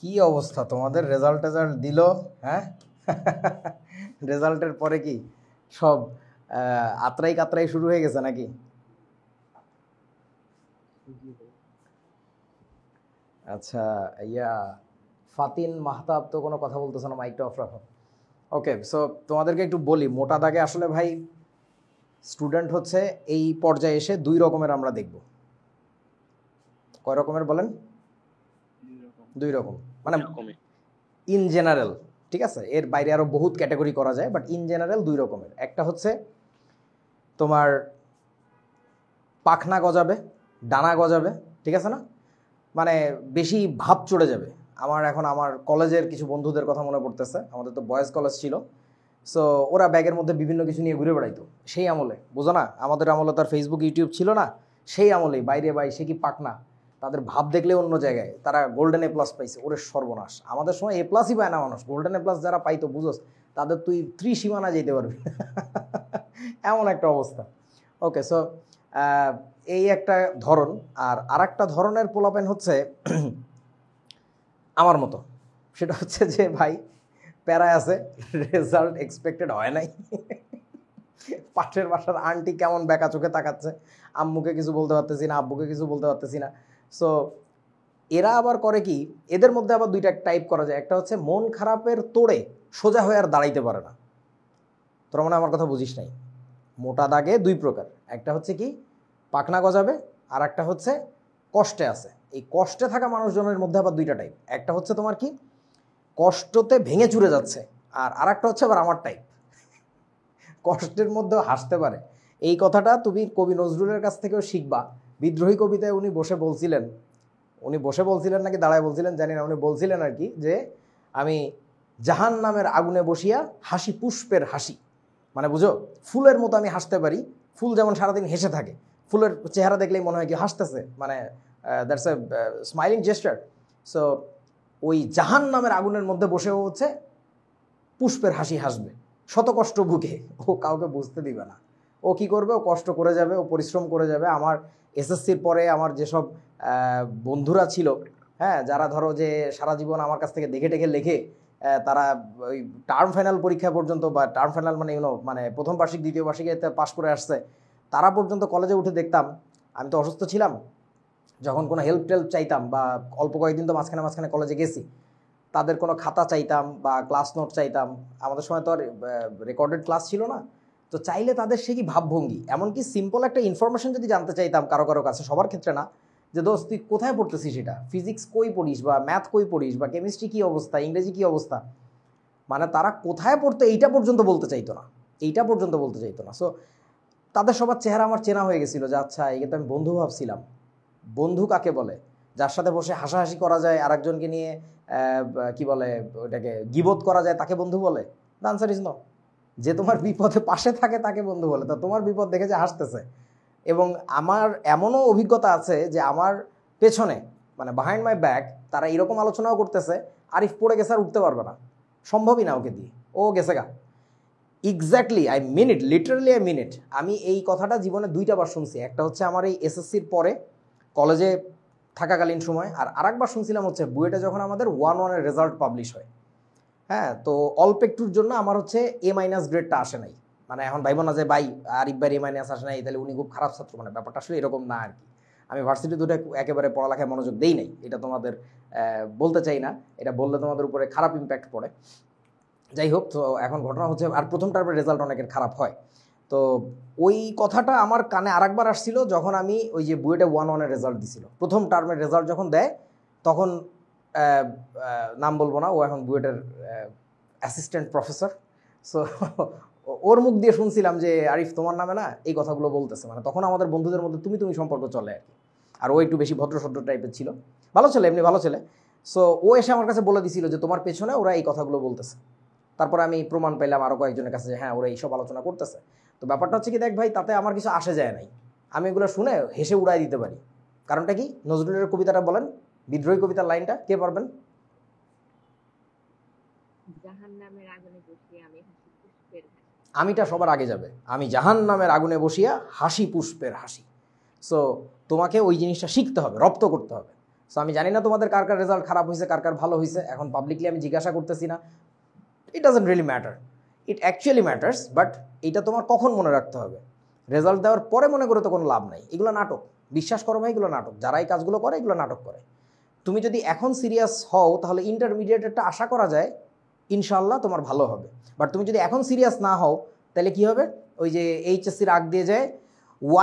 কি অবস্থা তোমাদের? রেজাল্ট দিল? হ্যাঁ, রেজাল্টের পরে কি সব আত্রাই কাতরাই শুরু হয়ে গেছে নাকি? আচ্ছা, ফাতিন মাহতাব তো কোনো কথা বলতেছে না, মাইকটা অফ রাখো। ওকে, সো তোমাদেরকে একটু বলি মোটা দাগে। আসলে ভাই, স্টুডেন্ট হচ্ছে এই পর্যায়ে এসে দুই রকমের আমরা দেখব। কয় রকমের বলেন? দুই রকম, মানে ইন জেনারেল, ঠিক আছে? এর বাইরে আরো বহুত ক্যাটাগরি করা যায়, বাট ইন জেনারেল দুই রকমের। একটা হচ্ছে তোমার পাখনা গজাবে, ডানা গজাবে, ঠিক আছে না? মানে বেশি ভাব চড়ে যাবে। আমার কলেজের কিছু বন্ধুদের কথা মনে পড়তেছে। আমাদের তো বয়েজ কলেজ ছিল, সো ওরা ব্যাগের মধ্যে বিভিন্ন কিছু নিয়ে ঘুরে বেড়াইতো সেই আমলে। বোঝো না, আমাদের আমলে তার ফেসবুক ইউটিউব ছিল না, সেই আমলেই বাইরে সে কি পাকনা, তাদের ভাব দেখলে অন্য জায়গায়। তারা গোল্ডেন এ প্লাস পাইছে, ওরে সর্বনাশ। আমাদের সময় এ প্লাসই পায় না মানুষ, গোল্ডেন এ প্লাস যারা পাইতো বুঝোস, তাদের তুই ত্রিসীমানা যেতে পারবি, এমন একটা অবস্থা। ওকে, সো এই একটা ধরন। আর একটা ধরনের পোলাপেন হচ্ছে আমার মতো। সেটা হচ্ছে যে ভাই প্যারায় আছে, রেজাল্ট এক্সপেক্টেড হয় নাই, পাশের বাসার আন্টি কেমন বেকা চোখে তাকাচ্ছে, আম্মুকে কিছু বলতে পারতেছি না, আব্বুকে কিছু বলতে পারতেছি না। সো এরা আবার করে কি, এদের মধ্যে আবার দুইটা টাইপ করা যায়। একটা হচ্ছে মন খারাপের তোড়ে সোজা হয়ে আর দাঁড়াইতে পারে না। তোরা মনে আমার কথা বুঝিস নাই। মোটা দাগে দুই প্রকার, একটা হচ্ছে কি পাখনা গজাবে, আর একটা হচ্ছে কষ্টে আছে। এই কষ্টে থাকা মানুষজনের মধ্যে আবার দুইটা টাইপ। একটা হচ্ছে তোমার কি কষ্টতে ভেঙে চুরে যাচ্ছে, আর একটা হচ্ছে আবার আমার টাইপ, কষ্টের মধ্যেও হাসতে পারে। এই কথাটা তুমি কবি নজরুলের কাছ থেকেও শিখবা। বিদ্রোহী কবিতায় উনি বসে বলছিলেন নাকি দাঁড়ায় বলছিলেন জানি না, উনি বলছিলেন আর কি যে আমি জাহান নামের আগুনে বসিয়া হাসি পুষ্পের হাসি। মানে বুঝো, ফুলের মতো আমি হাসতে পারি। ফুল যেমন সারাদিন হেসে থাকে, ফুলের চেহারা দেখলেই মনে হয় কি হাসতেছে, মানে that's a smiling gesture. So ওই জাহান নামের আগুনের মধ্যে বসেও হচ্ছে পুষ্পের হাসি হাসবে, শত কষ্ট বুকে। ও কাউকে বুঝতে দিবে না। ও কি করবে, ও কষ্ট করে যাবে, ও পরিশ্রম করে যাবে। আমার এসএসসির পরে আমার যেসব বন্ধুরা ছিল, হ্যাঁ, যারা ধরো যে সারা জীবন আমার কাছ থেকে দেখে টেখে লেখে, তারা ওই টার্ম ফাইনাল পরীক্ষা পর্যন্ত, বা টার্ম ফাইনাল মানে মানে প্রথম বার্ষিক দ্বিতীয় বার্ষিকে পাস করে আসছে, তারা পর্যন্ত কলেজে উঠে দেখতাম। আমি তো অসুস্থ ছিলাম, যখন কোনো হেল্প টেল্প চাইতাম, বা অল্প কয়েকদিন তো মাঝখানে কলেজে গেছি, তাদের কোনো খাতা চাইতাম বা ক্লাস নোট চাইতাম। আমাদের সময় তো আর রেকর্ডেড ক্লাস ছিল না, তো চাইলে তাদের সে কি ভাবভঙ্গি, এমনকি সিম্পল একটা ইনফরমেশন যদি জানতে চাইতাম কারো কাছে, সবার ক্ষেত্রে না, যে দোস্ত তুই কোথায় পড়তেছিস, সেটা ফিজিক্স কই পড়িস, বা ম্যাথ কই পড়িস, বা কেমিস্ট্রি কী অবস্থা, ইংরেজি কী অবস্থা, মানে তারা কোথায় পড়তে এইটা পর্যন্ত বলতে চাইতো না। সো তাদের সবার চেহারা আমার চেনা হয়ে গেছিলো, যে আচ্ছা একে তো আমি বন্ধু ভাবছিলাম। বন্ধু কাকে বলে? যার সাথে বসে হাসাহাসি করা যায়, আরেকজনকে নিয়ে কি বলে ওটাকে গিবত করা যায়, তাকে বন্ধু বলে? The answer is no. যে তোমার বিপদে পাশে থাকে তাকে বন্ধু বলে। তা তোমার বিপদ দেখে যে হাসতেছে। এবং আমার এমনও অভিজ্ঞতা আছে যে আমার পেছনে, মানে বিহাইন্ড মাই ব্যাক, তারা এরকম আলোচনাও করতেছে, আরিফ পড়ে গেছে আর উঠতে পারবে না, সম্ভবই না ওকে দিয়ে, ও গেছে গা। Exactly, I mean it, literally I mean it. আমি এই কথাটা জীবনে দুইটা বার শুনছি। একটা হচ্ছে আমার এই এসএসসির পরে কলেজে থাকাকালীন সময়, আর আরেকবার শুনছিলাম হচ্ছে বুয়েটে যখন আমাদের 1-1 রেজাল্ট পাবলিশ হয়। হ্যাঁ, তো অল্প একটুর জন্য আমার হচ্ছে এ মাইনাস গ্রেডটা আসে নাই। মানে এখন ভাইব না যে ভাই আরিফ ভাই এ মাইনাস আসে নাই তাহলে উনি খুব খারাপ ছাত্র, মানে ব্যাপারটা আসলে এরকম না আর কি। আমি ভার্সিটি দুটো একেবারে পড়ালেখায় মনোযোগ দেই নাই, এটা তোমাদের বলতে চাই না, এটা বললে তোমাদের উপরে খারাপ ইম্প্যাক্ট পড়ে। যাই হোক, তো এখন ঘটনা হচ্ছে, আর প্রথম টার্মের রেজাল্ট অনেকের খারাপ হয়। তো ওই কথাটা আমার কানে আরেকবার আসছিল যখন আমি ওই যে বুয়েটে 1-1 রেজাল্ট দিছিল। প্রথম টার্মের রেজাল্ট যখন দেয়, তখন নাম বলবো না, ও এখন বুয়েটের অ্যাসিস্ট্যান্ট প্রফেসর। সো ওর মুখ দিয়ে শুনছিলাম যে আরিফ তোমার নামে না এই কথাগুলো বলতেছে। মানে তখন আমাদের বন্ধুদের মধ্যে তুমি সম্পর্ক চলে আর কি। আর ও একটু বেশি ভদ্রসদ্র টাইপের ছিল, ভালো ছেলে, এমনি ভালো ছেলে। সো ও এসে আমার কাছে বলে দিছিল যে তোমার পেছনে ওরা এই কথাগুলো বলতেছে। তারপরে আমি প্রমাণ পেলাম আরও কয়েকজনের কাছে যে হ্যাঁ, ওরা এইসব আলোচনা করতেছে। তো ব্যাপারটা হচ্ছে কি, দেখ ভাই, তাতে আমার কিছু আসে যায় নাই, আমি এগুলো শুনে হেসে উড়াই দিতে পারি। কারণটা কি, নজরুলের কবিতাটা বলেন, বিদ্রোহী কবিতার লাইনটা কে পারবেন? আমিটা সবার আগে যাবে, আমি জাহান নামের আগুনে বসিয়া হাসি পুষ্পের হাসি। সো তোমাকে ওই জিনিসটা শিখতে হবে, রপ্ত করতে হবে। সো আমি জানি না তোমাদের কার কার রেজাল্ট খারাপ হয়েছে, কার কার ভালো হয়েছে, এখন পাবলিকলি আমি জিজ্ঞাসা করতেছি না। It doesn't really matter, it actually matters, but এটা তোমার কখন মনে রাখতে হবে, রেজাল্ট দেওয়ার পরে মনে করে তো কোনো লাভ নাই। এগুলো নাটক, বিশ্বাস করো ভাই, এগুলো নাটক। যারা এই কাজগুলো করে এগুলো নাটক করে। তুমি যদি এখন সিরিয়াস হও তাহলে ইন্টারমিডিয়েটেরটা আশা করা যায় ইনশাল্লাহ তোমার ভালো হবে। বাট তুমি যদি এখন সিরিয়াস না হও তাহলে কি হবে, ওই যে এইচএসসির আগ দিয়ে যায়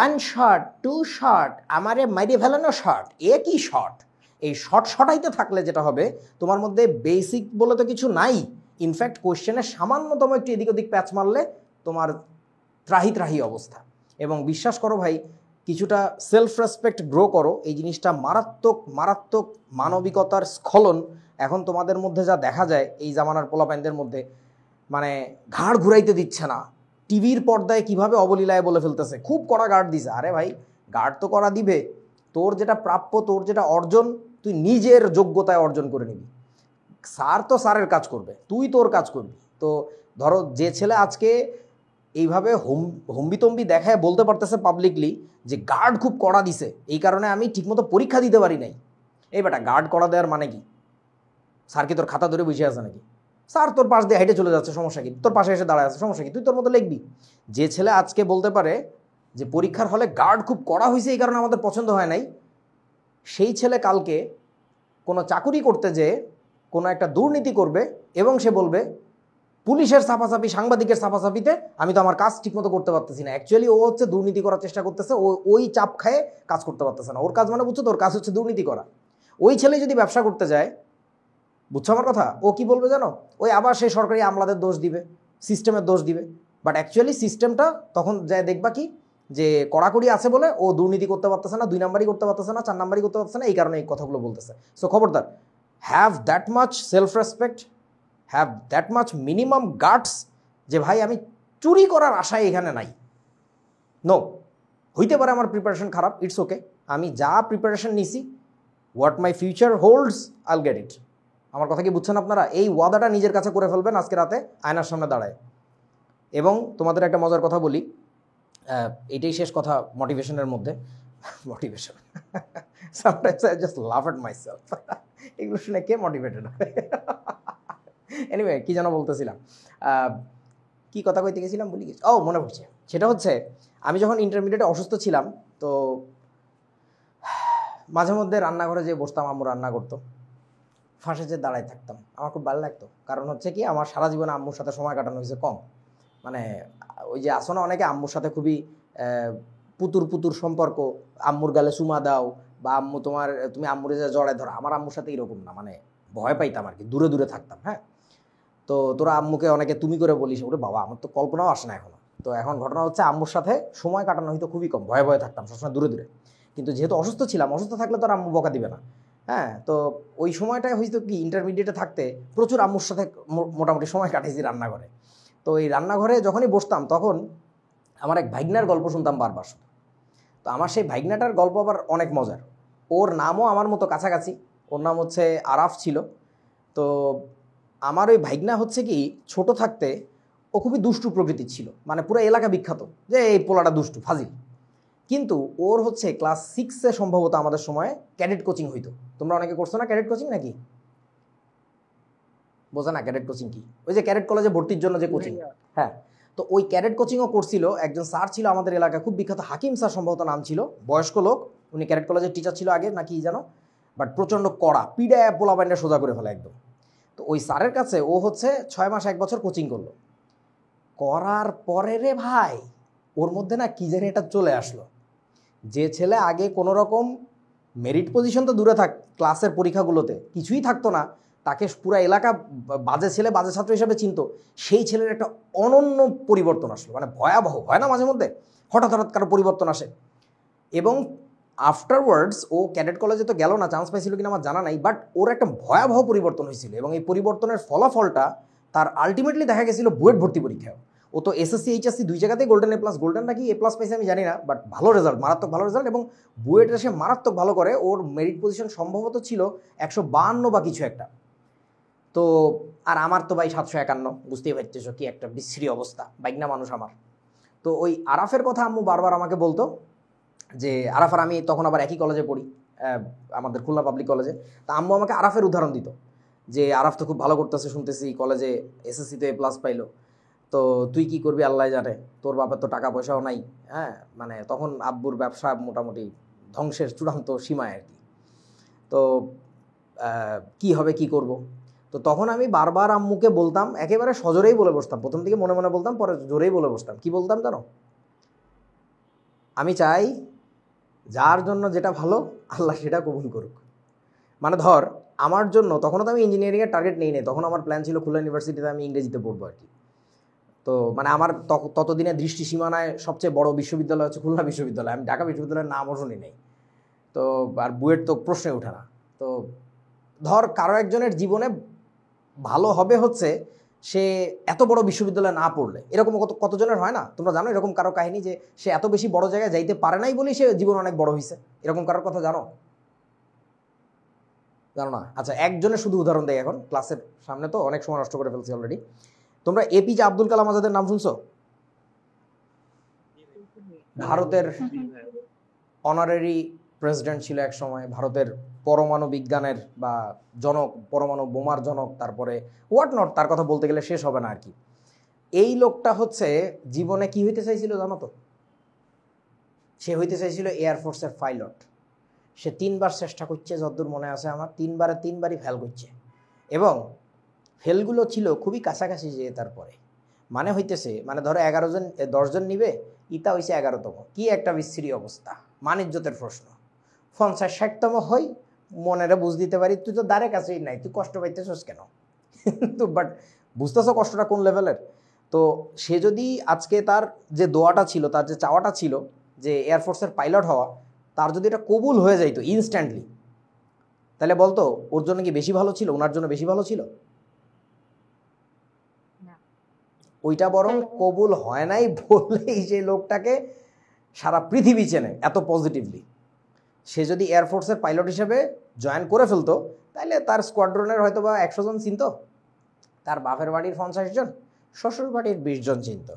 1 শট 2 শট, আমারে মাইরে ফেলানো শট, একই শট। এই শট শটাইতে থাকলে যেটা হবে, তোমার মধ্যে বেসিক বলে তো কিছু নাই। ইনফ্যাক্ট কোয়েশ্চেনে সামান্যতম একটু এদিক ওদিক প্যাচ মারলে তোমার ত্রাহি ত্রাহি অবস্থা। এবং বিশ্বাস করো ভাই, কিছুটা সেলফ রেসপেক্ট গ্রো করো, এই জিনিসটা মারাত্মক মারাত্মক মানবিকতার স্খলন এখন তোমাদের মধ্যে যা দেখা যায় এই জামানার পোলাপাইনদের মধ্যে। মানে ঘাড় ঘুরাইতে দিচ্ছে না, টিভির পর্দায় কিভাবে অবলীলায় বলে ফেলতেছে, খুব কড়া গার্ড দিছে। আরে ভাই, গার্ড তো করা দিবে, তোর যেটা প্রাপ্য, তোর যেটা অর্জন তুই নিজের যোগ্যতায় অর্জন করে নিবি। স্যার তো স্যারের কাজ করবে, তুই তোর কাজ করবি। তো ধরো যে ছেলে আজকে এইভাবে হম্বিতম্বি দেখায় বলতে পারতেছে পাবলিকলি যে গার্ড খুব কড়া দিছে, এই কারণে আমি ঠিকমতো পরীক্ষা দিতে পারি নাই। এই বেটা, গার্ড কড়া দেওয়ার মানে কি? স্যার কি তোর খাতা ধরে বসে আছে নাকি? স্যার তোর পাশ দিয়ে হেঁটে চলে যাচ্ছে, সমস্যা কি? তোর পাশে এসে দাঁড়ায় আছে, সমস্যা কি? তুই তোর মতো লিখবি। যে ছেলে আজকে বলতে পারে যে পরীক্ষার হলে গার্ড খুব কড়া হয়েছে এই কারণে আমাদের পছন্দ হয় নাই, সেই ছেলে কালকে কোনো চাকুরি করতে যেয়ে কোনো একটা দুর্নীতি করবে এবং সে বলবে পুলিশের সাফাসাফি, সাংবাদিকের সাফাসাফিতে আমি তো আমার কাজ ঠিকমতো করতে পারতেছি না। অ্যাকচুয়ালি ও হচ্ছে দুর্নীতি করার চেষ্টা করতেছে, ওই চাপ খায়ে কাজ করতে পারতেছে না। ওর কাজ মানে বুঝছো, তোর কাজ হচ্ছে দুর্নীতি করা। ওই ছেলে যদি ব্যবসা করতে যায়, বুঝছো আমার কথা, ও কি বলবে জানো? ওই আবার সেই সরকারি আমলাদের দোষ দিবে, সিস্টেমের দোষ দিবে। বাট অ্যাকচুয়ালি সিস্টেমটা তখন যায় দেখবা কি, যে কড়াকড়ি আছে বলে ও দুর্নীতি করতে পারতেছে না, 2 নাম্বারই করতে পারতেছে না, 4 নাম্বারই করতে পারতেছে না, এই কারণে এই কথাগুলো বলতেছে। সো খবরদার, have that much self respect, have that much minimum guts যে ভাই আমি চুরি করার আশায় এখানে নাই। নো, হইতে পারে আমার প্রিপারেশন খারাপ, ইটস ওকে। আমি যা প্রিপারেশন নিছি, হোয়াট মাই ফিউচার হোল্ডস, আইল গেট ইট। আমার কথা কি বুঝছেন আপনারা? এই ওয়াদাটা নিজের কাছে করে ফেলবেন আজকে রাতে আয়নার সামনে দাঁড়ায়। এবং তোমাদের একটা মজার কথা বলি, এটাই শেষ কথা মোটিভেশনের মধ্যে। Motivation, sometimes I just love at myself. এগুলো শুনে কে মোটিভেটেড হয়? এনিওয়ে, কি যেন বলতেছিলাম, কি কথা কইতে গেছিলাম বলি গেছি। ও, মনে পড়ছে। সেটা হচ্ছে আমি যখন ইন্টারমিডিয়েটে অসুস্থ ছিলাম, তো মাঝে মধ্যে রান্নাঘরে যে বসতাম, আম্মু রান্না করতো, ফাঁসে যে দাঁড়ায় থাকতাম, আমার খুব ভালো লাগতো। কারণ হচ্ছে কি, আমার সারা জীবনে আম্মুর সাথে সময় কাটানো হয়েছে কম। মানে ওই যে আসো না অনেকে আম্মুর সাথে খুবই পুতুর পুতুর সম্পর্ক, আম্মুর গালে চুমা দাও বা আম্মু তুমি আম্মুরে যে জড়ায় ধরো, আমার আম্মুর সাথে এরকম না। মানে ভয় পাইতাম আর কি, দূরে দূরে থাকতাম। হ্যাঁ, তো তোরা আম্মুকে অনেকে তুমি করে বলিস, ওরে বাবা, আমার তো কল্পনাও আসে না এখনো। তো এখন ঘটনা হচ্ছে আম্মুর সাথে সময় কাটানো হয়তো খুবই কম, ভয়ে ভয়ে থাকতাম সবসময় দূরে দূরে। কিন্তু যেহেতু অসুস্থ ছিলাম, অসুস্থ থাকলে তো আর আম্মু বকা দিবে না। হ্যাঁ, তো ওই সময়টায় হয়তো কি ইন্টারমিডিয়েটে থাকতে প্রচুর আম্মুর সাথে মোটামুটি সময় কাটাইছি রান্নাঘরে। তো এই রান্নাঘরে যখনই বসতাম তখন আমার এক ভাইগনার গল্প শুনতাম বারবার। তো আমার সেই ভাইগনাটার গল্প আবার অনেক মজার। ওর নামও আমার মতো কাছাকাছি, ওর নাম হচ্ছে আরাফ ছিল। তো আমার ওই ভাইগনা হচ্ছে কি, ছোট থাকতে ও খুবই দুষ্টু প্রকৃতির ছিল, মানে পুরো এলাকা বিখ্যাত যে এই পোলাটা দুষ্টু ফাজিল। কিন্তু ওর হচ্ছে ক্লাস 6-এ সম্ভবত আমাদের সময় ক্যাডেট কোচিং হইতো। তোমরা অনেকে করছো না ক্যাডেট কোচিং? নাকি বোঝা না ক্যাডেট কোচিং কি? ওই যে ক্যাডেট কলেজে ভর্তির জন্য যে কোচিং। হ্যাঁ, তো ওই ক্যাডেট কোচিংও করছিল একজন স্যার, ছিল আমাদের এলাকায় খুব বিখ্যাত, হাকিম স্যার সম্ভবত নাম ছিল, বয়স্ক লোক। উনি ক্যাডেট কলেজের টিচার ছিল আগে নাকি জানো, বাট প্রচণ্ড কড়া, পিডায় পোলা বাইন্ডা সোজা করে ফেলে একদম। তো ওই স্যারের কাছে ও হচ্ছে 6 মাস 1 বছর কোচিং করলো। করার পরে রে ভাই, ওর মধ্যে না কি জানি এটা চলে আসলো। যে ছেলে আগে কোনো রকম মেরিট পজিশন তো দূরে থাক, ক্লাসের পরীক্ষাগুলোতে কিছুই থাকতো না, তাকে পুরো এলাকা বাজে ছেলে, বাজে ছাত্র হিসেবে চিনতো, সেই ছেলের একটা অনন্য পরিবর্তন আসলো। মানে ভয়াবহ, হয় না মাঝে মধ্যে হঠাৎ হঠাৎ কারো পরিবর্তন আসে। এবং আফটারওয়ার্ডস ও ক্যাডেট কলেজে তো গেল না, চান্স পাইছিল কিনা আমার জানা নাই, বাট ওর একটা ভয়াবহ পরিবর্তন হয়েছিল। এবং এই পরিবর্তনের ফলাফলটা তার আলটিমেটলি দেখা গেছিল বুয়েট ভর্তি পরীক্ষায়। ও তো এসএসসি এইচএসসি 2 জায়গাতেই গোল্ডেন A+, গোল্ডেন নাকি A+ পাইছে আমি জানি না, বাট ভালো রেজাল্ট, মারাত্মক ভালো রেজাল্ট। এবং বুয়েটে সে মারাত্মক ভালো করে, ওর মেরিট পজিশন সম্ভবত ছিল 152 বা কিছু একটা। তো আর আমার তো ভাই 751, বুঝতেই পারতেছো কি একটা বিশ্রী অবস্থা, বাইকনা মানুষ আমার। তো ওই আরাফের কথা আম্মু বারবার আমাকে বলতো যে আরাফ আর আমি তখন আবার একই কলেজে পড়ি, আমাদের খুলনা পাবলিক কলেজে। তা আম্মু আমাকে আরাফের উদাহরণ দিত যে আরাফ তো খুব ভালো করতেছে, শুনতেছি কলেজে এসএসসিতে A+ পাইলো, তো তুই কি করবি আল্লাহ জানে, তোর বাবার তো টাকা পয়সাও নাই। হ্যাঁ, মানে তখন আব্বুর ব্যবসা মোটামুটি ধ্বংসের চূড়ান্ত সীমায় আর কি। তো কি হবে, কি করব। তো তখন আমি বারবার আম্মুকে বলতাম, একেবারে সজোরেই বলে বসতাম, প্রথম দিকে মনে মনে বলতাম, পরে জোরেই বলে বসতাম। কি বলতাম জানো? আমি চাই যার জন্য যেটা ভালো আল্লাহ সেটা কবুল করুক। মানে ধর আমার জন্য, তখনও তো আমি ইঞ্জিনিয়ারিংয়ের টার্গেট নেই, তখন আমার প্ল্যান ছিল খুলনা ইউনিভার্সিটিতে আমি ইংরেজিতে পড়বো আর কি। তো মানে আমার ততদিনে দৃষ্টি সীমানায় সবচেয়ে বড় বিশ্ববিদ্যালয় হচ্ছে খুলনা বিশ্ববিদ্যালয়, আমি ঢাকা বিশ্ববিদ্যালয়ের নামও শুনি নাই। তো আর বুয়েট তো প্রশ্নে ওঠে না। তো ধর কারো একজনের জীবনে ভালো হবে হচ্ছে সে এত বড় বিশ্ববিদ্যালয়ে না পড়লে, এরকম কতজনের হয় না? তোমরা জানো এরকম কারো কাহিনী যে সে এত বেশি বড় জায়গায় যাইতে পারে নাই বলেই সে জীবন অনেক বড় হয়েছে? এরকম কারোর কথা জানো? জানো না? আচ্ছা, একজনের শুধু উদাহরণ দেয়, এখন ক্লাসের সামনে তো অনেক সময় নষ্ট করে ফেলছি অলরেডি। তোমরা APJ আব্দুল কালাম আজাদের নাম শুনছো? ভারতের অনারারি প্রেসিডেন্ট ছিল এক সময়, ভারতের পরমাণু বিজ্ঞানের বা জনক, পরমাণু বোমার জনক, তারপরে হোয়াট নট, তার কথা বলতে গেলে শেষ হবে না আর কি। এই লোকটা হচ্ছে জীবনে কি হইতে চাইছিল জানো তো? সে হইতে চাইছিল এয়ারফোর্সের পাইলট। সে 3বার চেষ্টা করছে, যতদূর মনে আছে আমার, 3বারই ফেল করছে, এবং ফেলগুলো ছিল খুবই কাছাকাছি যে তারপরে মানে হইতেছে, মানে ধরো 11 জন 10 জন নিবে, ইতা হইছে 11তম। কি একটা বিশ্রী অবস্থা, মানিজ্যতের প্রশ্ন। 50-60তম হই, মনেরে বুঝ দিতে পারি তুই তো দ্বারে কাছেই নাই, তুই কষ্ট পাইতেছস কেন? তো বাট বুঝতেছো কষ্টটা কোন লেভেলের? তো সে যদি আজকে তার যে দোয়াটা ছিল, তার যে চাওয়াটা ছিল যে এয়ারফোর্সের পাইলট হওয়া, তার যদি এটা কবুল হয়ে যাইতো ইনস্ট্যান্টলি, তাহলে বলতো ওর জন্য কি বেশি ভালো ছিল, ওনার জন্য বেশি ভালো ছিল? ওইটা বরং কবুল হয় নাই বলেই যে লোকটাকে সারা পৃথিবী চেনে এত পজিটিভলি। সে যদি এয়ারফোর্সের পাইলট হিসেবে জয়েন করে ফেলতো, তাহলে তার স্কোয়াড্রনের হয়তো বা 100 জন চিনত, তার বাপের বাড়ির 50 জন, শ্বশুর বাড়ির 20 জন চিনত,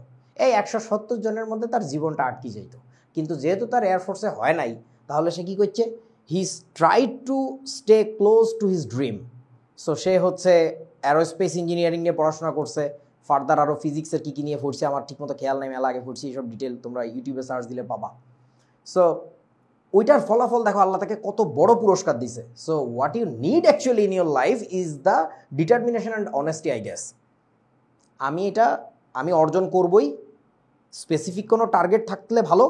এই 170 জনের মধ্যে তার জীবনটা আটকে যেত। কিন্তু যেহেতু তার এয়ারফোর্সে হয় নাই, তাহলে সে কী করছে? He is tried to stay close to his dream. So সে হচ্ছে অ্যারোস্পেস ইঞ্জিনিয়ারিং নিয়ে পড়াশোনা করছে, ফার্দার আরও ফিজিক্সের কী কী নিয়ে পড়ছে আমার ঠিকমতো খেয়াল নেই, মেলা আগে পড়ছি, এইসব ডিটেল তোমরা ইউটিউবে সার্চ দিলে পাবা। সো ওইটার ফলাফল দেখো, আল্লাহ তাকে কত বড় পুরস্কার দিছে। So what you need actually in your life is the determination and honesty, I guess. আমি অর্জন করবই, স্পেসিফিক কোনো টার্গেট থাকলে ভালো,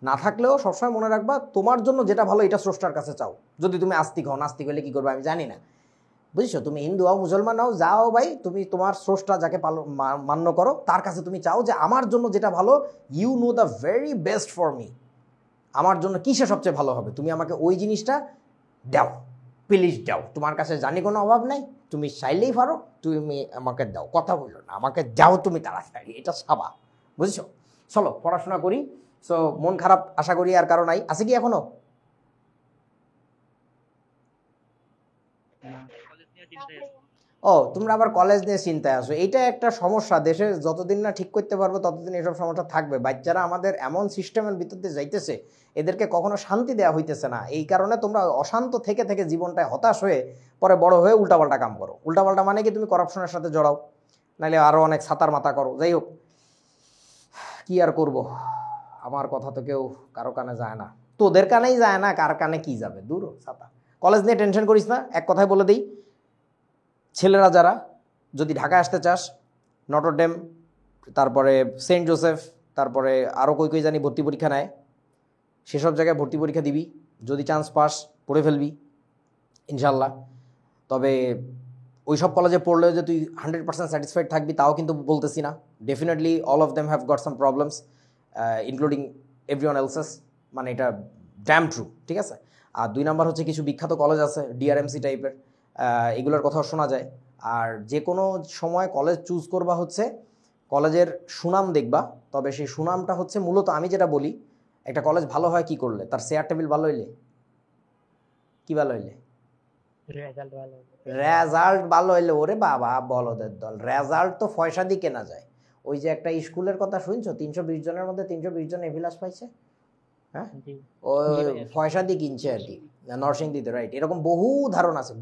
না থাকলেও সবসময় মনে রাখবা তোমার জন্য যেটা ভালো এটা স্রষ্টার কাছে চাও। যদি তুমি আস্তিক হও, নাস্তিক হলে কী করবে আমি জানি না, বুঝছো? তুমি হিন্দু হও, মুসলমান হও, যাও ভাই, তুমি তোমার স্রষ্টা যাকে মান্য করো তার কাছে তুমি চাও যে আমার জন্য যেটা ভালো, you know the very best for me, আমার জন্য কিসে সবচেয়ে ভালো হবে, তুমি আমাকে ওই জিনিসটা দাও, প্লিজ দাও। তোমার কাছে জানি কোনো অভাব নাই, তুমি চাইলেই পারো, তুমি আমাকে দাও, কথা বললো না, আমাকে যাও তুমি তাড়াতাড়ি, এটা সাবা, বুঝছো? চলো পড়াশোনা করি। সো মন খারাপ আশা করি আর কারো নাই, আছে কি এখনো? ও, তোমরা আবার কলেজ নিয়ে চিন্তায় আসো, এইটা একটা সমস্যা। দেশে যতদিন না ঠিক করতে পারবো ততদিন এসব সমস্যা থাকবে। বাচ্চারা আমাদের এমন সিস্টেমের ভিতর দিয়ে যাইতেছে, এদেরকে কখনো শান্তি দেওয়া হইতেছে না। এই কারণে তোমরা অশান্ত থেকে থেকে জীবনটায় হতাশ হয়ে পরে বড় হয়ে উল্টাপাল্টা কাম করো। উল্টাপাল্টা মানে কি? তুমি করাপশনের সাথে জড়াও, নাহলে আরও অনেক ছাতার মাথা করো। যাই হোক, কি আর করব, আমার কথা তো কেউ কারো কানে যায় না, তোদের কানেই যায় না, কার কানে কি যাবে, দূর ছাতা। কলেজ নিয়ে টেনশন করিস না, এক কথায় বলে দিই, ছেলেরা যারা যদি ঢাকায় আসতে চাস, নটরডেম, তারপরে সেন্ট জোসেফ, তারপরে আরও কই কই জানি ভর্তি পরীক্ষা নেয়, সেসব জায়গায় ভর্তি পরীক্ষা দিবি, যদি চান্স পাস পড়ে ফেলবি ইনশাল্লাহ। তবে ওই সব কলেজে পড়লেও যে তুই 100% স্যাটিসফাইড থাকবি তাও কিন্তু বলতেছি না। Definitely all of them have got some problems, including everyone else's, মানে এটা ড্যাম ট্রু, ঠিক আছে। আর 2 নাম্বার হচ্ছে কিছু বিখ্যাত কলেজ আছে ডিআরএমসি টাইপের, এগুলোর কথাও শোনা যায়। আর যে কোনো সময় কলেজ চুজ করবা হচ্ছে কলেজের সুনাম দেখবা, তবে সেই সুনামটা হচ্ছে মূলত, আমি যেটা বলি, একটা কলেজ ভালো হয় কি করলে? তার চেয়ার টেবিল ভালো হইলে, কি ভালো হইলে? রেজাল্ট ভালো হইলে। ওরে বাবা বলদের দল, রেজাল্ট তো পয়সা দিয়ে কেনা যায়। ওই যে একটা স্কুলের কথা শুনছো, 320 জনের মধ্যে 320 জন এভিলাস পাইছে, হ্যাঁ, ওই পয়সা দিয়ে কিনছে আর কি। নরসিংদীতে, রাইট। এরকম বহু উদাহরণ আছে,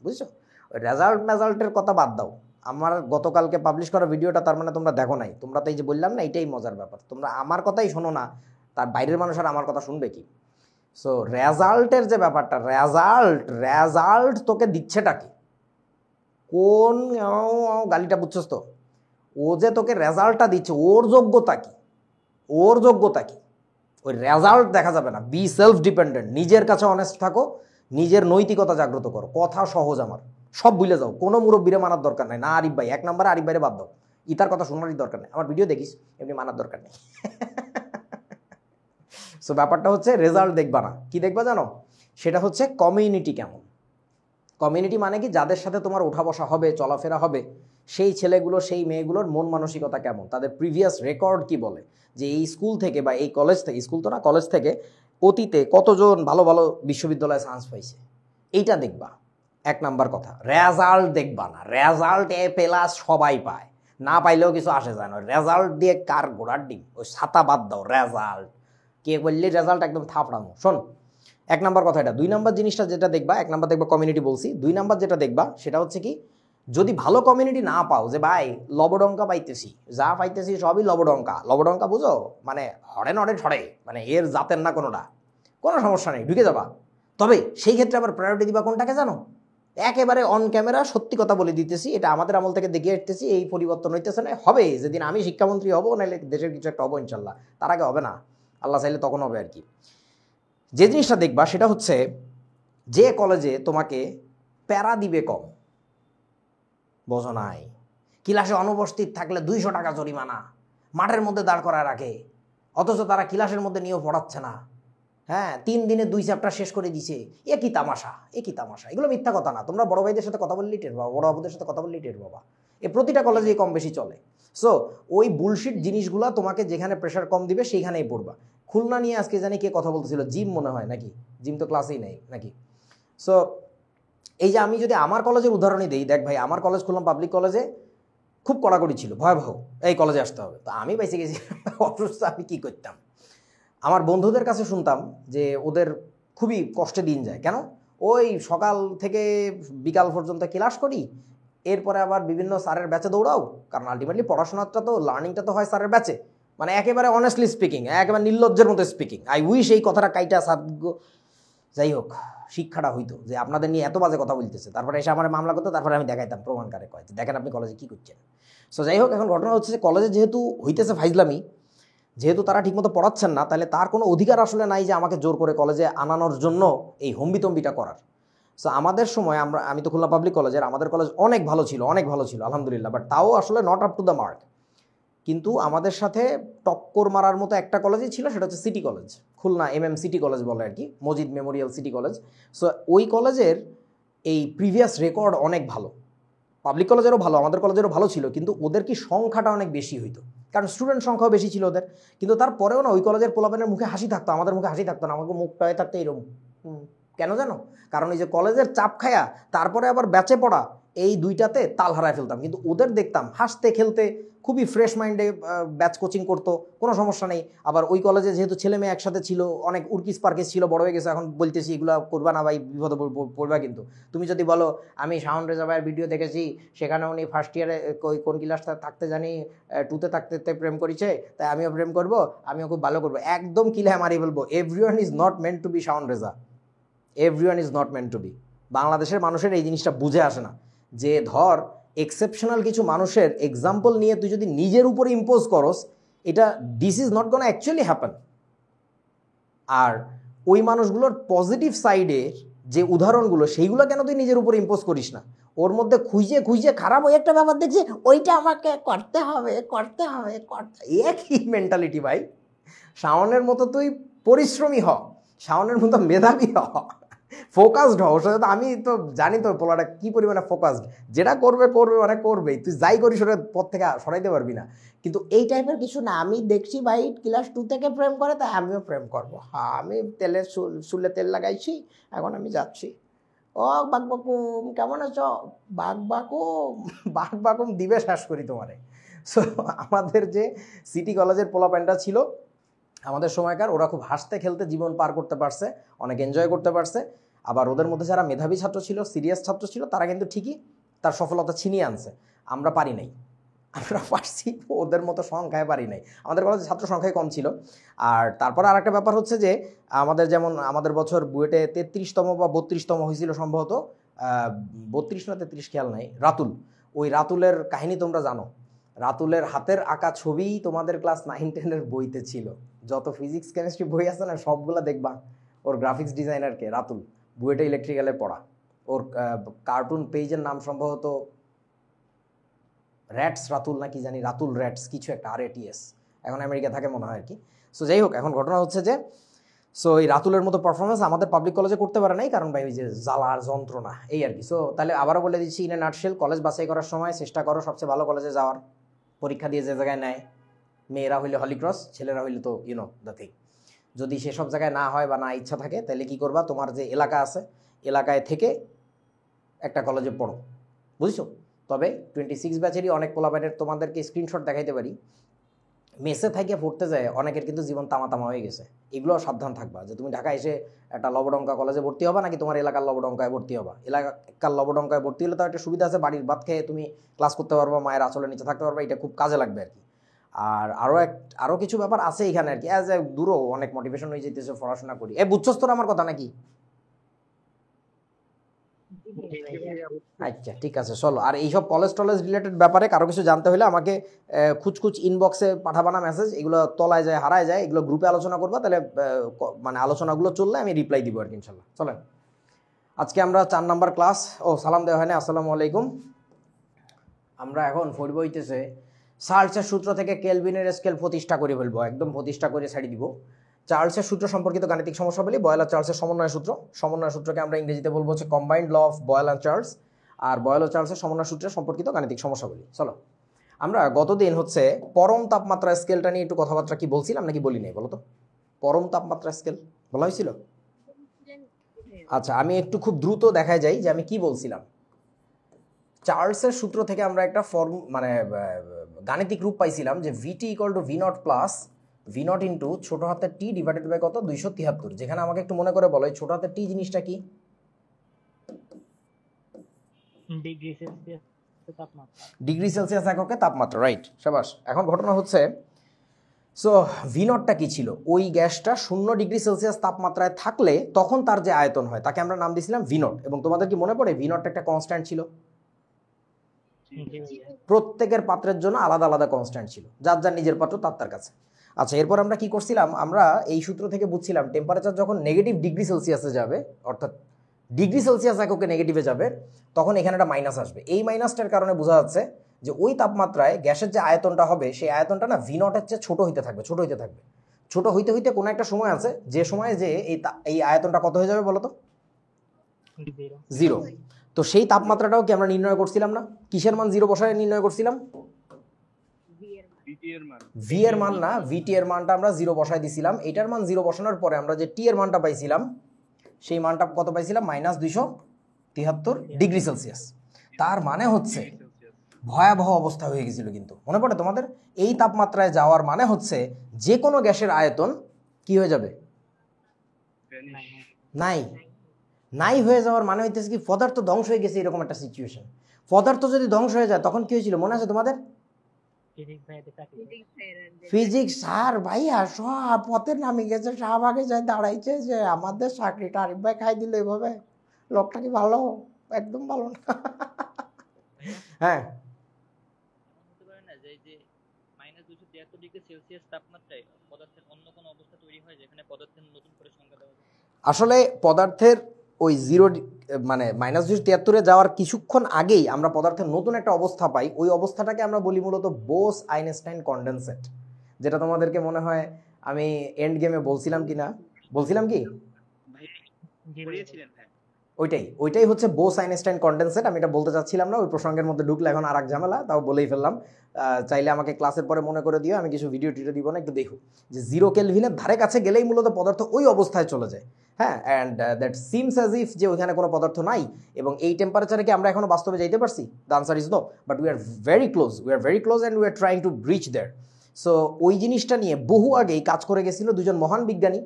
বুঝছো? ওই রেজাল্টের কথা বাদ দাও। আমার গতকালকে পাবলিশ করা ভিডিওটা তার মানে তোমরা দেখো নাই। তোমরা তো এই যে বললাম না, এটাই মজার ব্যাপার, তোমরা আমার কথাই শোনো না, তার বাইরের মানুষ আর আমার কথা শুনবে কি? সো রেজাল্টের যে ব্যাপারটা, রেজাল্ট তোকে দিচ্ছেটা কি? কোন গালিটা বুঝছস তো? ও যে তোকে রেজাল্টটা দিচ্ছে, ওর যোগ্যতা কি? ওই রেজাল্ট দেখা যাবে না। বি সেলফ ডিপেন্ডেন্ট, নিজের কাছে অনেস্ট থাকো, নিজের নৈতিকতা জাগ্রত করো। কথা সহজ, আমার সব ভুলে যাও, কোনো মুরব্বীরে মানার দরকার নাই। না আরিফ ভাই, 1 নম্বরে আরিফ ভাইরে বাদ দাও, ইতার কথা শোনারই দরকার নেই। আমার ভিডিও দেখিস, এমনি মানার দরকার নেই। সো ব্যাপারটা হচ্ছে রেজাল্ট দেখবা না, কি দেখবা জানো? সেটা হচ্ছে কমিউনিটি কেমন। কমিউনিটি মানে কি? যাদের সাথে তোমার ওঠা বসা হবে, চলাফেরা হবে, সেই ছেলেগুলো সেই মেয়েগুলোর মন মানসিকতা কেমন, তাদের প্রিভিয়াস রেকর্ড কি বলে, যে এই স্কুল থেকে বা এই কলেজ থেকে, স্কুল তো না, কলেজ থেকে অতীতে কতজন ভালো ভালো বিশ্ববিদ্যালয়ে চান্স পাইছে, এইটা দেখবা। 1 নাম্বার কথা। রেজাল্ট দেখবা না। রেজাল্ট A+ সবাই পায়, না পাইলেও কিছু আসে যায় না। রেজাল্ট দিয়ে কার ঘোড়ার ডিম, ওই ছাতা বাদ দাও, রেজাল্ট কে বললে রেজাল্ট একদম থাপড়ানো। শোন, 1 নাম্বার কথা এটা। 2 নাম্বার জিনিসটা যেটা দেখবা, 1 নাম্বার দেখবা কমিউনিটি বলছি, 2 নাম্বার যেটা দেখবা সেটা হচ্ছে কি, যদি ভালো কমিউনিটি না পাও, যে ভাই লবডঙ্কা পাইতেছি, যা পাইতেছি সবই লবডঙ্কা বুঝো, মানে হরে নড়ে ছড়ে, মানে এর জাতের না কোনোটা, কোনো সমস্যা নেই, ঢুকে যাবা। তবে সেই ক্ষেত্রে আবার প্রায়োরিটি দিবা কোনটাকে জানো? একেবারে অন ক্যামেরা সত্যি কথা বলে দিতেছি, এটা আমাদের আমল থেকে দেখিয়ে আসতেছি, এই পরিবর্তন হইতেছে না, হবে যেদিন আমি শিক্ষামন্ত্রী হবো, নাহলে দেশের কিছু একটা হবো ইনশাল্লাহ, তার আগে হবে না, আল্লাহ চাইলে তখন হবে আর কি। যে জিনিসটা দেখবা সেটা হচ্ছে, যে কলেজে তোমাকে প্যারা দিবে কম, বোঝো নাই? ক্লাসে অনুপস্থিত থাকলে 200 টাকা জরিমানা, মাঠের মধ্যে দাঁড় করায় রাখে, অথচ তারা ক্লাসের মধ্যে নিয়েও পড়াচ্ছে না। হ্যাঁ, 3 দিনে 2 চ্যাপ্টার শেষ করে দিছে। এ কি তামাশা! এগুলো মিথ্যা কথা না, তোমরা বড় ভাইদের সাথে কথা বললেই টের পাবা, বড় বাবুদের সাথে কথা বললেই টের পাবা। প্রতিটা কলেজে কম বেশি চলে। সো ওই বুলশিট জিনিসগুলা তোমাকে যেখানে প্রেশার কম দিবে সেইখানেই পড়বা। খুলনা নিয়ে আজকে জানি কে কথা বলতেছিল, জিম মনে হয় নাকি, জিম তো ক্লাসেই নেই নাকি। সো এই যে আমি যদি আমার কলেজের উদাহরণই দিই, দেখ ভাই, আমার কলেজ খুলনা পাবলিক কলেজে খুব কড়াকড়ি ছিল, ভয়াবহ, এই কলেজে আসতে হবে। তো আমি বেঁচে গেছি অসুস্থ, আমি কি করতাম? আমার বন্ধুদের কাছে শুনতাম যে ওদের খুবই কষ্টে দিন যায়। কেন? ওই সকাল থেকে বিকাল পর্যন্ত ক্লাস করি, এরপরে আবার বিভিন্ন স্যারের ব্যাচে দৌড়াও, কারণ আলটিমেটলি পড়াশোনাটা তো, লার্নিংটা তো হয় স্যারের ব্যাচে। মানে একেবারে অনেস্টলি স্পিকিং, একেবারে নির্লজ্জের মতো স্পিকিং, আই উইশ এই কথাটা কাইটা সাধ্য, যাই হোক, শিক্ষাটা হইতো যে আপনাদের নিয়ে এত বাজে কথা বলতেছে, তারপরে এসে আমার মামলা করতো, তারপরে আমি দেখাইতাম প্রমাণকারে, কয় দেখেন আপনি কলেজে কী করছেন। সো যাই হোক, এখন ঘটনা হচ্ছে যে কলেজে যেহেতু হইতেছে ফাইজলামি, যেহেতু তারা ঠিকমতো পড়াচ্ছেন না, তাহলে তার কোনো অধিকার আসলে নাই যে আমাকে জোর করে কলেজে আনানোর জন্য এই হম্বিতম্বিটা করার। সো আমাদের সময় আমি তো খুলনা পাবলিক কলেজের, আমাদের কলেজ অনেক ভালো ছিল আলহামদুলিল্লাহ, বাট তাও আসলে not up to the mark. কিন্তু আমাদের সাথে টক্কর মারার মতো একটা কলেজই ছিল, সেটা হচ্ছে city college, Khulna city college বলে আর কি, Majid Memorial city college. So ওই কলেজের এই প্রিভিয়াস রেকর্ড অনেক ভালো, পাবলিক কলেজেরও ভালো, আমাদের কলেজেরও ভালো ছিল, কিন্তু ওদের কি সংখ্যাটা অনেক বেশি হইতো, কারণ স্টুডেন্ট সংখ্যাও বেশি ছিল ওদের। কিন্তু তারপরেও না, ওই কলেজের পোলাপানের মুখে হাসি থাকতো, আমাদের মুখে হাসি থাকতো না, আমাকে মুখটায় থাকতো এরকম। কেন জানো? কারণ এই যে কলেজের চাপ খায়া তারপরে আবার ব্যাচে পড়া, এই দুইটাতে তাল হারায় ফেলতাম। কিন্তু ওদের দেখতাম হাসতে খেলতে, খুবই ফ্রেশ মাইন্ডে ব্যাচ কোচিং করতো, কোনো সমস্যা নেই। আবার ওই কলেজে যেহেতু ছেলে মেয়ে একসাথে ছিল, অনেক উর্কিস পার্কিস ছিল, বড় হয়ে গেছে, এখন বলতেছি এগুলো করবা না ভাই, বিপদে পড়বা। কিন্তু তুমি যদি বলো আমি শাওন রেজা ভাইয়ের ভিডিও দেখেছি, সেখানে উনি ফার্স্ট ইয়ারে কোন ক্লাসটা থাকতে জানি 2তে থাকতে প্রেম করেছে, তাই আমিও প্রেম করব, আমিও খুব ভালো করবো, একদম কিলে মারি বলবো, everyone is not meant to be Shaon Reza, everyone is not meant to be. বাংলাদেশের মানুষের এই জিনিসটা বুঝে আসে না, যে ধর এক্সেপশনাল কিছু মানুষের এক্সাম্পল নিয়ে তুই যদি নিজের উপরে ইম্পোজ করস, এটা this is not gonna actually happen. আর ওই মানুষগুলোর পজিটিভ সাইডের যে উদাহরণগুলো, সেইগুলো কেন তুই নিজের উপরে ইম্পোজ করিস না? ওর মধ্যে খুঁজে খারাপ ওই একটা ব্যাপার দেখছি, ওইটা আমাকে করতে হবে। একই মেন্টালিটি ভাই। শাওনের মতো তুই পরিশ্রমী হ, শাওনের মতো মেধাবী হ, ফোকাসড হ। ওর সাথে তো আমি তো জানি তো পোলাটা কী পরিমাণে ফোকাসড, যেটা করবে মানে করবেই, তুই যাই করিস ওটা পথ থেকে সরাইতে পারবি না। কিন্তু এই টাইপের কিছু না, আমি দেখছি ভাই ক্লাস 2 থেকে প্রেম করে, তাই আমিও প্রেম করবো, হ্যাঁ আমি চুলে তেল লাগাইছি, এখন আমি যাচ্ছি। ও বাঘবাকুম কেমন আছো? বাঘবাকুম দিবে শেষ করি তোমারে। সো আমাদের যে সিটি কলেজের পোলাপ্যান্টটা ছিল, আমাদের সময়কার ওরা খুব হাসতে খেলতে জীবন পার করতে পারছে, অনেক এনজয় করতে পারছে। আবার ওদের মধ্যে যারা মেধাবী ছাত্র ছিল, সিরিয়াস ছাত্র ছিল, তারা কিন্তু ঠিকই তার সফলতা ছিনিয়ে আনছে। আমরা পারি নাই, আমরা পারছি ওদের মতো সংখ্যায় পারি নাই। আমাদের কলেজে ছাত্র সংখ্যায় কম ছিল। আর তারপর আর একটা ব্যাপার হচ্ছে যে আমাদের যেমন আমাদের বছর বুয়েটে 33তম বা 32তম হয়েছিল সম্ভবত, 32 না 33 খেয়াল নাই, রাতুল। ওই রাতুলের কাহিনী তোমরা জানো। রাতুলের হাতের আঁকা ছবি তোমাদের ক্লাস 9-10-এর বইতে ছিল। যত ফিজিক্স কেমিস্ট্রি বই আছে না সবগুলো দেখবা ওর গ্রাফিক্স ডিজাইনারকে রাতুল, বুয়েটে ইলেকট্রিক্যালে পড়া। ওর কার্টুন পেজের নাম সম্ভবত র্যাটস রাতুল না কি জানি, রাতুল র্যাটস কিছু একটা, RATS। এখন আমেরিকা থাকে মনে হয় আর কি। সো যাই হোক, এখন ঘটনা হচ্ছে যে সো এই রাতুলের মতো পারফরমেন্স আমাদের পাবলিক কলেজে করতে পারে নাই, কারণ ভাই ওই যে জ্বালার যন্ত্রণা এই আর কি। সো তাহলে আবারও বলে দিচ্ছি, ইন এ নাটশেল, কলেজ বাছাই করার সময় চেষ্টা করো সবচেয়ে ভালো কলেজে যাওয়ার। পরীক্ষা দিয়ে যে জায়গায় নেয়, মেয়েরা হইলে হলিক্রস, ছেলেরা হইলে তো ইউনো দ্য থিং। যদি সেসব জায়গায় না হয় বা না ইচ্ছা থাকে, তাহলে কি করবা, তোমার যে এলাকা আছে এলাকায় থেকে একটা কলেজে পড়ো, বুঝছো। তবে 26 ব্যাচেরই অনেক পোলাপাইনের তোমাদেরকে স্ক্রিনশট দেখাইতে পারি, মেসে থেকে পড়তে যায় অনেকের কিন্তু জীবন তামা তামা হয়ে গেছে। এগুলো সাবধান থাকবা যে তুমি ঢাকা এসে একটা লবডঙ্কা কলেজে ভর্তি হবা নাকি তোমার এলাকার লবডঙ্কায় ভর্তি হবা। এলাকার লবডঙ্কায় ভর্তি হলে তো একটা সুবিধা আছে, বাড়ির ভাত খেয়ে তুমি ক্লাস করতে পারবা, মায়ের আঁচলের নিচে থাকতে পারবা, এটা খুব কাজে লাগবে আর কি। আর আরও কিছু ব্যাপার আছে এখানে আর কি, অ্যাজ এ দূরও অনেক মোটিভেশন হয়ে যেতেছে পড়াশোনা করি। বুঝছস তোর আমার কথা নাকি? আচ্ছা ঠিক আছে, চলো। আর এইসব কলেজ টলেজ রিলেটেড ব্যাপারে কারো কিছু জানতে হলে আমাকে খুচখুচ ইনবক্সে পাঠাবানা মেসেজ, এগুলো তলায় যায় হারায় যায়, এগুলো গ্রুপে আলোচনা করবা, তাহলে মানে আলোচনাগুলো চললে আমি রিপ্লাই দিব আর কি ইনশাল্লাহ। চলেন আজকে আমরা 4 নাম্বার ক্লাস, সালাম দেওয়া হয় না, আসসালামু আলাইকুম। আমরা এখন পড়ব হইতেছে চার্লসের সূত্র থেকে কেলভিনের স্কেল প্রতিষ্ঠা করে ফেলবো, একদম প্রতিষ্ঠা করে ছাড়ি দিব। চার্লসের সূত্র সম্পর্কিত গাণিতিক সমস্যা বলি, বয়েল আর চার্লসের সমন্বয় সূত্র। সমন্বয় সূত্রকে আমরা ইংরেজিতে বলবো হচ্ছে combined law of Boyle and Charles. আর বয়েল ও চার্লসের সমন্বয় সূত্রে সম্পর্কিত গাণিতিক সমস্যা বলি। চলো, আমরা গতদিন হচ্ছে পরম তাপমাত্রা স্কেলটা নিয়ে একটু কথাবার্তা কি বলছিলাম নাকি বলি নাই বলো তো? পরম তাপমাত্রা স্কেল বলা হয়েছিল? আচ্ছা, আমি একটু খুব দ্রুত দেখায় যাই যে আমি কি বলছিলাম। চার্লসের সূত্র থেকে আমরা একটা মানে গাণিতিক রূপ পাইছিলাম যে VT = V0 plus V0 into ছোট হাতের টি ডিভাইডেড বাই কত, 273। যেখানে আমাকে একটু মনে করে বলো এই ছোট হাতের টি জিনিসটা কি? ডিগ্রি সেলসিয়াস এককে তাপমাত্রা, রাইট, শাবাশ। এখন ঘটনা হচ্ছে সো V0টা কি ছিল? ওই গ্যাসটা 0 ডিগ্রি সেলসিয়াস তাপমাত্রায় থাকলে তখন তার যে আয়তন হয় তাকে আমরা নাম দিয়েছিলাম V0। এবং তোমাদের কি মনে পড়ে V0টা একটা কনস্ট্যান্ট ছিল? প্রত্যেকের পাত্রের জন্য আলাদা আলাদা কনস্ট্যান্ট ছিল, যার যার নিজের পাত্র তার কাছে। আচ্ছা, এরপর আমরা কি করছিলাম, আমরা এই সূত্র থেকে বুঝছিলাম টেম্পারেচার যখন নেগেটিভ ডিগ্রি সেলসিয়াসে যাবে, অর্থাৎ ডিগ্রি সেলসিয়াস এককে নেগেটিভে যাবে, তখন এখানে একটা মাইনাস আসবে। এই মাইনাসটার কারণে বোঝা যাচ্ছে যে ওই তাপমাত্রায় গ্যাসের যে আয়তনটা হবে সেই আয়তনটা না V0-এর চেয়ে ছোট হইতে থাকবে, ছোট হইতে থাকবে। ছোট হইতে হইতে কোনো একটা সময় আছে যে সময়ে যে এই আয়তনটা কত হয়ে যাবে বলো তো? 0। তো সেই তাপমাত্রাটাও কি আমরা নির্ণয় করছিলাম না? কিসের মান 0 বসায় নির্ণয় করছিলাম? ভি এর মান না, VT এর মানটা আমরা 0 বসায় দিছিলাম। এটার মান 0 বসানোর পরে আমরা যে টি এর মানটা পাইছিলাম সেই মানটা কত পাইছিলাম? -273 ডিগ্রি সেলসিয়াস। তার মানে হচ্ছে ভয়াবহ অবস্থা হয়ে গেছিল, কিন্তু মনে পড়ে তোমাদের? এই তাপমাত্রায় যাওয়ার মানে হচ্ছে যে কোনো গ্যাসের আয়তন কি হয়ে যাবে? নাই হয়ে যাওয়ার মানে হইতেছে কি পদার্থ ধ্বংস হয়ে গেছে, এরকম একটা সিচুয়েশন। পদার্থ যদি ধ্বংস হয়ে যায় তখন কি হয়েছিল মনে আছে তোমাদের? ফিজিক্স স্যার ভাইয়া সব পথের নামে গেছে, শাহবাগে যায় দাঁড়াইছে যে আমাদের চাকরিটা আরিফ ভাই খাই দিল এইভাবে। লোকটা কি ভালো? একদম ভালো না। হ্যাঁ, আসলে পদার্থের ওই 0 মানে -273-এ যাওয়ার কিছুক্ষণ আগেই আমরা পদার্থের নতুন একটা অবস্থা পাই। ওই অবস্থাটাকে আমরা বলি মূলত বোস-আইনস্টাইন কনডেনসেট, যেটা তোমাদেরকে মনে হয় আমি এন্ড গেমে বলছিলাম কি না, বলছিলাম কি? ওইটাই হচ্ছে বোস-আইনস্টাইন কনডেনসেট। আমি এটা বলতে চাচ্ছিলাম না, ওই প্রসঙ্গের মধ্যে ঢুকলে এখন আর এক ঝামেলা, তাও বলেই ফেললাম। চাইলে আমাকে ক্লাসের পরে মনে করে দিও, আমি কিছু ভিডিও টিডিও দিব না, একটু দেখো যে 0 কেলভিনের ধারে কাছে গেলেই মূলত পদার্থ ওই অবস্থায় চলে যায়। হ্যাঁ, and that seems as if যে ওইখানে কোনো পদার্থ নাই। এবং এই টেম্পারেচারে কি আমরা এখনো বাস্তবে যাইতে পারছি? The answer is no, but we are very close and we are trying to breach there. So ওই জিনিসটা নিয়ে বহু আগেই কাজ করে গেছিল দুজন মহান বিজ্ঞানী,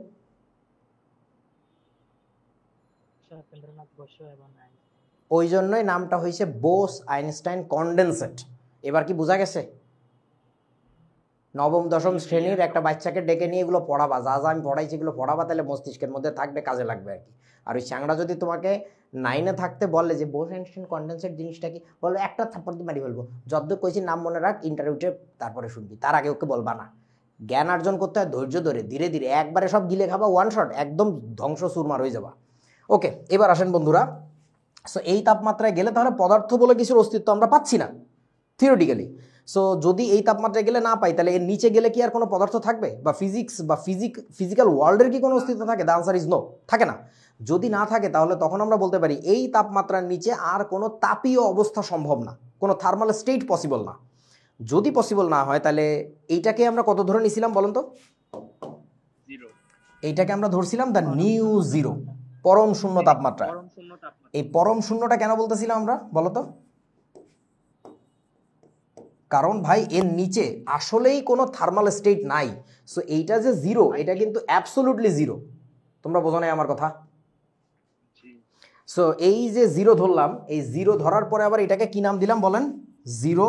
ওই জন্যই নামটা হয়েছে বোস আইনস্টাইন কন্ডেনসেট। এবার কি বোঝা গেছে? নবম দশম শ্রেণীর একটা বাচ্চাকে ডেকে নিয়ে এগুলো পড়াবা, যা যা আমি পড়াইছি এগুলো পড়াবা, তাহলে মস্তিষ্কের মধ্যে থাকবে, কাজে লাগবে আর কি। আর ওই চ্যাংড়া যদি তোমাকে 9-এ থাকতে বলে যে বোস আইনস্টাইন কন্ডেনসেট জিনিসটা কি, বলবে একটা থাপ্পড় দিয়ে মারি বলবো, যতদূর কইছি নাম মনে রাখ, ইন্টারভিউতে তারপরে শুনবি, তার আগে ওকে বলবা না। জ্ঞান অর্জন করতে হয় ধৈর্য ধরে, ধীরে ধীরে, একবারে সব গিলে খাবা ওয়ান শট, একদম ধ্বংস চুরমার হয়ে যাবা। ওকে, এবার আসেন বন্ধুরা। সো এই তাপমাত্রায় গেলে তাহলে পদার্থ বলে কিছুর অস্তিত্ব আমরা পাচ্ছি না থিওরিটিক্যালি। সো যদি এই তাপমাত্রায় গেলে না পাই, তাহলে এর নিচে গেলে কি আর কোনো পদার্থ থাকবে, বা ফিজিক্স বা ফিজিক্যাল ওয়ার্ল্ডের কি কোনো অস্তিত্ব থাকে? দ্য আনসার ইজ নো, থাকে না। যদি না থাকে তাহলে তখন আমরা বলতে পারি এই তাপমাত্রার নিচে আর কোনো তাপীয় অবস্থা সম্ভব না, কোনো থার্মাল স্টেট পসিবল না। যদি পসিবল না হয় তাহলে এইটাকে আমরা কত ধরে নিয়েছিলাম বলুন তো? এইটাকে আমরা ধরছিলাম দ্য নিউ জিরো, পরম শূন্য তাপমাত্রা। এই পরম শূন্যটা কেন বলতেছিলাম আমরা বলতো? কারণ ভাই এর নিচে আসলেই কোনো থার্মাল স্টেট নাই। সো এইটা যে জিরো, এটা কিন্তু অ্যাবসোলুটলি জিরো। তোমরা বোঝো নাই আমার কথা? সো এই যে জিরো ধরলাম, এই জিরো ধরার পরে আবার এটাকে কি নাম দিলাম বলেন? জিরো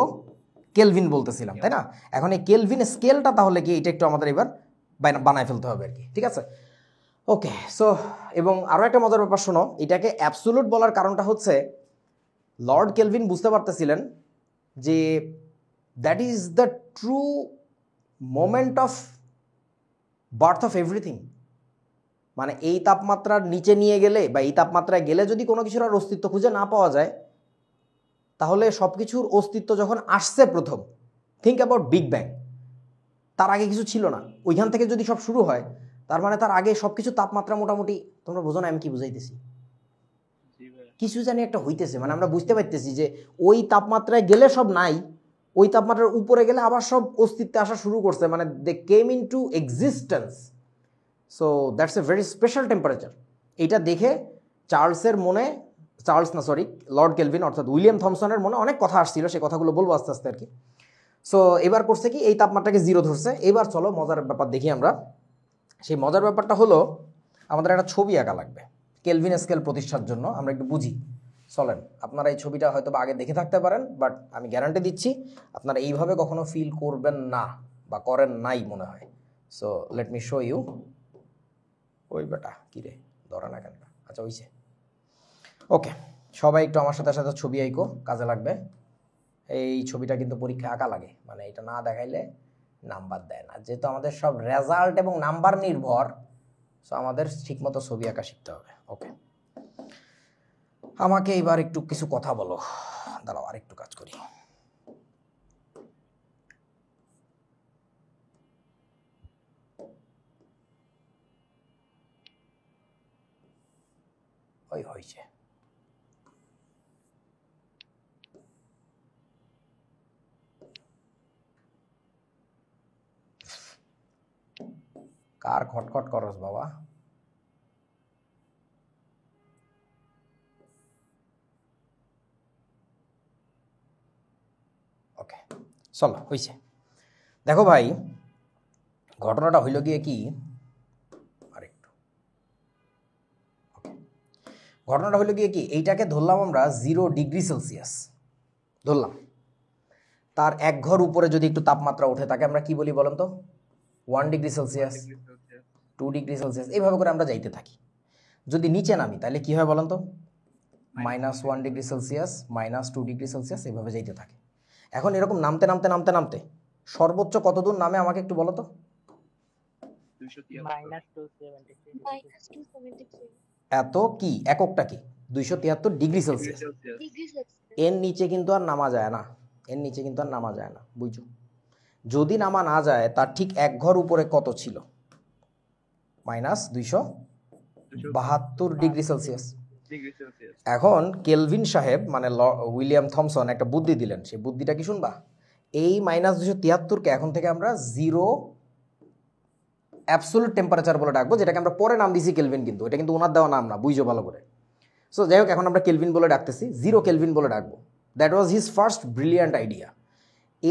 কেলভিন বলতেছিলাম, তাই না? এখন এই কেলভিন স্কেলটা তাহলে কি, এটা একটু আমাদের এবার বানায় ফেলতে হবে আর কি, ঠিক আছে? ওকে, সো এবং আরও একটা মজার ব্যাপার শোনো, এটাকে অ্যাবসোলুট বলার কারণটা হচ্ছে লর্ড কেলভিন বুঝতে পারতেছিলেন যে that is the true moment of birth of everything. মানে এই তাপমাত্রার নিচে নিয়ে গেলে বা এই তাপমাত্রায় গেলে যদি কোনো কিছুর আর অস্তিত্ব খুঁজে না পাওয়া যায়, তাহলে সব কিছুর অস্তিত্ব যখন আসছে প্রথম, থিঙ্ক অ্যাবাউট বিগ ব্যাং, তার আগে কিছু ছিল না, ওইখান থেকে যদি সব শুরু হয়, তার মানে তার আগে সব কিছু তাপমাত্রা মোটামুটি, তোমরা বোঝো না আমি কি বুঝাইতেছি? কিছু জানি একটা হইতেছে, মানে আমরা বুঝতে পারতেছি যে ওই তাপমাত্রায় গেলে সব নাই, ওই তাপমাত্রার উপরে গেলে আবার সব অস্তিত্বে আসা শুরু করছে, মানে they came into existence. So that's a very special temperature. এইটা দেখে লর্ড কেলভিন অর্থাৎ উইলিয়াম থমসনের মনে অনেক কথা আসছিল, সেই কথাগুলো বলবো আস্তে আস্তে আর কি। সো এবার করছে কি, এই তাপমাত্রাকে জিরো ধরছে। এবার চলো মজার ব্যাপার দেখি আমরা। সেই মজার ব্যাপারটা হলো আমাদের একটা ছবি আঁকা লাগবে কেলভিন স্কেল প্রতিষ্ঠার জন্য, আমরা একটু বুঝি। চলেন, আপনারা এই ছবিটা হয়তো আগে দেখে থাকতে পারেন, বাট আমি গ্যারান্টি দিচ্ছি আপনারা এইভাবে কখনো ফিল করবেন না বা করেন নাই মনে হয়। So let me show you. ওই বেটা কিরে ধরা না কেন? আচ্ছা ওইছে। ওকে, সবাই একটু আমার সাথে সাথে ছবি আঁকো, কাজে লাগবে। এই ছবিটা কিন্তু পরীক্ষা আঁকা লাগে, মানে এটা না দেখাইলে নাম্বার দেয় না, যেহেতু আমাদের সব রেজাল্ট এবং নাম্বার নির্ভর। সো আমাদের ঠিকমতো ছবি আঁকা শিখতে হবে। ওকে, আমাকে এবার একটু কিছু কথা বলো, দাঁড়াও আর একটু কাজ করি। ওই হয়েছে। কার খটখট করস বাবা? ওকে চলো হয়েছে। দেখো ভাই, ঘটনাটা হইল গিয়ে কি, আরেকটু ঘটনাটা হইল গিয়ে কি, এইটাকে ধরলাম আমরা 0 ডিগ্রি সেলসিয়াস ধরলাম। তার এক ঘর উপরে যদি একটু তাপমাত্রা উঠে তাকে আমরা কি বলি বলেন তো? 1 ডিগ্রি সেলসিয়াস, 2 ডিগ্রি সেলসিয়াস, এইভাবে করে আমরা যাইতে থাকি। যদি নিচে নামি তাহলে কি হয় বলেন তো? -1 ডিগ্রি সেলসিয়াস, -2 ডিগ্রি সেলসিয়াস, এইভাবে যাইতে থাকে। এখন এরকম নামতে নামতে নামতে নামতে সর্বোচ্চ কত দূর নামে আমাকে একটু বলো তো? এত কি এককটা কি? 273 ডিগ্রি সেলসিয়াস। এর নিচে কিন্তু আর নামা যায় না, এর নিচে কিন্তু আর নামা যায় না, বুঝছো? যদি নামা না যায় তার ঠিক এক ঘর উপরে কত ছিল? -272 ডিগ্রি সেলসিয়াস। এখন কেলভিন সাহেব মানে উইলিয়াম থমসন একটা বুদ্ধি দিলেন, সেই বুদ্ধিটা কি শুনবা? এই -273কে এখন থেকে আমরা 0 অ্যাবসোলিউট টেম্পারেচার বলে ডাকবো, যেটাকে আমরা পরে নাম দিয়েছি কেলভিন, কিন্তু এটা কিন্তু ওনার দেওয়া নাম না, বুঝছো ভালো করে। সো যাই হোক, এখন আমরা কেলভিন বলে ডাকতেছি, 0 কেলভিন বলে ডাকবো। That was his first brilliant idea.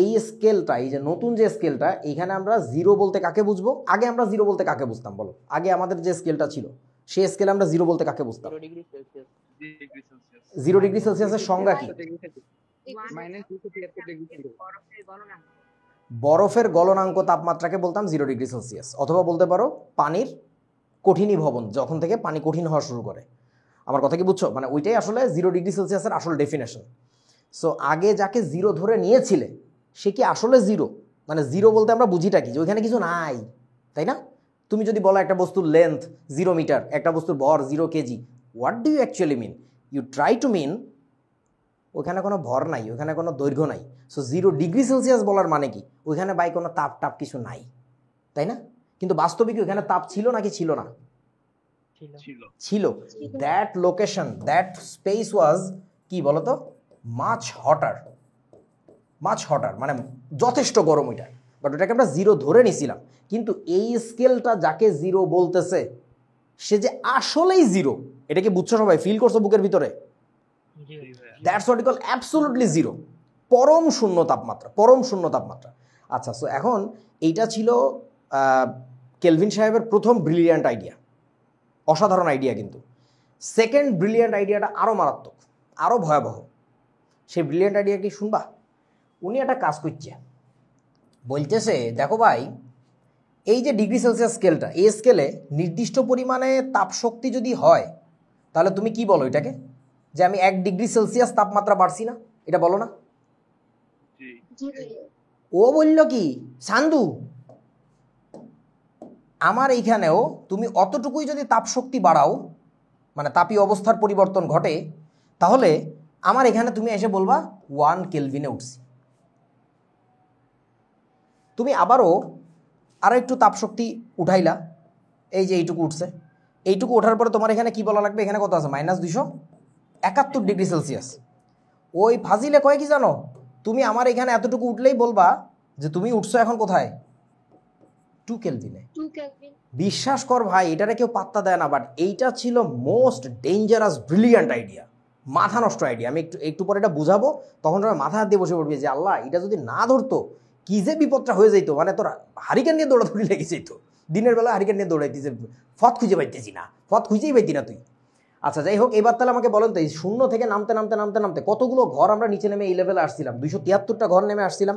এই স্কেলটা, এই যে নতুন যে স্কেলটা, এইখানে আমরা জিরো বলতে কাকে বুঝবো? আগে আমরা জিরো বলতে কাকে বুঝতাম বলো? আগে আমাদের যে স্কেলটা ছিল সেই স্কেলে আমরা জিরো বলতে কাকে বুঝতাম? 0 ডিগ্রি সেলসিয়াসের সংজ্ঞা কি? বরফের গলনাঙ্ক তাপমাত্রাকে বলতাম 0 ডিগ্রি সেলসিয়াস, অথবা বলতে পারো পানির কঠিনীভবন, যখন থেকে পানি কঠিন হওয়া শুরু করে। আমার কথা কি বুঝছো? মানে ওইটাই আসলে 0 ডিগ্রি সেলসিয়াসের আসল ডেফিনেশন। সো আগে যাকে জিরো ধরে নিয়েছিলে সে কি আসলে জিরো? মানে জিরো বলতে আমরা বুঝিটা কি? যে ওইখানে কিছু নাই, তাই না? তুমি যদি বলো একটা বস্তুর লেন্থ 0 মিটার, একটা বস্তুর ভর 0 KG, what do you actually mean? You try to mean ওইখানে কোনো ভর নাই, ওইখানে কোনো দৈর্ঘ্য নাই। সো 0 ডিগ্রি সেলসিয়াস বলার মানে কি? ওইখানে বাই কোনো তাপ টাপ কিছু নাই, তাই না? কিন্তু বাস্তবিক ওইখানে তাপ ছিল নাকি ছিল না? ছিল। দ্যাট লোকেশন, দ্যাট স্পেস ওয়াজ কি বলতো? মাচ হটার, মাচ হটার, মানে যথেষ্ট গরম ওইটা। বাট ওটাকে আমরা জিরো ধরে নিছিলাম। কিন্তু এই স্কেলটা যাকে জিরো বলতেছে সে যে আসলেই জিরো, এটা কি বুঝছো সবাই? ফিল করছো বুকের ভিতরে? That's what you call absolutely zero, পরম শূন্য তাপমাত্রা, পরম শূন্য তাপমাত্রা। আচ্ছা, সো এখন এইটা ছিল কেলভিন সাহেবের প্রথম ব্রিলিয়ান্ট আইডিয়া, অসাধারণ আইডিয়া। কিন্তু সেকেন্ড ব্রিলিয়ান্ট আইডিয়াটা আরও মারাত্মক, আরও ভয়াবহ। সেই ব্রিলিয়ান্ট আইডিয়া কি শুনবা? উনি একটা কাজ করছে, বলতেছে দেখো ভাই, এই যে ডিগ্রি সেলসিয়াস স্কেলটা, এই স্কেলে নির্দিষ্ট পরিমাণে তাপশক্তি যদি হয় তাহলে তুমি কি বলো এটাকে? যে আমি 1 ডিগ্রি সেলসিয়াস তাপমাত্রা বাড়ছি না, এটা বলো না? ও বলল কি, সান্দু আমার এইখানেও তুমি অতটুকুই যদি তাপশক্তি বাড়াও, মানে তাপীয় অবস্থার পরিবর্তন ঘটে, তাহলে আমার এখানে তুমি এসে বলবা 1 কেলভিনে উঠছি। তুমি আবারও আরও একটু তাপশক্তি উঠাইলা, এই যে এইটুকু উঠছে, এইটুকু ওঠার পরে তোমার এখানে কি বলা লাগবে? এখানে কত আছে? -271 ডিগ্রি সেলসিয়াস। ওই ফাজিলে কয় কি জানো? তুমি আমার এখানে এতটুকু উঠলেই বলবা যে তুমি উঠছো এখন কোথায়? 2 কেলভিনে। বিশ্বাস কর ভাই, এটারে কেউ পাত্তা দেয় না, বাট এইটা ছিল মোস্ট ডেঞ্জারাস ব্রিলিয়ান্ট আইডিয়া, মাথা নষ্ট আইডিয়া। আমি একটু পরে এটা বুঝাবো, তখন তোরা মাথা হাত দিয়ে বসে পড়বি যে আল্লাহ, এটা যদি না ধরতো কি যে বিপদটা হয়ে যেত। মানে তোরা হারিকেন নিয়ে দৌড়াদৌড়ি লেগে যেত, দিনের বেলা হারিকেন নিয়ে দৌড়াইতেছে, ফত খুঁজে পাইতেছি না, ফত খুঁজেই পাইতি না তুই। আচ্ছা যাই হোক, এবার তাহলে আমাকে বলেন তো, এই শূন্য থেকে নামতে নামতে নামতে নামতে কতগুলো ঘর আমরা নিচে নেমে এই লেভেলে আসছিলাম? 273টা ঘর নেমে আসছিলাম।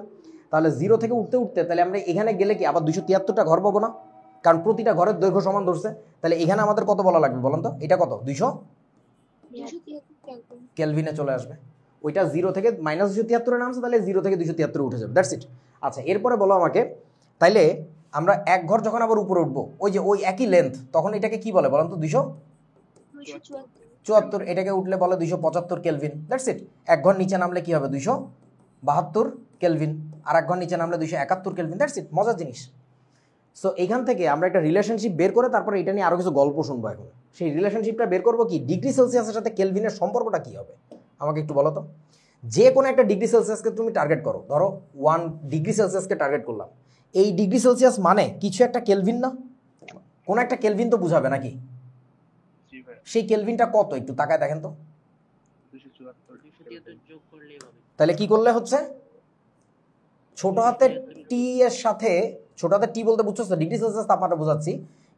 তাহলে জিরো থেকে উঠতে উঠতে তাহলে আমরা এখানে গেলে কি আবার 273টা ঘর পাবো না? কারণ প্রতিটা ঘরের দৈর্ঘ্য সমান ধরছে। তাহলে এখানে আমাদের কত বলা লাগবে বলেন তো? এটা কত? 200 কেলভিনে চলে আসবে। ওইটা জিরো থেকে -273 নামছে, তাহলে জিরো থেকে 273 উঠে যাবে। That's it. আচ্ছা, এরপরে বলো আমাকে, তাইলে আমরা এক ঘর যখন আবার উপরে উঠবো, ওই যে ওই একই লেন্থ, তখন এটাকে কি বলে বলেন তো? 274। এটাকে উঠলে বলে 275 কেলভিন। দ্যাটস ইট। এক ঘর নিচে নামলে কি হবে? 272 কেলভিন। আর এক ঘর নিচে নামলে 271 কেলভিন। দ্যাটস ইট। মজার জিনিস। সো এইখান থেকে আমরা একটা রিলেশনশিপ বের করে তারপরে এটা নিয়ে আরও কিছু গল্প শুনবো এখন। সেই রিলেশনশিপটা বের করবো কি, ডিগ্রি সেলসিয়াসের সাথে কেলভিনের সম্পর্কটা কী হবে আমাকে একটু বলো তো। যে কোনো একটা ডিগ্রি সেলসিয়াসকে তুমি টার্গেট করো, ধরো 1 ডিগ্রি সেলসিয়াসকে টার্গেট করলাম। এই ডিগ্রি সেলসিয়াস মানে কিছু একটা কেলভিন না? কোনো একটা কেলভিন তো বুঝাবে নাকি? সেই কেলভিনটা কত একটু তাকায় দেখেন তো। তাহলে কি করলে হচ্ছে? ছোট হাতের টি এর সাথে, ছোট হাতের টি বলতে বুঝছো ডিগ্রি সেলসিয়াস তাপমাত্রা বোঝাচ্ছি,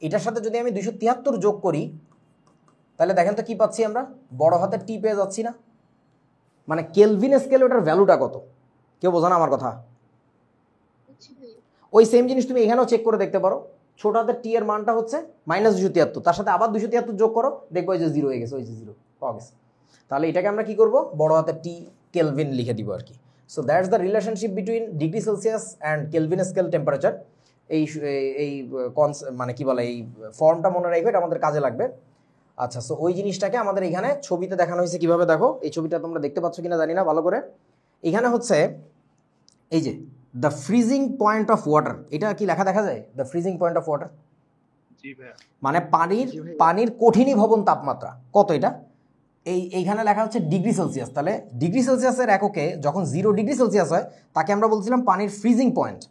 এটার সাথে যদি আমি 273 যোগ করি তাহলে দেখেন তো কি পাচ্ছি আমরা? বড় হাতের টি পেয়ে যাচ্ছি না? মানে কেলভিন স্কেলে ওটার ভ্যালুটা কত? কেউ বোঝা না আমার কথা? ওই সেম জিনিস তুমি এখানেও চেক করে দেখতে পারো। ছোট হাতের টি এর মানটা হচ্ছে -273, তার সাথে আবার 273 যোগ করো, দেখবো ওই যে জিরো হয়ে গেছে, ওই যে জিরো পাওয়া গেছে। তাহলে এটাকে আমরা কি করব? বড় হাতের টি কেলভিন লিখে দিব আর কি। So that's the relationship between degree Celsius and Kelvin scale temperature. এই এই মানে কি বলে, এই ফর্মটা মনে রাখবে, এটা আমাদের কাজে লাগবে। আচ্ছা, সো ওই জিনিসটাকে আমাদের এখানে ছবিতে দেখানো হয়েছে। কিভাবে দেখো, এই ছবিটা তোমরা দেখতে পাচ্ছ কিনা জানি না ভালো করে। এখানে হচ্ছে এই যে the freezing point of water, এটা কি লেখা দেখা যায়? The freezing point of water মানে পানির কঠিনীভবন তাপমাত্রা কত? এটা এইখানে লেখা হচ্ছে ডিগ্রি সেলসিয়াস। তাহলে ডিগ্রি সেলসিয়াসের এককে যখন 0 ডিগ্রি সেলসিয়াস হয় তাকে আমরা বলছিলাম পানির ফ্রিজিং পয়েন্ট।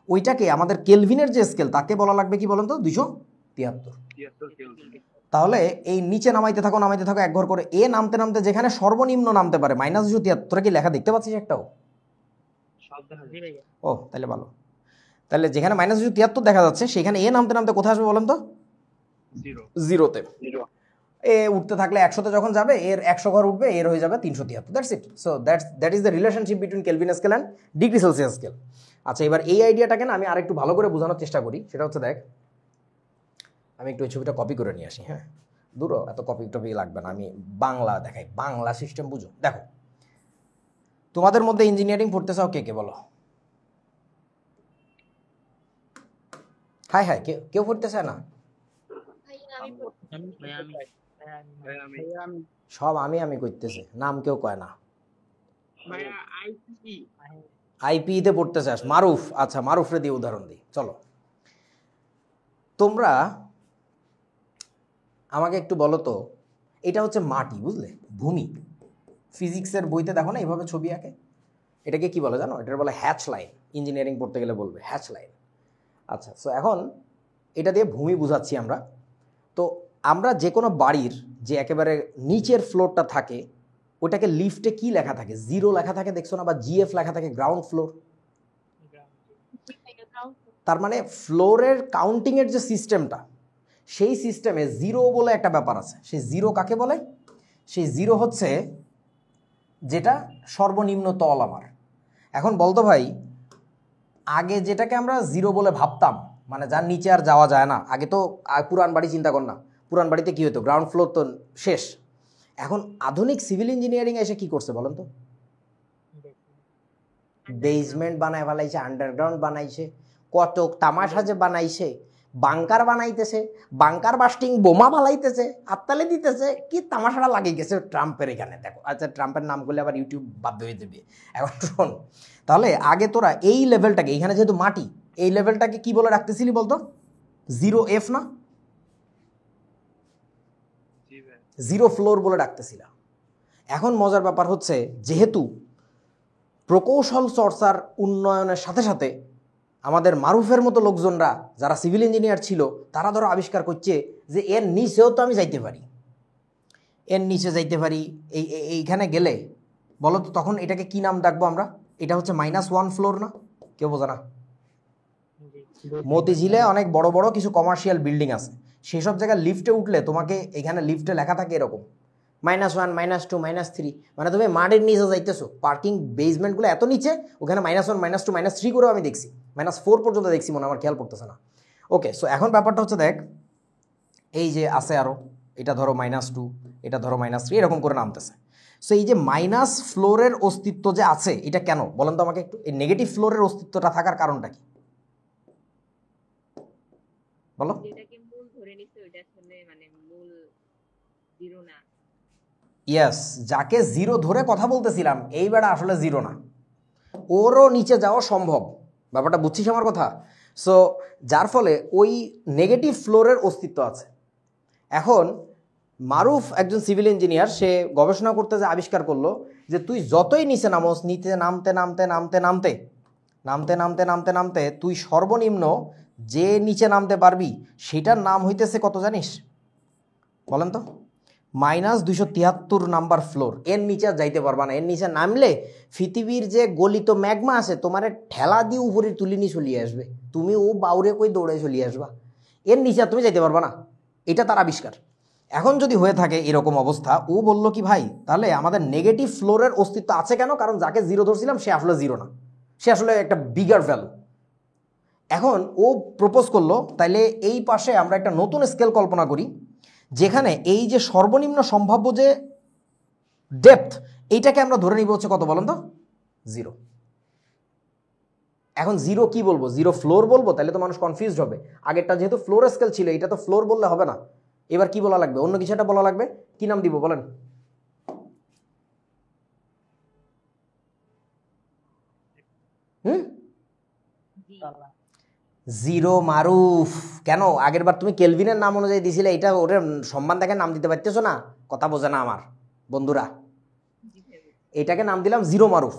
ওইটাকে আমাদের কেলভিনের যে স্কেল তাকে বলা লাগবে কি বলেন তো? 273। তাহলে এই নিচে নামাইতে থাকো নামাইতে থাকো এক ঘর করে, এ নামতে নামতে যেখানে সর্বনিম্ন নামতে পারে -273, কি লেখা দেখতে পাচ্ছিস একটাও? ও তাহলে ভালো। তাহলে যেখানে -273 দেখা যাচ্ছে সেখানে এ নামতে নামতে কোথায় আসবে বলেন তো? জিরোতে। এ উঠতে থাকলে 100তে যখন যাবে এর 100 ঘর উঠবে, এর হয়ে যাবে 373। That's it. So that is the relationship between Kelvin scale and degree Celsius scale. আচ্ছা, এবার এই আইডিয়াটাকে না আমি আরেকটু ভালো করে বোঝানোর চেষ্টা করি। সেটা হচ্ছে, দেখ আমি একটু ওই ছবিটা কপি করে নিয়ে আসি। হ্যাঁ, দূর এত কপি টপি লাগবে না, আমি বাংলা দেখাই, বাংলা সিস্টেম বুঝো। দেখো, তোমাদের মধ্যে ইঞ্জিনিয়ারিং পড়তে চাও কে কে বলো? হাই হাই, কেউ পড়তে চায় না? সব আমি করতেছে, নাম কেউ কয় না। আইপিতে পড়তে চাস? মারুফ, আচ্ছা মারুফরে দিয়ে উদাহরণ দিই। চলো, তোমরা আমাকে একটু বলো তো, এটা হচ্ছে মাটি, বুঝলে, ভূমি। ফিজিক্সের বইতে দেখো না এইভাবে ছবি আঁকে, এটাকে কি বলে জানো? এটা বলে হ্যাচ লাইন। ইঞ্জিনিয়ারিং পড়তে গেলে বলবে হ্যাচ লাইন। আচ্ছা, সো এখন এটা দিয়ে ভূমি বুঝাচ্ছি আমরা। তো আমরা যে কোনো বাড়ির যে একেবারে নিচের ফ্লোরটা থাকে, ওটাকে লিফটে কি লেখা থাকে? 0 লেখা থাকে, দেখছো না? বা জিএফ লেখা থাকে, গ্রাউন্ড ফ্লোর। তার মানে ফ্লোরের কাউন্টিংয়ের যে সিস্টেমটা, সেই সিস্টেমে 0 বলে একটা ব্যাপার আছে। সেই 0 কাকে বলে? সেই 0 হচ্ছে যেটা সর্বনিম্ন তল আমার। এখন বলতো ভাই, আগে যেটাকে আমরা 0 বলে ভাবতাম, মানে যার নিচে আর যাওয়া যায় না, আগে তো পুরান বাড়ি চিন্তা কর না, পুরান বাড়িতে কি হতো? গ্রাউন্ড ফ্লোর তো শেষ। এখন আধুনিক সিভিল ইঞ্জিনিয়ারিং এসে কি করছে বলেন তো? বেসমেন্ট বানায় ফেলাইছে, আন্ডারগ্রাউন্ড বানাইছে, কত তামাশা যে বানাইছে, বাংকার বানাইতেছে, বাংকার বাস্টিং বোমা বানাইতেছে, হাততালি দিতেছে, কি তামাশাটা লাগিয়ে গেছে ট্রাম্পের এখানে। দেখো, আচ্ছা ট্রাম্পের নাম করলে আবার ইউটিউব বাধ্য হয়ে যাবে। এখন শোন, তাহলে আগে তোরা এই লেভেলটাকে, এইখানে যেহেতু মাটি, এই লেভেলটাকে কি বলে রাখতেছিলি বলতো? 0F না? 0 ফ্লোর বলে রাখতেছিলাম। এখন মজার ব্যাপার হচ্ছে, যেহেতু প্রকৌশল চর্চার উন্নয়নের সাথে সাথে আমাদের মারুফের মতো লোকজনরা যারা সিভিল ইঞ্জিনিয়ার ছিল, তারা ধরো আবিষ্কার করছে যে এর নিচেও তো আমি যাইতে পারি, এর নিচে যাইতে পারি। এইখানে গেলে বলো তো তখন এটাকে কি নাম ডাকবো আমরা? এটা হচ্ছে -1 ফ্লোর না? কেউ বোঝে না? মতিঝিলে অনেক বড় বড় কিছু কমার্শিয়াল বিল্ডিং আছে, সেই সব জায়গায় লিফটে উঠলে তোমাকে এখানে লিফটে লেখা থাকে এরকম -1, -2, -3। মানে তুমি মাটির নিচে যাইতেছো, পার্কিং বেসমেন্টগুলো এত নিচে, ওখানে -1, -2, -3 করেও আমি দেখছি, -4 পর্যন্ত দেখছি, মনে আমার খেয়াল পড়তেছে না। ওকে, সো এখন ব্যাপারটা হচ্ছে, দেখ এই যে আছে আরও, এটা ধরো -2, এটা ধরো -3, এরকম করে নামতেছে। সো এই যে মাইনাস ফ্লোরের অস্তিত্ব যে আছে, এটা কেন বলেন তো আমাকে একটু? এই নেগেটিভ ফ্লোরের অস্তিত্বটা থাকার কারণটা কি বলো? ইয়েস, যাকে 0 ধরে কথা বলতেছিলাম, এইবার আসলে 0 না, ওরও নিচে যাওয়া সম্ভব। ব্যাপারটা বুঝছিস আমার কথা? সো যার ফলে ওই নেগেটিভ ফ্লোরের অস্তিত্ব আছে। এখন মারুফ একজন সিভিল ইঞ্জিনিয়ার, সে গবেষণা করতে যে আবিষ্কার করলো যে তুই যতই নিচে নামোস, নিচে নামতে নামতে নামতে নামতে নামতে নামতে নামতে নামতে তুই সর্বনিম্ন যে নিচে নামতে পারবি সেটার নাম হইতেছে কত জানিস বলেন তো? -273 নাম্বার ফ্লোর। এর নিচে আর যাইতে পারবা না। এর নিচে নামলে পৃথিবীর যে গলিত ম্যাগমা আছে, তোমার ঠেলা দিয়ে উপরে তুলে নিয়ে চলিয়ে আসবে, তুমি ও বাউরে কই দৌড়ে চলিয়ে আসবা। এর নিচে আর তুমি যাইতে পারবা না, এটা তার আবিষ্কার। এখন যদি হয়ে থাকে এরকম অবস্থা, ও বললো কি ভাই, তাহলে আমাদের নেগেটিভ ফ্লোরের অস্তিত্ব আছে কেন? কারণ যাকে 0 ধরছিলাম সে আসলে 0 না, সে আসলে একটা বিগার ভ্যালু। এখন ও প্রপোজ করলো, তাইলে এই পাশে আমরা একটা নতুন স্কেল কল্পনা করি, যেখানে এই যে সর্বনিম্ন সম্ভাব্য যে ডেপথ, এইটাকে আমরা ধরে নিব হচ্ছে কত বলেন তো? 0। এখন 0 কি বলবো? 0 ফ্লোর বলবো? তাহলে তো মানুষ কনফিউজড হবে। আগেরটা যেহেতু ফ্লোর স্কেল ছিল, এটা তো ফ্লোর বললে হবে না। এবার কি বলা লাগবে? অন্য কিছু একটা বলা লাগবে। কি নাম দিব বলেন? হুম, 0 মারুফ। কেন? আগের বার তুমি কেলভিনের নাম অনুযায়ী দিছিলে, এটা ওরে সম্মান দেখে নাম দিতে পারতেছো না? কথা বোঝে না আমার বন্ধুরা। এটাকে নাম দিলাম 0 মারুফ।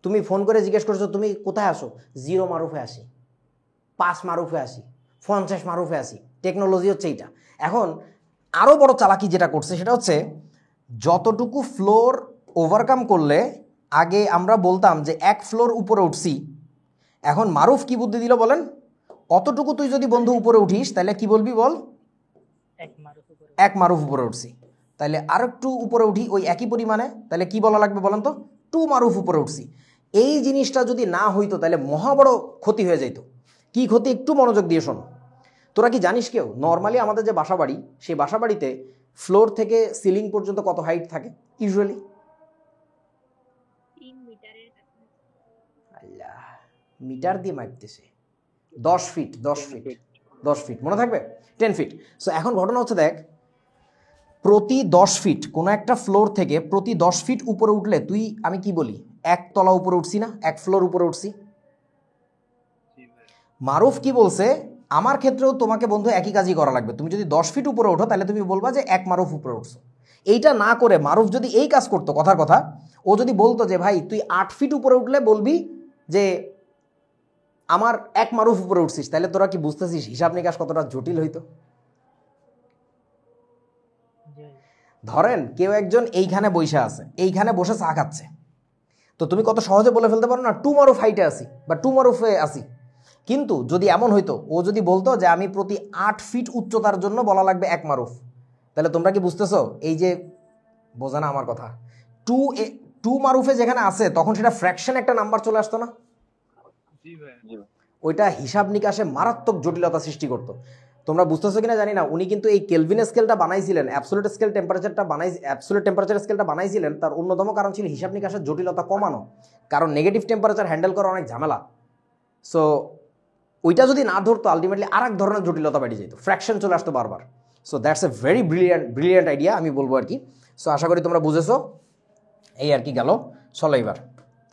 তুমি ফোন করে জিজ্ঞেস করছো তুমি কোথায় আসো? 0 মারুফে আসি, 5 মারুফে আসি, 50 মারুফে আসি। টেকনোলজি হচ্ছে এইটা। এখন আরও বড় চালাকি যেটা করছে সেটা হচ্ছে, যতটুকু ফ্লোর ওভারকাম করলে আগে আমরা বলতাম যে এক ফ্লোর উপরে উঠছি, এখন মারুফ কি বুদ্ধি দিল বলেন, অতটুকু তুই যদি বন্ধু উপরে উঠিস তাহলে কি বলবি বল, এক মারুফ উপরে উঠছি। তাহলে আর একটু উপরে উঠি ওই একই পরিমাণে, তাহলে কি বলা লাগবে বলেন তো, টু মারুফ উপরে উঠছি। এই জিনিসটা যদি না হইতো তাহলে মহা বড় ক্ষতি হয়ে যেত। কি ক্ষতি একটু মনোযোগ দিয়ে শোনো। তোরা কি জানিস কেউ নর্মালি আমাদের যে বাসা বাড়ি, সেই বাসা বাড়িতে ফ্লোর থেকে সিলিং পর্যন্ত কত হাইট থাকে ইউজুয়ালি? আল্লাহ, মিটার দিয়ে মাপতেছে। 10 ফিট 10 ফিট 10 ফিট মনে থাকবে, 10 ফিট। সো এখন ঘটনা হচ্ছে দেখ, প্রতি 10 ফিট কোনো একটা ফ্লোর থেকে প্রতি 10 ফিট উপরে উঠলে তুই, আমি কি বলি, এক তলা উপরে উঠছি না, এক ফ্লোর উপরে উঠছি। মারুফ কি বলছে, আমার ক্ষেত্রেও তোমাকে বন্ধু একই কাজই করা লাগবে। তুমি যদি 10 ফিট উপরে ওঠো তাহলে তুমি বলবা যে এক মারুফ উপরে উঠছো। এইটা না করে মারুফ যদি এই কাজ করতো, কথার কথা, ও যদি বলতো যে ভাই তুই 8 ফিট উপরে উঠলে বলবি যে আমার এক মারুফ উপরে উঠছিস, তাহলে তোরা কি বুঝতেছিস হিসাব নিকাশ কতটা জটিল হইতো? ধরেন কেউ একজন এইখানে বসে আছে, এইখানে বসে চা খাচ্ছে, তো তুমি কত সহজে বলে ফেলতে পারো না টু মারুফ হাইটে আসি বা টু মারুফে আসি। কিন্তু যদি এমন হইতো, ও যদি বলতো যে আমি প্রতি 8 ফিট উচ্চতার জন্য বলা লাগবে এক মারুফ, তাহলে তোমরা কি বুঝতেছো এই যে, বোঝা না আমার কথা, টু মারুফে যেখানে আছে তখন সেটা ফ্র্যাকশন একটা নাম্বার চলে আসতো না, ওইটা হিসাব নিকাশে মারাত্মক জটিলতা সৃষ্টি করতো। তোমরা বুঝতেছো কিনা জানি না, উনি কিন্তু এই কেলভিন স্কেলটা বানাইছিলেন, অ্যাবসোলিউট স্কেল টেম্পারেচারটা অ্যাবসোলিউট টেম্পারেচার স্কেলটা বানাইছিলেন, তার অন্যতম কারণ ছিল হিসাব নিকাশের জটিলতা কমানো, কারণ নেগেটিভ টেম্পারেচার হ্যান্ডেল করা অনেক ঝামেলা। সো ওইটা যদি না ধরতো আলটিমেটলি আর এক ধরনের জটিলতা বেড়ে যেত, ফ্র্যাকশন চলে আসতো বারবার। So that's a very brilliant idea আমি বলবো আর কি। সো আশা করি তোমরা বুঝেছো। এই আর কি গেল। চলো এবার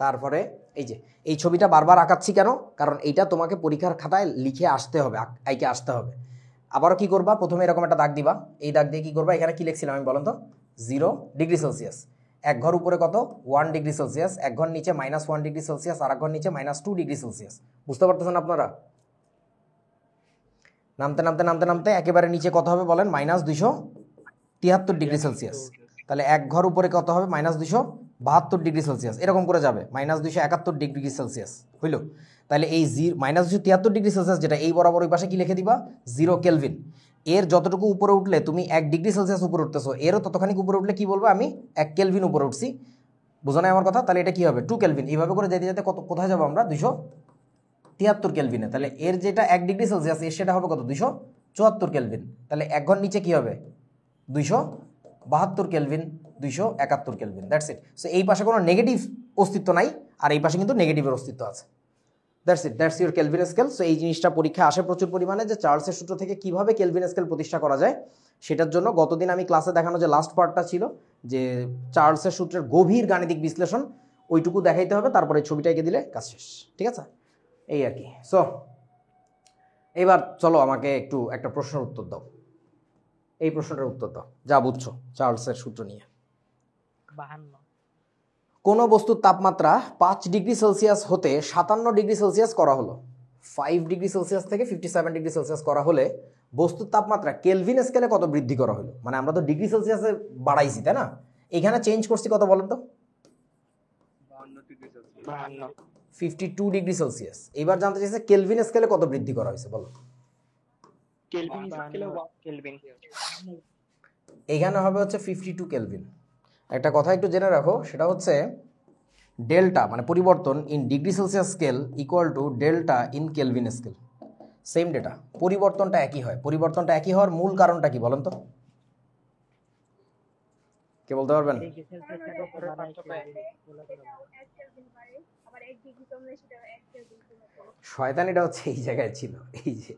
তারপরে এই যে এই ছবিটা বারবার আঁকাচ্ছি কেন, কারণ এইটা তোমাকে পরীক্ষার খাতায় লিখে আসতে হবে, আইকে আসতে হবে। আবারও কি করবা, প্রথমে এরকম একটা দাগ দিবা, এই দাগ দিয়ে কি করবা, এখানে কি লিখছিলাম আমি বলেন তো, 0 ডিগ্রি সেলসিয়াস। এক ঘর উপরে কত 1 ডিগ্রি সেলসিয়াস, এক ঘর নিচে -1 ডিগ্রি সেলসিয়াস, আর এক ঘর নিচে -2 ডিগ্রি সেলসিয়াস। বুঝতে পারতেছেন আপনারা? নামতে নামতে নামতে নামতে একেবারে নিচে কত হবে বলেন, -273 ডিগ্রি সেলসিয়াস। তাহলে এক ঘর উপরে কত হবে, -272 ডিগ্রি সেলসিয়াস, এরকম করে যাবে, -271 ডিগ্রি সেলসিয়াস হইল। তাহলে এই -273 ডিগ্রি সেলসিয়াস যেটা, এই বরাবর ওই পাশে কি লিখে দিবা, 0 কেলভিন। এর যতটুকু উপরে উঠলে তুমি 1 ডিগ্রি সেলসিয়াস উপরে উঠতেছো, এরও ততখানি উপরে উঠলে কি বলবো, আমি 1 কেলভিন উপরে উঠছি। বোঝা নাই আমার কথা? তাহলে এটা কি হবে, 2 কেলভিন। এইভাবে করে যেতে যেতে কোথায় যাবো আমরা, 273 কেলভিনে। তাহলে এর যেটা 1 ডিগ্রি সেলসিয়াস, এর সেটা হবে কত, 274 কেলভিন। তাহলে এক ঘর নিচে কি হবে, 272 Kelvin, 271 Kelvin. That's it. So এই পাশে কোনো নেগেটিভ অস্তিত্ব নাই, আর এই পাশে কিন্তু নেগেটিভের অস্তিত্ব আছে। That's it, that's your Kelvin scale. So এই জিনিসটা পরীক্ষা আসে প্রচুর পরিমাণে, যে চার্লসের সূত্র থেকে কিভাবে কেলভিন স্কেল প্রতিষ্ঠা করা যায়। সেটার জন্য গতদিন আমি ক্লাসে দেখানো যে লাস্ট পার্টটা ছিল, যে চার্লসের সূত্রের গভীর গাণিতিক বিশ্লেষণ, ওইটুকু দেখাইতে হবে, তারপরে ছবিটা এঁকে দিলে কাজ শেষ। ঠিক আছে, এই আর কি। সো এবার চলো আমাকে একটু একটা প্রশ্নের উত্তর দাও। এই প্রশ্নটার উত্তর দাও যা বুঝছো চার্লসের সূত্র নিয়ে। 52। কোন বস্তুর তাপমাত্রা 5 ডিগ্রি সেলসিয়াস হতে 57 ডিগ্রি সেলসিয়াস করা হলো, 5 ডিগ্রি সেলসিয়াস থেকে 57 ডিগ্রি সেলসিয়াস করা হলে বস্তুর তাপমাত্রা কেলভিন স্কেলে কত বৃদ্ধি করা হলো। মানে আমরা তো ডিগ্রি সেলসিয়াসে বাড়াইছি, তাই না? এখানে চেঞ্জ করছি কত বলেন তো, 52 ডিগ্রি সেলসিয়াস। এবার জানতে চাইছে কেলভিন স্কেলে কত বৃদ্ধি করা হয়েছে, বলো। এখানে হবে হচ্ছে 52 কেলভিন। একটা কথা একটু জেনে রাখো, সেটা হচ্ছে ডেল্টা মানে পরিবর্তন in degree Celsius scale equal to delta in Kelvin scale. Same data, পরিবর্তনটা একই হয়। পরিবর্তনটা একই হওয়ার মূল কারণটা কি বলেন তো, কে বলতে পারবেন? শয়তানিটা হচ্ছে এই জায়গায় ছিল, এই যে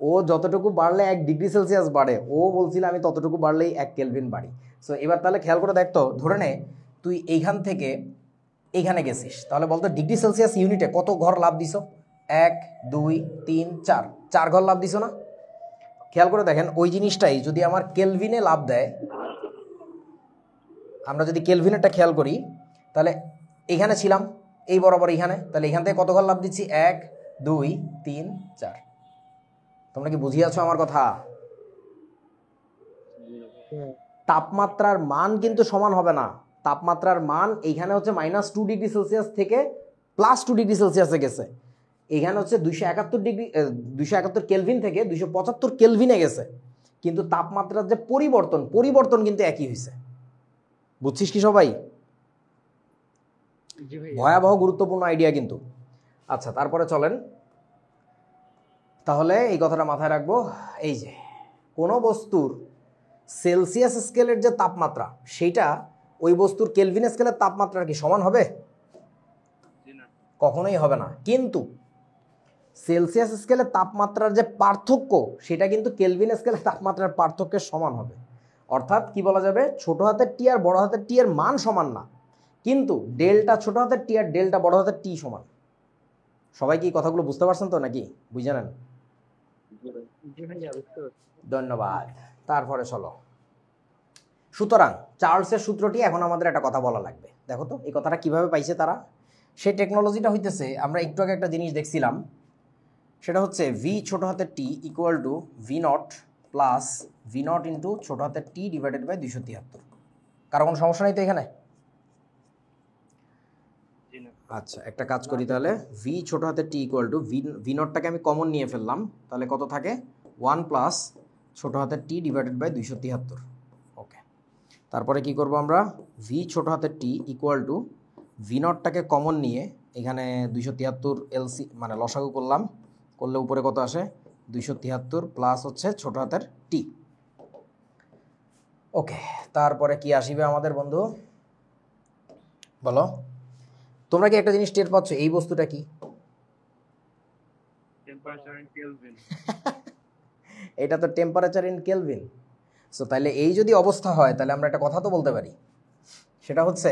ও যতটুকু বাড়লে 1 ডিগ্রি সেলসিয়াস বাড়ে, ও বলছিল আমি ততটুকু বাড়লেই 1 কেলভিন বাড়ি। সো এবার তাহলে খেয়াল করে দেখতো, ধরে নে তুই এইখান থেকে এইখানে গেছিস, তাহলে বলতো ডিগ্রি সেলসিয়াস ইউনিটে কত ঘর লাভ দিছো, 1 2 3 4, 4 ঘর লাভ দিছো না? খেয়াল করে দেখেন ওই জিনিসটাই যদি আমার কেলভিনে লাভ দেয়, আমরা যদি কেলভিনেরটা খেয়াল করি, তাহলে এখানে ছিলাম এই বরাবর এখানে, তাহলে এখান থেকে কত ঘর লাভ দিচ্ছি, 1 2 3 4। তোমরা কি বুঝিয়াছো আমার কথা? তাপমাত্রার মান কিন্তু সমান হবে না, তাপমাত্রার মান এইখানে হচ্ছে -2°C থেকে +2°C গেছে, এখানে হচ্ছে 271 কেলভিন থেকে 275 কেলভিনে গেছে, কিন্তু তাপমাত্রার যে পরিবর্তন কিন্তু একই হয়েছে। বুঝছিস কি সবাই? জি ভাইয়া। ভয়াবহ গুরুত্বপূর্ণ আইডিয়া কিন্তু। আচ্ছা, তারপরে চলেন, তাহলে এই কথাটা মাথায় রাখবো। এই যে কোনো বস্তুর সেলসিয়াস স্কেলের যে তাপমাত্রা, সেইটা ওই বস্তুর কেলভিন স্কেলের তাপমাত্রার কি সমান হবে? কখনোই হবে না। কিন্তু সেলসিয়াস স্কেলের তাপমাত্রার যে পার্থক্য, সেটা কিন্তু কেলভিন স্কেলের তাপমাত্রার পার্থক্যের সমান হবে। অর্থাৎ কি বলা যাবে, ছোট হাতের টি আর বড় হাতের টি এর মান সমান না, কিন্তু ডেল্টা ছোট হাতের টি আর ডেল্টা বড় হাতের টি সমান। সবাই কি কথাগুলো বুঝতে পারছেন তো নাকি? বুঝে নেন। জি ভাইয়া, বুঝতে পারছি। ধন্যবাদ। তারপরে চলো, সুতরাং চার্লসের সূত্রটি এখন আমাদের একটা কথা বলা লাগবে। দেখো তো এই কথাটা কিভাবে পাইছে তারা। সেই টেকনোলজিটা হইতেছে, আমরা একটু আগে একটা জিনিস দেখছিলাম, সেটা হচ্ছে ভি ছোট হাতের T equal to V0 plus V0 into ছোট হাতের টি ডিভাইডেড বাই 273। কারো কোনো সমস্যা নেই তো এখানে? আচ্ছা, একটা কাজ করি তাহলে, ভি ছোট হাতের টি ইকুয়াল টু V0টাকে আমি কমন নিয়ে ফেললাম, তাহলে কত থাকে 1 প্লাস ছোট হাতের টি ডিভাইডেড বাই 273। ওকে, তারপরে কি করব আমরা, ভি ছোট হাতের টি ইকুয়াল টু V0টাকে কমন নিয়ে এখানে 273 এলসি মানে লসাগু করলাম, করলে উপরে কত আসে 273 প্লাস হচ্ছে ছোট হাতের টি। ওকে, তারপরে কি আসিবে আমাদের বন্ধু, বলো? তোমরা কি একটা জিনিস টের পাচ্ছ, এই বস্তুটা কি? এটা তো টেম্পারেচার ইন কেলভিন। সো তাহলে এই যদি অবস্থা হয়, তাহলে আমরা একটা কথা তো বলতে পারি, সেটা হচ্ছে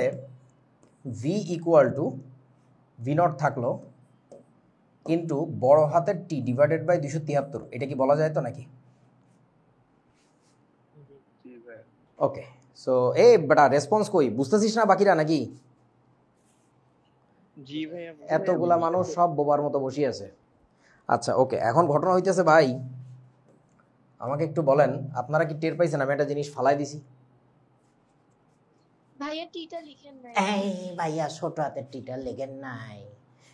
ভি ইকুয়াল টু V0 থাকলো ইন্টু বড় হাতের টি ডিভাইডেড বাই 273। এটা কি বলা যায় তো নাকি? ওকে, সো এই বেটা রেসপন্স কই, বুঝতেছিস না বাকিরা নাকি? জি ভাইয়া। এতগুলা মানুষ সব বোবার মতো বসে আছে। আচ্ছা ওকে, এখন ঘটনা হইতেছে ভাই, আমাকে একটু বলেন, আপনারা কি টের পাইছেন আমি একটা জিনিস ফালাই দিছি? ভাইয়া টিটা লিখেন নাই। এই ভাইয়া ছোট হাতের টিটা লেখেন নাই,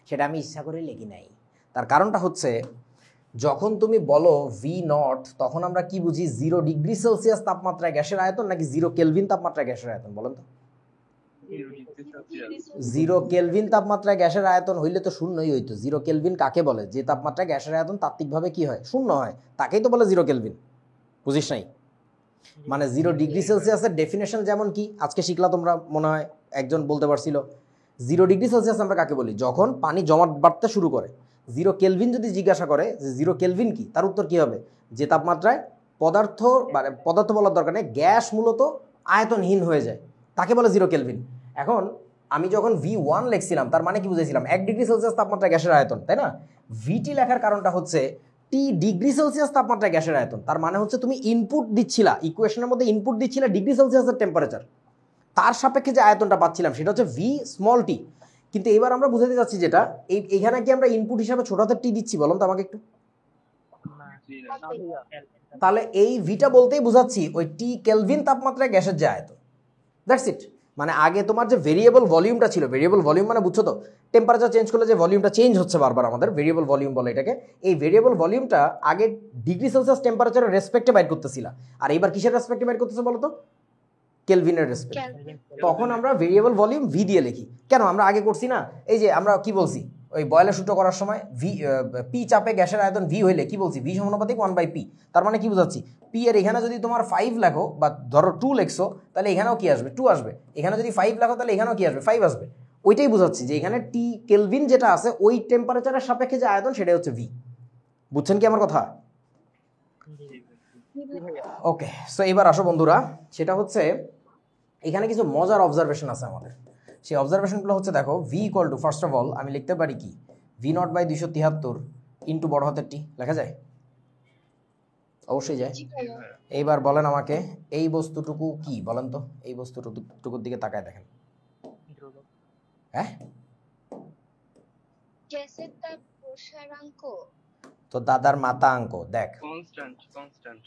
সেটা আমি ইচ্ছা করে লিখি নাই। তার কারণটা হচ্ছে, যখন তুমি বলো V0, তখন আমরা কি বুঝি, 0°C তাপমাত্রায় গ্যাসের আয়তন নাকি 0 কেলভিন তাপমাত্রায় গ্যাসের আয়তন? বলেন তো। 0 কেলভিন তাপমাত্রায় গ্যাসের আয়তন হইলে তো শূন্যই হইতো। 0 কেলভিন কাকে বলে? যে তাপমাত্রায় গ্যাসের আয়তন তাত্ত্বিকভাবে কি হয়, শূন্য হয়, তাকেই তো বলে 0 কেলভিন। বুঝিস নাই? মানে 0°C ডেফিনেশন যেমন কি আজকে শিখলা তোমরা, মনে হয় একজন বলতে পারছিল 0°C আমরা কাকে বলি, যখন পানি জমাট বাড়তে শুরু করে। 0 কেলভিন যদি জিজ্ঞাসা করে যে 0 কেলভিন কি, তার উত্তর কি হবে, যে তাপমাত্রায় পদার্থ বলার দরকার নেই, গ্যাস মূলত আয়তনহীন হয়ে যায়, তাকে বলে 0 কেলভিন। এখন আমি যখন V1 লিখছিলাম, তার মানে কি বুঝেছিলাম, 1°C তাপমাত্রায় গ্যাসের আয়তন, তাই না? ভিটি লেখার কারণটা হচ্ছে T°C তাপমাত্রায় গ্যাসের আয়তন, তার মানে হচ্ছে তুমি ইনপুট দিচ্ছিলা, ইকুয়েশনের মধ্যে ইনপুট দিচ্ছিলা °C টেম্পারেচার, তার সাপেক্ষে যে আয়তনটা পাচ্ছিলাম সেটা হচ্ছে ভি স্মল টি। কিন্তু এবার আমরা বুঝাতে যাচ্ছি যেটা, এইখানে কি আমরা ইনপুট হিসাবে ছোট হাতের টি দিচ্ছি, বলুন তো আমাকে একটু। তাহলে এই ভিটা বলতেই বুঝাচ্ছি ওই টি কেলভিন তাপমাত্রায় গ্যাসের যে আয়তন, দ্যাটস ইট। মানে আগে তোমার যে ভেরিয়েবল ভলিউমটা ছিল, ভেরিয়েবল ভলিউম মানে বুঝছো তো, টেম্পারেচার চেঞ্জ করলে যে ভলিউমটা চেঞ্জ হচ্ছে বারবার, আমাদের ভেরিয়েবল ভলিউম বলে এটাকে। এই ভেরিয়েবল ভলিউমটা আগে °C টেম্পারেচারের রেসপেক্টে বাইর করতেছিল, আর এইবার কিসের রেসপেক্টে বাইর করতেছে বলো তো, কেলভিনের রেসপেক্ট। তখন আমরা ভেরিয়েবল ভলিউম ভি দিয়ে লিখি। কেন আমরা আগে করছি না, এই যে আমরা কি বলছি, ওই বয়লার সূত্র করার সময় পি চাপে গ্যাসের আয়তন ভি হইলে কি বলছি, ভি সমানুপাতিক 1/p। তার মানে কি বুঝাচ্ছি, পি এর এখানে যদি তোমার 5 লেখো, বা ধরো 2 লেখছো, তাহলে এখানেও কি আসবে, 2 আসবে। এখানে যদি 5 লেখো, তাহলে এখানেও কি আসবে, 5 আসবে। ওইটাই বুঝাচ্ছি যে এখানে টি কেলভিন যেটা আছে, ওই টেম্পারেচারের সাপেক্ষে যে আয়তন, সেটাই হচ্ছে ভি। বুঝছেন কি আমার কথা? ওকে, সো এবার আসো বন্ধুরা, সেটা হচ্ছে এখানে কিছু মজার অবজারভেশন আছে আমাদের। সেই অবজারভেশনগুলো হচ্ছে, দেখো V equal to, first of all আমি লিখতে পারি কি, V0/273 ইন্টু বড় হাতের টি লেখা যায়? অবশ্যই যায়। এইবার বলেন আমাকে, এই বস্তুটুকু কি বলেন তো, এই বস্তুটুকুর দিকে তাকায় দেখেন। হ্যাঁ, গ্যাসের তাপ প্রসারাঙ্ক তো দাদার মাতাঙ্ক দেখ, কনস্ট্যান্ট।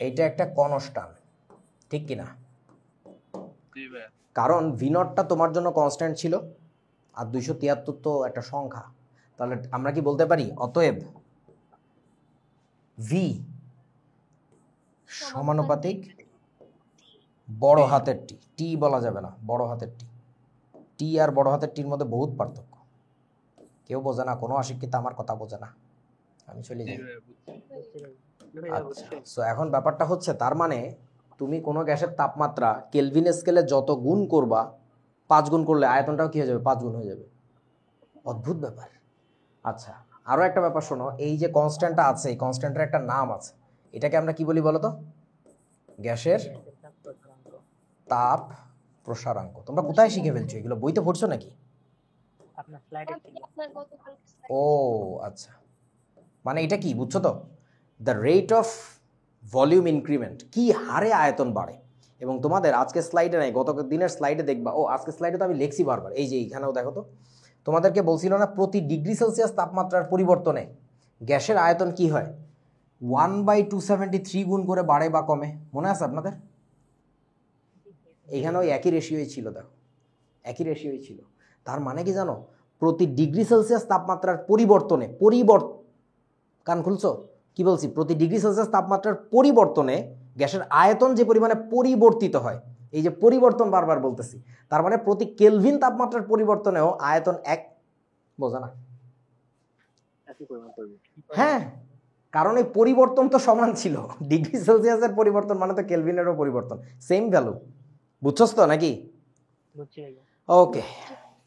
এইটা একটা কনস্ট্যান্ট, ঠিক কিনা? জি ভাই কারণ ভি নটটা তোমার জন্য কনস্ট্যান্ট ছিল, আর 273 তো একটা সংখ্যা। তাহলে আমরা কি বলতে পারি অতএব ভি সমানুপাতিক বড় হাতের টি, টি বলা যাবে না, বড় হাতের টি। টি আর বড় হাতের টির মধ্যে বহুত পার্থক্য। কেউ বোঝে না, কোনো অশিক্ষিত আমার কথা বোঝে না, আমি চলে জি যাই। ভাই বুঝছি আচ্ছা, সো এখন ব্যাপারটা হচ্ছে, তার মানে তুমি কোনো গ্যাসের তাপমাত্রা কেলভিন স্কেলে যত গুণ করবা, 5 গুণ করলে আয়তনটাও কি হয়ে যাবে, 5 গুণ হয়ে যাবে। অদ্ভুত ব্যাপার। আচ্ছা, আরও একটা ব্যাপার শোনো, এই যে কনস্ট্যান্টটা আছে, এই কনস্ট্যান্টের একটা নাম আছে, এটাকে আমরা কি বলি বলো তো? গ্যাসের তাপ প্রসারাঙ্ক। তোমরা কোথায় শিখে ফেলছো এগুলো? বইতে পড়ছো নাকি? আপনার স্লাইডে আপনার গতকালকে ও আচ্ছা, মানে এটা কি বুঝছো তো? The rate of volume increment, কি হারে আয়তন বাড়ে। এবং তোমাদের আজকে স্লাইডে নাই, গত দিনের স্লাইডে দেখবা, ও আজকে স্লাইডে তো আমি লিখছি বারবার, এই যে এইখানেও দেখো তো, তোমাদেরকে বলছিল না প্রতি ডিগ্রি সেলসিয়াস তাপমাত্রার পরিবর্তনে গ্যাসের আয়তন কি হয়, 1/273 গুণ করে বাড়ে বা কমে, মনে আছে আপনাদের? এইখানে ওই একই রেশিওই ছিল, দেখো একই রেশিওই ছিল। তার মানে কি জানো, প্রতি ডিগ্রি সেলসিয়াস তাপমাত্রার পরিবর্তনে, কান খুলছো কি বলছি, প্রতি ডিগ্রি সেলসিয়াস তাপমাত্রার পরিবর্তনে গ্যাসের আয়তন যে পরিমাণে পরিবর্তিত হয়, এই যে পরিবর্তন বারবার বলতেছি, তার মানে প্রতি কেলভিন তাপমাত্রার পরিবর্তনেও আয়তন এক, বোঝা না? হ্যাঁ, কারণ এই পরিবর্তন তো সমান ছিল, ডিগ্রি সেলসিয়াসের পরিবর্তন মানে তো কেলভিনেরও পরিবর্তন, সেম ভ্যালু। বুঝছস তো নাকি? ওকে,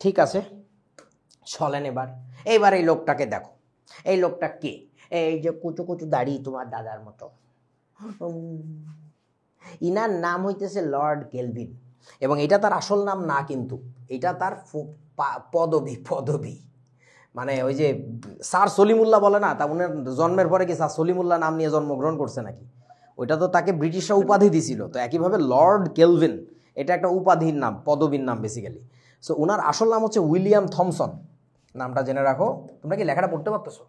ঠিক আছে, চলেন এইবার এই লোকটাকে দেখো। এই লোকটা কে? এই যে কুচু কুচু দাড়ি তোমার দাদার মতো, ইনার নাম হইতেছে লর্ড কেলভিন। এবং এটা তার আসল নাম না, কিন্তু এটা তার পদবি। মানে ওই যে স্যার সলিমুল্লাহ বলে না, তা উনার জন্মের পরে কি স্যার সলিমুল্লাহ নাম নিয়ে জন্মগ্রহণ করছে নাকি? ওইটা তো তাকে ব্রিটিশরা উপাধি দিছিল। তো একইভাবে লর্ড কেলভিন এটা একটা উপাধির নাম, পদবীর নাম বেসিক্যালি। সো ওনার আসল নাম হচ্ছে উইলিয়াম থমসন। নামটা জেনে রাখো। তোমরা কি লেখাটা পড়তে পারতেছো?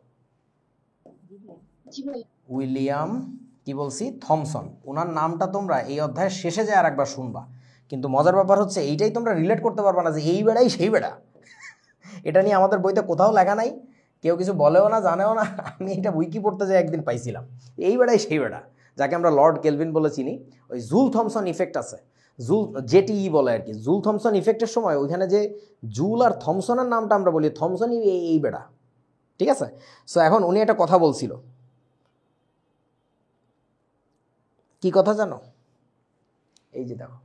উইলিয়াম কি বলছি, থমসন। ওনার নামটা তোমরা এই অধ্যায়ের শেষে যায় আর একবার শুনবা। কিন্তু মজার ব্যাপার হচ্ছে এইটাই তোমরা রিলেট করতে পারবা না যে এই বেড়াই সেই বেড়া। এটা নিয়ে আমাদের বইতে কোথাও লেখা নাই, কেউ কিছু বলেও না, জানেও না। আমি এটা উইকি পড়তে যাই একদিন পাইছিলাম, এই বেড়াই সেই বেড়া, যাকে আমরা লর্ড কেলভিন বলে চিনি। ওই জুল থমসন ইফেক্ট আছে, জুল জেটিই বলে আর কি। জুল থমসন ইফেক্টের সময় ওইখানে যে জুল আর থমসনের নামটা আমরা বলি, থমসনই এই বেড়া, ঠিক আছে? সো এখন উনি একটা কথা বলছিল, কি কথা জানো? এই যে দেখো,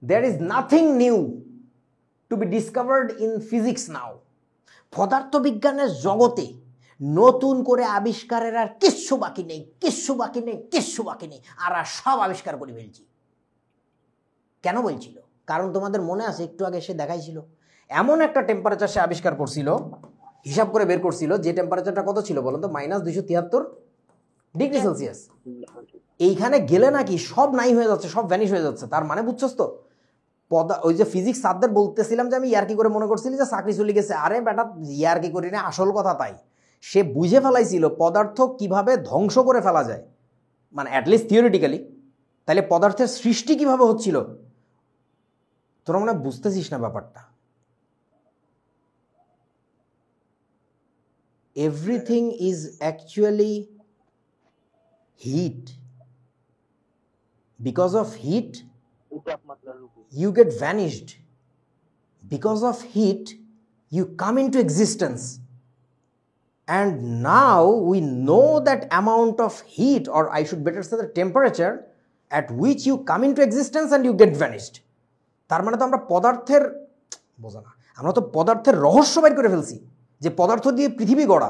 there is nothing new to be discovered in physics now. পদার্থবিজ্ঞানের জগতে নতুন করে আবিষ্কারের আর কিচ্ছু বাকি নেই, কিচ্ছু বাকি নেই, কিচ্ছু বাকি নেই, আর সব আবিষ্কার করে ফেলছি। কেন বলছিল? কারণ তোমাদের মনে আছে একটু আগে সে দেখাইছিল এমন একটা টেম্পারেচার সে আবিষ্কার করছিল, হিসাব করে বের করছিল, যে টেম্পারেচারটা কত ছিল বলুন তো, -273 ডিগ্রি সেলসিয়াস। এইখানে গেলে নাকি সব নাই হয়ে যাচ্ছে, সব ভ্যানিশ হয়ে যাচ্ছে। তার মানে বুঝছস তো, ওই যে ফিজিক্স স্যারদের বলতেছিলাম যে আমি ইয়ার্কি করে মনে করছিলি যে চাকরি চলে গেছে, আরে বেটা ইয়ার্কি করি না, আসল কথা তাই। সে বুঝে ফেলাইছিল পদার্থ কিভাবে ধ্বংস করে ফেলা যায়, মানে অ্যাটলিস্ট থিওরিটিক্যালি। তাহলে পদার্থের সৃষ্টি কিভাবে হচ্ছিল, তোরা মনে বুঝতেছিস না ব্যাপারটা। Everything is actually heat. Because of heat, you get vanished. Because of heat, you come into existence. And now we know that amount of heat, or I should better say the temperature at which you come into existence and you get vanished. তার মানে তো আমরা পদার্থের, বোঝা না, আমরা তো পদার্থের রহস্য বাইর করে ফেলছি, যে পদার্থ দিয়ে পৃথিবী গড়া,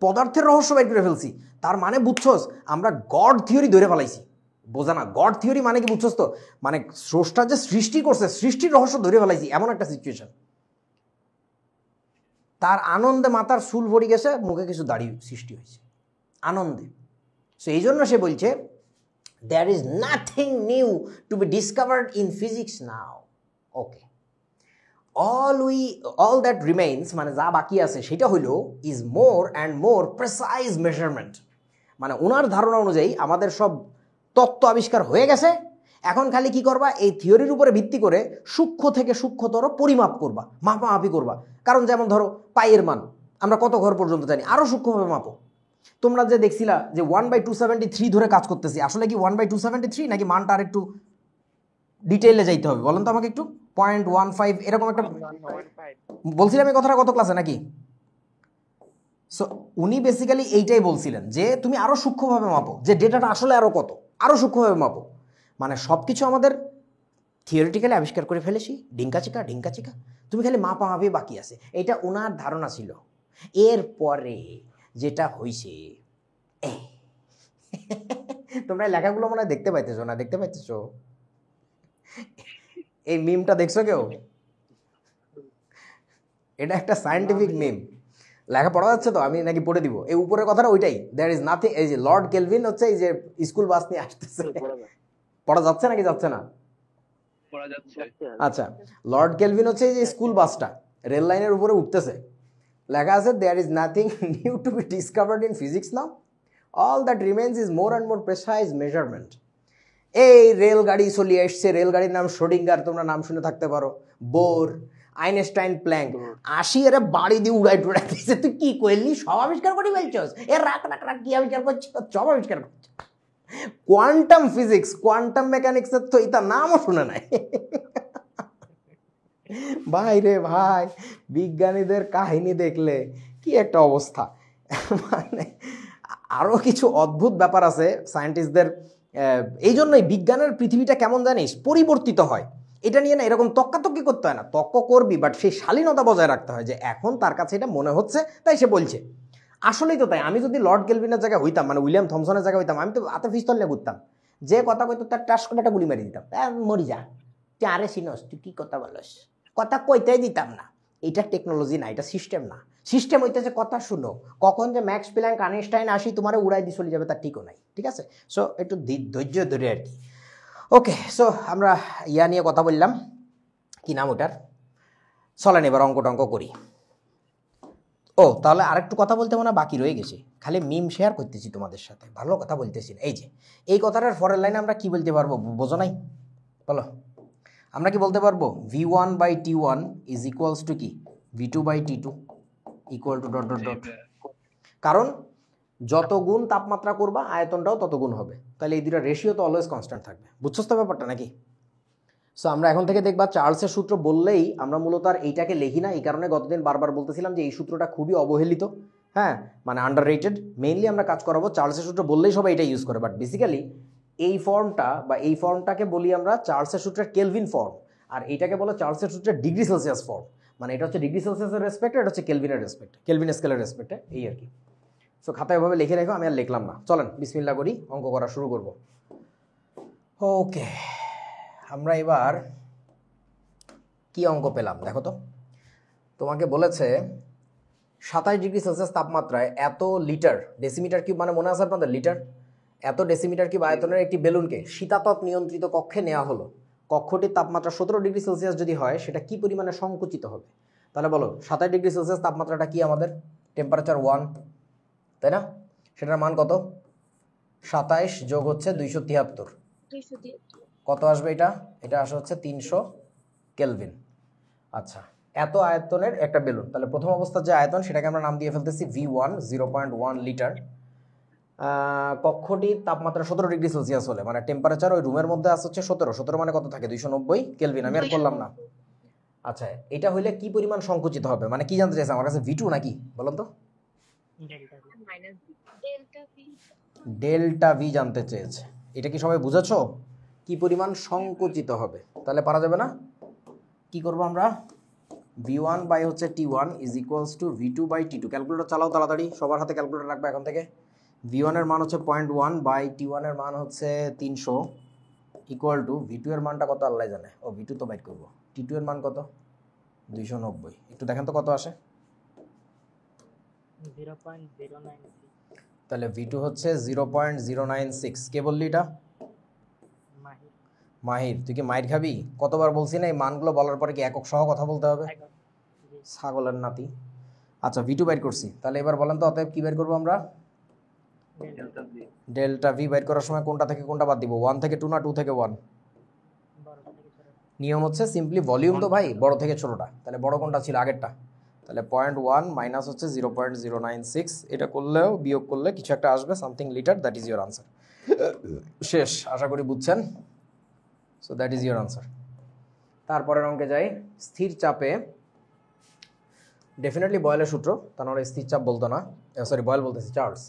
পদার্থের রহস্য বাইর করে ফেলছি। তার মানে বুঝছস, আমরা গড থিওরি ধরে ফেলাইছি। বোঝা না, গড থিওরি মানে কি বুঝছস তো, মানে স্রষ্টা যে সৃষ্টি করছে, সৃষ্টির রহস্য ধরে ফেলাইছি, এমন একটা সিচুয়েশন। তার আনন্দে মাথার চুল ভরে গেছে, মুখে কিছু দাড়ি সৃষ্টি হয়েছে আনন্দে। সো এই জন্য সে বলছে, there is nothing new to be discovered in physics now. Okay, all that remains, মানে যা বাকি আছে সেটা হইল is more and more precise measurement. মানে ওনার ধারণা অনুযায়ী আমাদের সব তত্ত্ব আবিষ্কার হয়ে গেছে, এখন খালি কি করবা, এই থিওরির উপরে ভিত্তি করে সূক্ষ্ম থেকে সূক্ষ্মতর পরিমাপ করবা, মাপামাপি করবা। কারণ যেমন ধরো পাইয়ের মান আমরা কত ঘর পর্যন্ত জানি, আরও সূক্ষ্মভাবে মাপো। তোমরা যে দেখছিলা যে 1/273 ধরে কাজ করতেছি, আসলে কি 1/273 নাকি মানটা আর একটু ডিটেইলে যাইতে হবে বলেন তো আমাকে একটু? 0.15 এরকম একটা বলছিলাম এই কথাটা গত ক্লাসে নাকি? সো উনি বেসিক্যালি এইটাই বলছিলেন যে তুমি আরও সূক্ষ্মভাবে মাপো, যে ডেটাটা আসলে আরও কত, আরও সূক্ষ্মভাবে মাপো। মানে সব কিছু আমাদের থিওরিটিক্যালি আবিষ্কার করে ফেলেছি, ঢিঙ্কাচিকা ঢিঙ্কাচিকা, তুমি খালি মাপামাপি বাকি আছে, এটা ওনার ধারণা ছিল। এরপরে যেটা হইছে, তোমরা লেখাগুলো মনে হয় দেখতে পাইতেছো না, দেখতে পাইতেছো? এই মিমটা দেখছো কেউ? এটা একটা সায়েন্টিফিক মিম, লেখা পড়া যাচ্ছে তো, আমি নাকি পড়ে দিব। এই উপরের কথাটা ওইটাই, দেয়ার ইজ নাথিং। এই যে লর্ড কেলভিন হচ্ছে এই যে স্কুল বাস নিয়ে আসতেছে, পড়া যাচ্ছে নাকি যাচ্ছে না? আচ্ছা, লর্ড কেলভিন হচ্ছে এই যে স্কুল বাসটা রেল লাইনের উপরে উঠতেছে, লেখা আছে there is nothing new to be discovered in physics now, all that remains is more and more precise measurement. এই রেলগাড়ি চলিয়ে এসছে, রেলগাড়ির নাম শোডিঙ্গার, তোমরা নাম শুনে থাকতে পারো, বোর, আইনস্টাইন, প্ল্যাঙ্ক, আসি এরা বাড়ি দিয়ে উড়াই টুড়াই দিচ্ছে। তুই কি করলি, সব আবিষ্কার করে ফেলছস, এ রাখ রাখ রাখ, কি আবিষ্কার করছিস, সব আবিষ্কার করছিস। কোয়ান্টাম ফিজিক্স, কোয়ান্টাম মেকানিক্সের তো এটা নামও শুনে নাই। ভাই রে ভাই, বিজ্ঞানীদের কাহিনী দেখলে কি একটা অবস্থা। মানে আরও কিছু অদ্ভুত ব্যাপার আছে সায়েন্টিস্টদের। এই জন্যই বিজ্ঞানের পৃথিবীটা কেমন জানিস পরিবর্তিত হয়, এটা নিয়ে না এরকম তক্কাতক্কি করতে হয় না, তক্ক করবি বাট সেই শালীনতা বজায় রাখতে হয়, যে এখন তার কাছে এটা মনে হচ্ছে তাই সে বলছে। আসলেই তো তাই, আমি যদি লর্ড কেলভিনের জায়গায় হইতাম, মানে উইলিয়াম থমসনের জায়গায় হইতাম, আমি তো হাতে পিস্তল নিয়ে ঘুরতাম, যে কথা কইতো তার টাস করে একটা গুলি মারি দিতাম, মরি যা, তুই আরে চিনস, তুই কি কথা বলস, কথা কইতেই দিতাম না। এটা টেকনোলজি না, এটা সিস্টেম না। সিস্টেম হইতেছে কথা শুনো, কখন যে ম্যাক্স প্ল্যাঙ্ক আইনস্টাইন আসি তোমার উড়াই দিয়ে চলে যাবে তার ঠিকও নাই, ঠিক আছে? সো একটু ধৈর্য ধরে আর কি। ওকে, সো আমরা ইয়া নিয়ে কথা বললাম, কি নাম ওটার, চলেন এবার অঙ্ক টঙ্ক করি। ও তাহলে আরেকটু কথা বলতে মনে বাকি রয়ে গেছে, খালি মিম শেয়ার করতেছি তোমাদের সাথে, ভালো কথা বলতেছি না। এই যে এই কথাটার পরের লাইনে আমরা কি বলতে পারবো, বোঝো নাই? বলো, আমরা কি বলতে পারবো v1/t1 ইজ ইকুয়ালস টু কি v2/t2 equal to dot dot dot. কারণ যত গুণ তাপমাত্রা করবা আয়তনটাও তত গুণ হবে, তাহলে এই দুটো রেশিও তো অলওয়েজ কনস্ট্যান্ট থাকবে। বুঝছো তো ব্যাপারটা নাকি? সো আমরা এখন থেকে দেখবা চার্লসের সূত্র বললেই আমরা মূলত আর এইটাকে লিখি না, এই কারণে গতদিন বারবার বলতেছিলাম যে এই সূত্রটা খুবই অবহেলিত, হ্যাঁ, মানে আন্ডার রেটেড। মেইনলি আমরা কাজ করাবো চার্লসের সূত্র বললেই সবাই এটা ইউজ করে, বাট বেসিক্যালি এই ফর্মটা বা এই ফর্মটাকে বলি আমরা চার্লসের সূত্রের কেলভিন ফর্ম, আর এইটাকে বলে চার্লসের সূত্রের ডিগ্রি সেলসিয়াস ফর্ম। মানে এটা হচ্ছে ডিগ্রি সেলসিয়াসের রেসপেক্টে, এটা হচ্ছে কেলভিনের রেসপেক্টে, কেলভিন স্কেলের রেসপেক্টে, এই আর কি। সো খাতায় এভাবে লিখে রেখো, আমি আর লিখলাম না। চলেন বিসমিল্লাহ করি, অঙ্ক করা শুরু করব। ওকে, আমরা এবার কি অঙ্ক পেলাম দেখো তো। তোমাকে বলেছে 27 ডিগ্রি সেলসিয়াস তাপমাত্রায় এত লিটার, ডেসিমিটার কিউব মানে মনে আছে আপনাদের লিটার, এত ডেসিমিটার কিউব আয়তনের একটি বেলুনকে শীতাতপ নিয়ন্ত্রিত কক্ষে নেওয়া হলো। কক্ষটির তাপমাত্রা 17 ডিগ্রি সেলসিয়াস যদি হয় সেটা কি পরিমাণে সংকুচিত হবে? তাহলে বলো 27 ডিগ্রি সেলসিয়াস তাপমাত্রাটা কি আমাদের, টেম্পারেচার 1, তাই না? সেটার মান কত? 27 যোগ হচ্ছে 273, কত আসবে এটা? এটা আসে হচ্ছে 300 কেলভিন। আচ্ছা, এত আয়তনের একটা বেলুন, তাহলে প্রথম অবস্থার যে আয়তন সেটাকে আমরা নাম দিয়ে ফেলতেছি v1, 0.1 লিটার। কক্ষটির তাপমাত্রা 17 ডিগ্রি সেলসিয়াস হলে, মানে টেম্পারেচার ওই রুমের মধ্যে আসছে হচ্ছে 17 মানে কত থাকে 290 কেলভিন, আমি আর করলাম না। আচ্ছা, এটা হইলে কি পরিমাণ সংকুচিত হবে, মানে কি জানতে চাইছে আমার কাছে, v2 নাকি বলুন তো? ডেল্টা ভি জানতে চেয়েছে। এটা কি সবাই বুঝেছো কি পরিমাণ সংকুচিত হবে? তাহলে পারা যাবে না, কি করব আমরা, v1/t1 is equals two v2/t2। Calculator চালাও তাড়াতাড়ি, সবার হাতে ক্যালকুলেটর রাখবে এখন থেকে। v1 এর মান হচ্ছে 0.1/t1 এর মান হচ্ছে 300 ইকুয়াল টু v2 এর মানটা কত আল্লাহ জানে, ও v2 তো বাইট করবো, t2 এর মান কত 290, একটু দেখেন তো কত আসে। 0.096। তাহলে v2 হচ্ছে 0.096। কে বললি এটা? মাহির। তুই কি মাইর খাবি? কতবার বলছি না এই মানগুলো বলার পরে কি একক সহ কথা বলতে হবে, ছাগলের নাতি। আচ্ছা, v2 বাইর করছি, তাহলে এবার বলেন তো অতএব কি বাইর করবো আমরা, ডেল্টা ভি বাইর করার সময় কোনটা থেকে কোনটা বাদ দিব, 1 থেকে 2 না 2 থেকে 1? নিয়ম হচ্ছে সিম্পলি ভলিউম তো ভাই বড় থেকে ছোটটা, তাহলে বড় কোনটা ছিল আগেরটা, তাহলে 0.1 মাইনাস হচ্ছে 0.096, এটা করলেও বিয়োগ করলে কিছু একটা আসবে something litre, that is your answer. শেষ, আশা করি বুঝছেন। So that is your answer. তারপরের অঙ্কে যাই। স্থির চাপে ডেফিনেটলি বয়েলের সূত্র, তার মানে স্থির চাপ বলতো না, সরি বয়েল বলতেছি, চার্লস।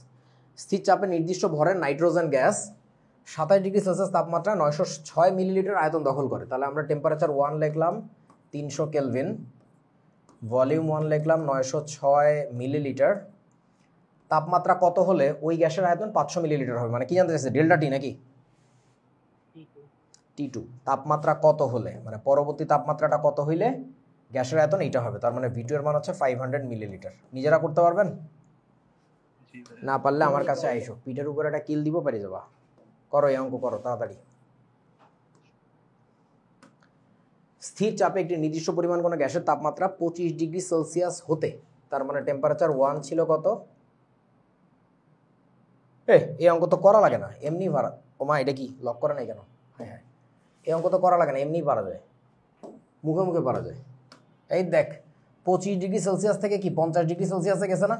স্থির চাপে নির্দিষ্ট ভরের নাইট্রোজেন গ্যাস 27 ডিগ্রি সেলসিয়াস তাপমাত্রা 906 মিলিলিটার আয়তন দখল করে। তাহলে আমরা টেম্পারেচার 1 লিখলাম 300 কেলভিন, ভলিউম 1 লিখলাম 906 মিলিলিটার, তাপমাত্রা কত হলে ওই গ্যাসের আয়তন 500 মিলিলিটার হবে, মানে কি জানতে চাইছে, ডেল্টা টি নাকি T2, তাপমাত্রা কত হলে মানে পরবর্তী তাপমাত্রাটা কত হইলে গ্যাসের আয়তন এইটা হবে, তার মানে V2 এর মান হচ্ছে 500 মিলিলিটার। নিজেরা করতে পারবেন? না পারলে আমার কাছে আইসো, পিঠের উপর একটা কিল দিব, পারি যাবা। করো এই অঙ্ক করো তাড়াতাড়ি। স্থির চাপে একটি নির্দিষ্ট পরিমাণ কোনো গ্যাসের তাপমাত্রা 25 ডিগ্রি সেলসিয়াস হতে, তার মানে টেম্পারেচার 1 ছিল কত? এই অঙ্ক তো করা লাগে না, এমনি পারা। ওমা এটা কি লক করে নাই কেন? হ্যাঁ হ্যাঁ, এই অঙ্ক তো করা লাগে না, এমনি পারা যায়, মুখে মুখে পারা যায়। এই দেখ 25 ডিগ্রি সেলসিয়াস থেকে কি 50 ডিগ্রি সেলসিয়াসে গেছে না?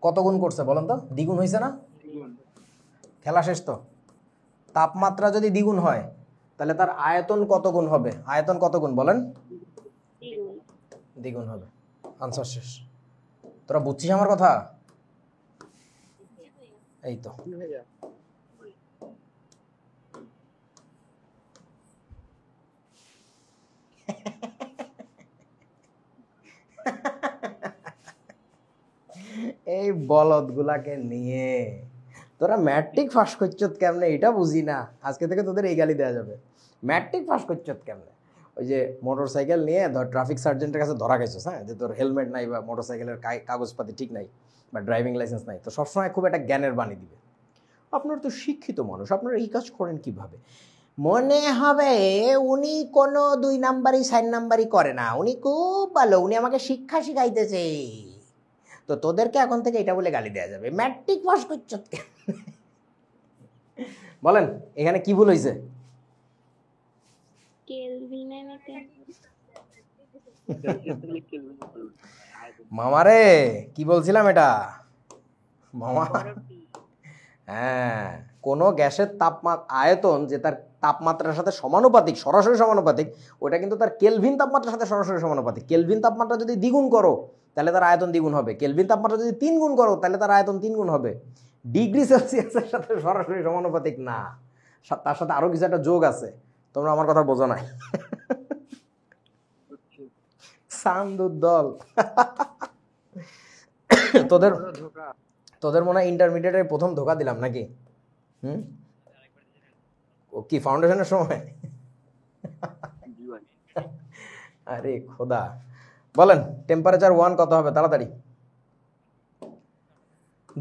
কত গুণ করছে বলেন তো? দ্বিগুণ হয়েছে না? খেলা শেষ তো। তাপমাত্রা যদি দ্বিগুণ হয় তাহলে তার আয়তন কত গুণ হবে? আয়তন কত গুণ বলেন? দ্বিগুণ হবে। আনসার শেষ। তোরা বুঝছিস আমার কথা? এই তো। এই বলদ গুলাকে নিয়ে তোরা ম্যাট্রিক ফাঁস করছত কেমনে এটা বুঝি না। আজকে থেকে তোদের এই গালি দেওয়া যাবে, ম্যাট্রিক ফাঁস করছত কেমনে। ওই যে মোটর সাইকেল নিয়ে ধর ট্রাফিক সার্জেন্টের কাছে ধরা গেছিস, হ্যাঁ, যে তোর হেলমেট নাই বা মোটর সাইকেলের কাগজপাতি ঠিক নাই বা ড্রাইভিং লাইসেন্স নাই, তো সবসময় খুব একটা জ্ঞানের বাণী দিবে, আপনারা তো শিক্ষিত মানুষ, আপনারা এই কাজ করেন কিভাবে? মনে হবে উনি কোনো 2 নাম্বারই 4 নাম্বারই করে না, উনি খুব ভালো, উনি আমাকে শিক্ষা শিখাইতেছে। তো তোদেরকে এখন থেকে এটা বলে গালি দেওয়া যাবে, ম্যাট্রিক পাস করছ। বলেন এখানে কি ভুল হয়েছে? মামারে কি বলছিলাম এটা মামা? হ্যাঁ, কোনো গ্যাসের আয়তন যে তার তাপমাত্রার সাথে সমানুপাতিক, সরাসরি সমানুপাতিক, ওটা কিন্তু তার কেলভিন তাপমাত্রার সাথে সরাসরি সমানুপাতিক। কেলভিন তাপমাত্রা যদি দ্বিগুণ করো তাহলে তার আয়তন দ্বিগুণ হবে, কেলভিন তাপমাত্রা যদি 3 গুণ করো তাহলে তার আয়তন 3 গুণ হবে। ডিগ্রি সেলসিয়াসের সাথে সরাসরি সমানুপাতিক না, তার সাথে আরো কিছু একটা যোগ আছে, তোমরা আমার কথা বোঝো নাই। সান্দুর দল। তোদের মনে হয় ইন্টারমিডিয়েটের প্রথম ধোকা দিলাম নাকি? ও কি ফাউন্ডেশনের সময়? আরে খোদা, বলেন টেম্পারেচার 1 কত হবে তাড়াতাড়ি?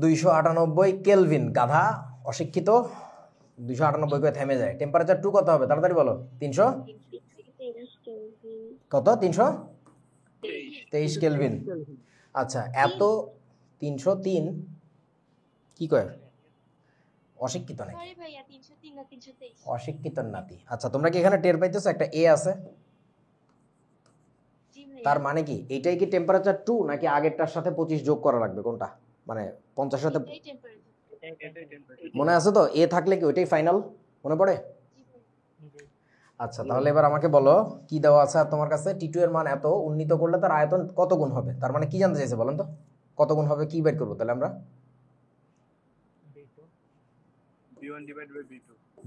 298 কেলভিন। গাধা, অশিক্ষিত, 298 করে থেমে যায়। টেম্পারেচার 2 কত হবে তাড়াতাড়ি বলো? 300 কত? 323 কেলভিন। আচ্ছা, এত 303 কি কয়? অশিক্ষিত নাকি? অশিক্ষিত নাতি। আচ্ছা, তোমরা কি এখানে টের পাইতেছো একটা এ আছে? তার মানে কি এইটাই কি টেম্পারেচার 2 নাকি আগেরটার সাথে 25 যোগ করা লাগবে? কোনটা মানে 50 সাথে মনে আছে তো? এ থাকলে কি ওইটাই ফাইনাল মনে পড়ে? আচ্ছা, তাহলে এবার আমাকে বলো কি দেওয়া আছে তোমার কাছে? T2 এর মান এত, উন্নীত করলে তার আয়তন কত গুণ হবে? তার মানে কি জানতে চাইছে বলেন তো? কত গুণ হবে, কি বের করবো তাহলে আমরা?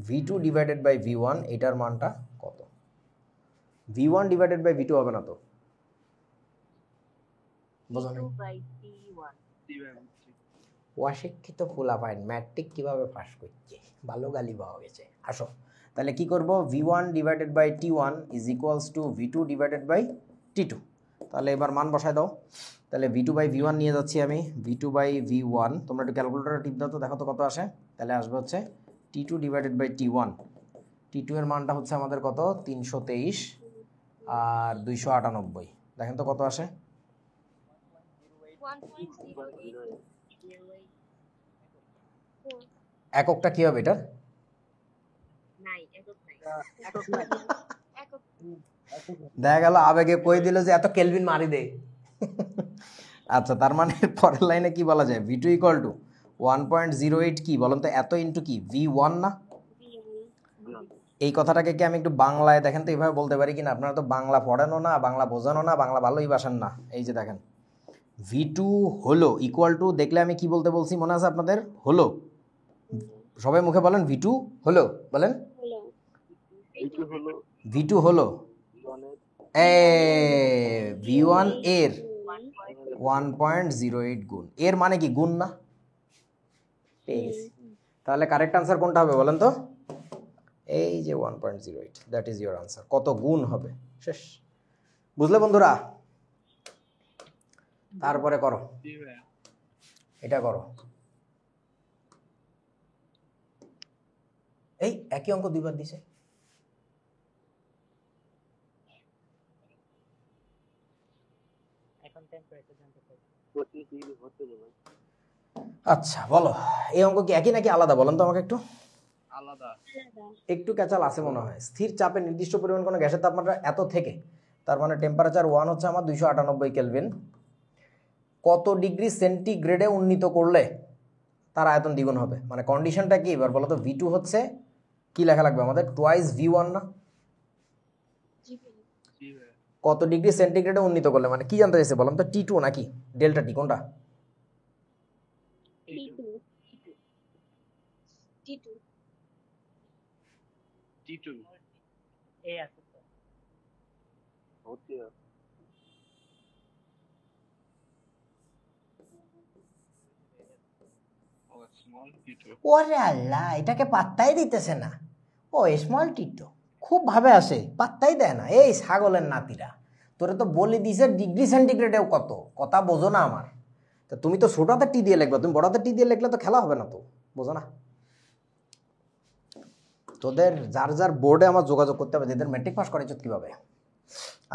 V2 ডিভাইডেড বাই V1, এটার মানটা কত? V1 ডিভাইডেড বাই V2 হবে না তো? অশিক্ষিত পোলাপাইন ম্যাট্রিক কিভাবে পাস করছে, ভালো গালি পাওয়া গেছে। আসো তাহলে কি করব, V1 divided by T1 is equals to V2 divided by T2। তাহলে এবার মান বসায় দাও। তাহলে V2 বাই V1 নিয়ে যাচ্ছি আমি, V2 বাই V1, তোমরা একটু ক্যালকুলেটরে টিপ দাও তো, দেখো তো কত আসে। তাহলে আসবে হচ্ছে T2 divided by T1। T2 এর মানটা হচ্ছে আমাদের কত? 323 আর 298, দেখেন তো কত আসে। এককটা কি হবে এটার? একক দেখা গেল আবেগে কই দিল যে এত কেলভিন মারি দে। আচ্ছা, তার মানে পরের লাইনে কি বলা যায়? ভি টু ইকুয়াল টু 1.08 কি বলুন তো, এত ইন্টু কি V1 না? এই কথাটাকে কি আমি একটু বাংলায় দেখেন তো এইভাবে বলতে পারি কিনা? আপনারা তো বাংলা পড়েনও না, বাংলা বোঝানো না, বাংলা ভালোই বাসেন না। এই যে দেখেন V2 হলো ইকুয়াল টু, দেখলে আমি কি বলতে বলছি মনে আছে আপনাদের? হলো। সবাই মুখে বলেন V2 হলো, বলেন V2 হলো V1 এর 1.08 গুণ। এর মানে কি গুণ না? পেয়ে গেছি। তাহলে কারেক্ট আনসার কোনটা হবে বলেন তো? এই যে 1.08, দ্যাট ইজ ইওর আনসার। কত গুণ হবে, শেষ। বুঝলে বন্ধুরা? তারপরে করো, এটা করো। এই একই অঙ্ক দুইবার দিছে। এখন টেম্পারেচার জানতে চাই। আচ্ছা বলো, এই অঙ্ক কি একই নাকি আলাদা বলেন তো আমাকে একটু। আলাদা। একটু ক্যাচাল আছে মনে হয়। স্থির চাপে নির্দিষ্ট পরিমাণ কোনো গ্যাসের তাপমাত্রা এত থেকে, তার মানে টেম্পারেচার 1 হচ্ছে আমার 298 কেলভিন, কত ডিগ্রি সেন্টিগ্রেডে উন্নীত করলে তার আয়তন দ্বিগুণ হবে? মানে কন্ডিশনটা কি এবার বলো তো? V2 হচ্ছে কি লেখা লাগবে আমাদের? টুয়াইস V1 না? কত ডিগ্রি সেন্টিগ্রেডে উন্নীত করলে, মানে কি জানতে চাইছে বলুন তো? T2 নাকি ডেল্টা টি, কোনটা? T2 এই আছে তো। ওরে আল্লাহ, এটাকে পাত্তাই দিতেছে না। ও স্মল টি তো খুব ভাবে আসে, পাত্তাই দেয় না। এই ছাগলের নাতিরা, তোরে তো বলে দিছে ডিগ্রি সেন্টিগ্রেডেও কত, কথা বোঝো না আমার। তা তুমি তো ছোটাতে টি দিয়ে লিখবা, তুমি বড়াতে টি দিয়ে লিখলে তো খেলা হবে না, তো বোঝো না। তোদের যার যার বোর্ডে আমার যোগাযোগ করতে হবে, যেদের ম্যাট্রিক পাস করেছ কিভাবে।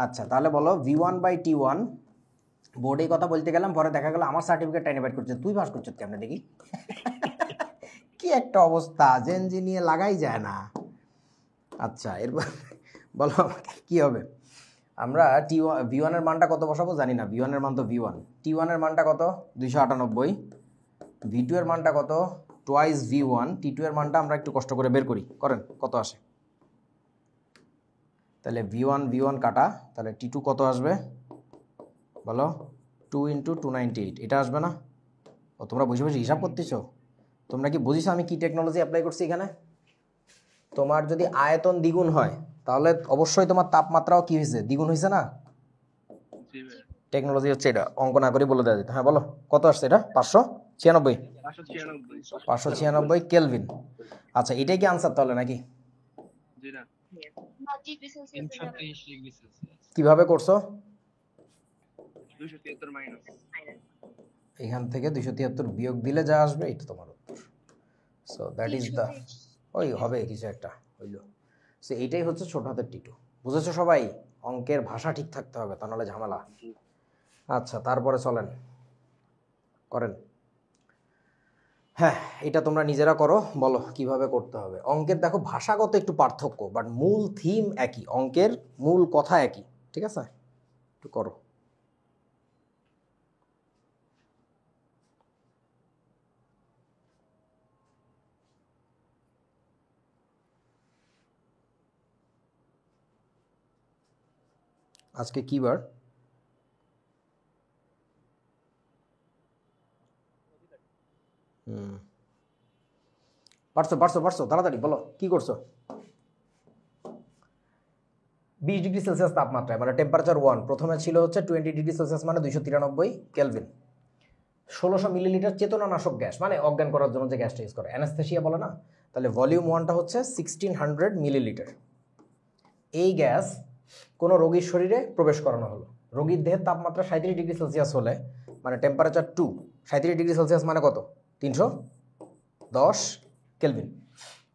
আচ্ছা তাহলে বলো V1/T1, বোর্ডে কথা বলতে গেলাম, পরে দেখা গেল আমার সার্টিফিকেট টাইনে বাইট করছে, তুই পাস করছিস কেমনে দেখি। কি একটা অবস্থা, জেনজি নিয়ে লাগাই যায় না। আচ্ছা এরপর বলো আমাকে কি হবে? আমরা V1 এর মানটা কত বসাবো জানি না। V1 এর মান তো V1, T1 এর মানটা কত? 298, V2 এর মানটা কত? টুয়াইস V1, T2 এর মানটা আমরা একটু কষ্ট করে বের করি, করেন কত আসে। তাহলে V1 কাটা, তাহলে T2 কত আসবে বলো? 2 × 298, এটা আসবে না? ও তোমরা বসে বসে হিসাব করতেছ? তোমরা কি বুঝিছো আমি কি টেকনোলজি অ্যাপ্লাই করছি এখানে? তোমার যদি আয়তন দ্বিগুণ হয় তাহলে অবশ্যই তোমার তাপমাত্রাও কি হয়েছে? দ্বিগুণ হয়েছে না? টেকনোলজি হচ্ছে এটা, অঙ্ক না করে বলে দেওয়া যেত। হ্যাঁ বলো কত আসছে এটা? 596 কেলভিন। আচ্ছা এটাই কি আনসার তাহলে নাকি? ডিগ্রি সেলসিয়াস কিভাবে করছো? 273 মাইনাস এখান থেকে 273 বিয়োগ দিলে যা আসবে এটা তোমার উত্তর। সো দ্যাট ইজ দ্য, ওই হবে কিছু একটা হইল। সো এইটাই হচ্ছে ছোট হাতের T2। বুঝেছো সবাই? অঙ্কের ভাষা ঠিক থাকতে হবে, তা নাহলে ঝামেলা। আচ্ছা তারপরে চলেন করেন। হ্যাঁ এটা তোমরা নিজেরা করো, বলো কিভাবে করতে হবে। অঙ্কের দেখো ভাষাগত একটু পার্থক্য, বাট মূল থিম একই, অঙ্কের মূল কথা একই, ঠিক আছে? একটু করো। আজকে কি বার? পারছো তাড়াতাড়ি বলো কি করছো। 20 ডিগ্রি সেলসিয়াস তাপমাত্রায় মানে টেম্পারেচার 1, প্রথমে ছিল হচ্ছে 20 ডিগ্রি সেলসিয়াস মানে 293 কেলভিন, 1600 মিলিলিটার চেতনানাশক গ্যাস, মানে অজ্ঞান করার জন্য যে গ্যাসটা ইউজ করে, অ্যানাস্থেসিয়া বলে না। তাহলে ভলিউম 1টা হচ্ছে 1600 মিলিলিটার। এই গ্যাস কোনো রোগীর শরীরে প্রবেশ করানো হলো। রোগীর দেহের তাপমাত্রা 37 ডিগ্রি সেলসিয়াস হলে, মানে টেম্পারেচার 2, 37 ডিগ্রি সেলসিয়াস মানে কত? 310 কেলভিন।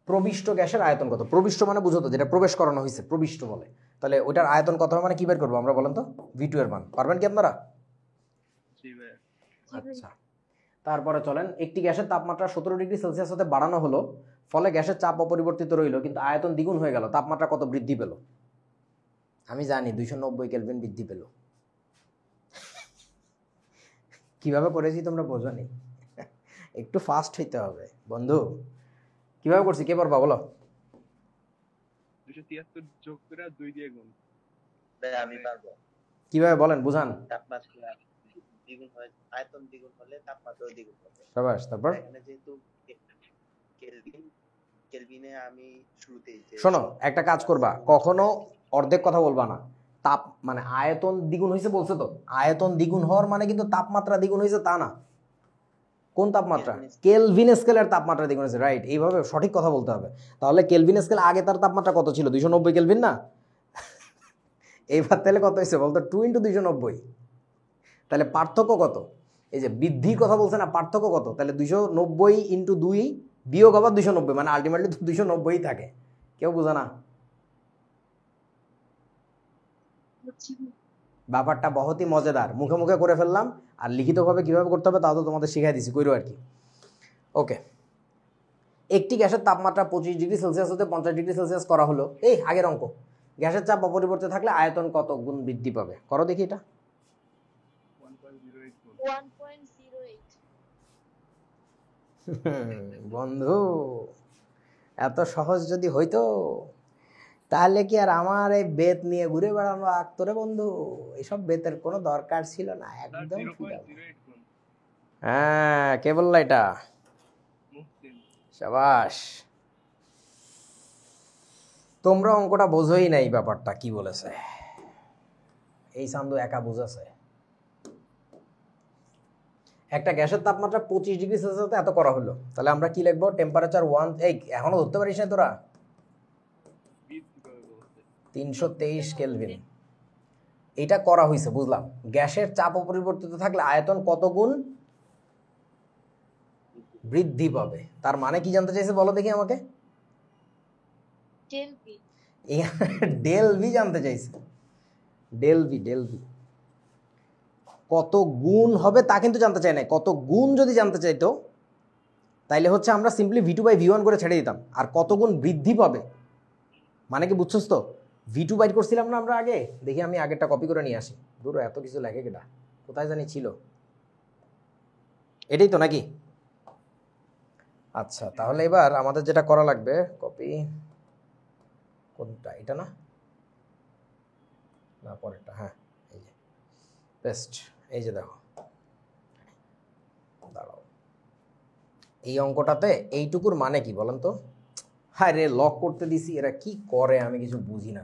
প্রবিষ্ট গ্যাসের আয়তন কত? প্রবিষ্ট মানে বুঝো তো, যেটা প্রবেশ করানো হয়েছে প্রবিষ্ট বলে। তাহলে ওইটার আয়তন কত হবে মানে কি বের করবো আমরা বলেন তো? V2 এর মান পারবেন কি আপনারা? আচ্ছা তারপরে চলেন, একটি গ্যাসের তাপমাত্রা 17 ডিগ্রি সেলসিয়াস হতে বাড়ানো হলো, ফলে গ্যাসের চাপ অপরিবর্তিত রইল, কিন্তু আয়তন দ্বিগুণ হয়ে গেল। তাপমাত্রা কত বৃদ্ধি পেল? আমি জানি 290 কেলভিন বৃদ্ধি পেল। কিভাবে করেছি তোমরা বোঝনি, একটু ফাস্ট হইতে হবে বন্ধু। কিভাবে করছি কে পারবা বলো? 273 যোগ করে 2 দিয়ে গুণ। আমি পারবো। কিভাবে বলেন, বুঝান। তাপমাত্রা দ্বিগুণ হয়, আয়তন দ্বিগুণ হলে তাপমাত্রা দ্বিগুণ হবে। সবাস, তারপর এখানে যেহেতু কেলভিনে আমি শুরুতেই শোনো, একটা কাজ করবা, কখনো অর্ধেক কথা বলবা না। তাপ মানে আয়তন দ্বিগুণ হয়েছে বলছে তো, আয়তন দ্বিগুণ হওয়ার মানে কিন্তু তাপমাত্রা দ্বিগুণ হয়েছে তা না। কোন তাপমাত্রা? কেলভিন স্কেলের তাপমাত্রা দ্বিগুণ হয়েছে, রাইট। এইভাবে সঠিক কথা বলতে হবে। তাহলে কেলভিন স্কেল আগে তার তাপমাত্রা কত ছিল? 290 কেলভিন না? এইবার তাহলে কত হয়েছে বলতো? 2 × 290। তাহলে পার্থক্য কত? এই যে বৃদ্ধির কথা বলছে না, পার্থক্য কত? তাহলে 290 × 2 বিয়োগ আবার 290, মানে আলটিমেটলি 290 থাকে। কেউ বোঝা না? ব্যাপারটা বহুতই মজাদার, মুখে মুখে করে ফেললাম, আর লিখিতভাবে কিভাবে করতে হবে তা তো তোমাদের শিখাই দিছি, কইরো আর কি। ওকে, একটি গ্যাসের তাপমাত্রা 25 ডিগ্রি সেলসিয়াস হতে 50 ডিগ্রি সেলসিয়াস করা হলো। এই আগের অঙ্ক, গ্যাসের চাপ অপরিবর্তিত থাকলে আয়তন কত গুণ বৃদ্ধি পাবে? করো দেখি এটা। 1.08 গুণ। 1.08 বন্ধু, এত সহজ যদি হইতো তাহলে কি আর আমার এই বেত নিয়ে ঘুরে বেড়ানো লাগতো রে বন্ধু? এইসব বেতের কোনো দরকার ছিল না, একদম। 0.08 গুণ। হ্যাঁ, কে বললা এটা? মুহসিন। শাবাশ। তোমরা অঙ্কটা বোঝোই নাই ব্যাপারটা কি বলেছে। এই চান্দু একা বুঝেছে। একটা গ্যাসের তাপমাত্রা 25 ডিগ্রি সেলসিয়াসে এত করা হলো, তাহলে আমরা কি লিখবো? টেম্পারেচার 1, এই এখনো ধরতে পারিস না তোরা? 323 কেলভিন। এটা করা হয়েছে, বুঝলাম। গ্যাসের চাপ অপরিবর্তিত থাকলে আয়তন কত গুণ বৃদ্ধি পাবে? তার মানে কি জানতে চাইছে বলো দেখি আমাকে। del v ডেল ভি জানতে চাইছে। ডেল ভি কত গুণ হবে তা কিন্তু জানতে চাই না। কত গুণ যদি জানতে চাইতো তাইলে হচ্ছে আমরা সিম্পলি v2/v1 করে ছেড়ে দিতাম, আর কত গুণ বৃদ্ধি পাবে মানে কি বুঝছস তো? v2 বাইট করছিলাম না আমরা আগে। দেখি আমি আগেরটা কপি করে নিয়ে আসি। দূর, এত কিছু লাগে কেটা, কোথায় জানি ছিল। এটাই তো নাকি? আচ্ছা, তাহলে এবার আমাদের যেটা করা লাগবে, কপি কোনটা, এটা না, না পরেরটা, হ্যাঁ এই যে পেস্ট। এই যে দেখো, দাঁড়াও, এই অঙ্কটাতে এইটুকুর মানে কি বলেন তো? হ্যাঁ রে, লক করতে দিছি, এরা কি করে আমি কিছু বুঝি না।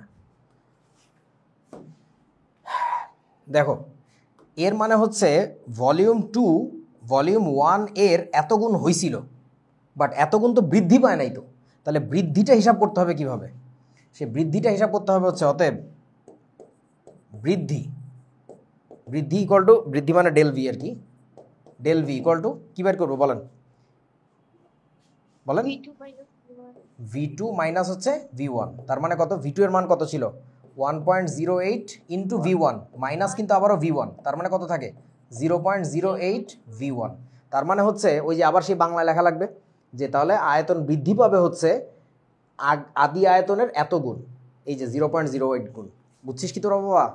দেখো, এর মানে হচ্ছে ভলিউম 2 ভলিউম 1 এর এত গুণ হয়েছিল, বাট এত গুণ তো বৃদ্ধি পায় নাই তো। তাহলে বৃদ্ধিটা হিসাব করতে হবে কিভাবে? সে বৃদ্ধিটা হিসাব করতে হবে হচ্ছে, অতএব বৃদ্ধি ইকুয়াল টু, বৃদ্ধি মানে ডেল ভি আর কি, ডেল ভি ইকুয়াল টু কি বের করবো বলেন? v2 minus v1 v2 minus হচ্ছে v1। তার মানে কত? v2 এর মান কত ছিল? 1.08 ইন্টু v1 মাইনাস কিন্তু আবারও v1, তার মানে কত থাকে? 0.08 v1। তার মানে হচ্ছে ওই যে আবার সেই বাংলা লেখা লাগবে যে তাহলে আয়তন বৃদ্ধি পাবে হচ্ছে আদি আয়তনের এত গুণ, এই যে 0.08 গুণ। বুঝছিস কি তোরা বাবা?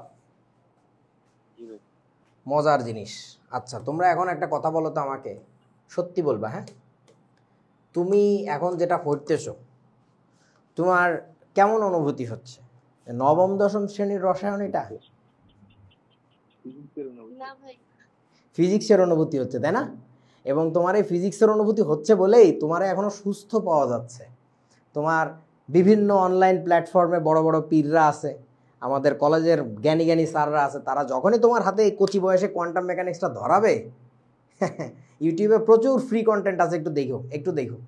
মজার জিনিস। আচ্ছা, তোমরা এখন একটা কথা বলো তো আমাকে, সত্যি বলবা, হ্যাঁ? তুমি এখন যেটা পড়তেছো তোমার কেমন অনুভূতি হচ্ছে? নবম দশম শ্রেণীর রসায়ন এটা? না ভাই, ফিজিক্সের অনুভূতি হচ্ছে, তাই না? এবং তোমার এই ফিজিক্সের অনুভূতি হচ্ছে বলেই তোমার এখনো সুস্থ পাওয়া যাচ্ছে। তোমার বিভিন্ন অনলাইন প্ল্যাটফর্মে বড় বড় পীররা আছে, আমাদের কলেজের জ্ঞানী স্যাররা আছে, তারা যখনই তোমার হাতে কচি বয়সে কোয়ান্টাম মেকানিক্সটা ধরাবে, ইউটিউবে প্রচুর ফ্রি কন্টেন্ট আছে, একটু দেখো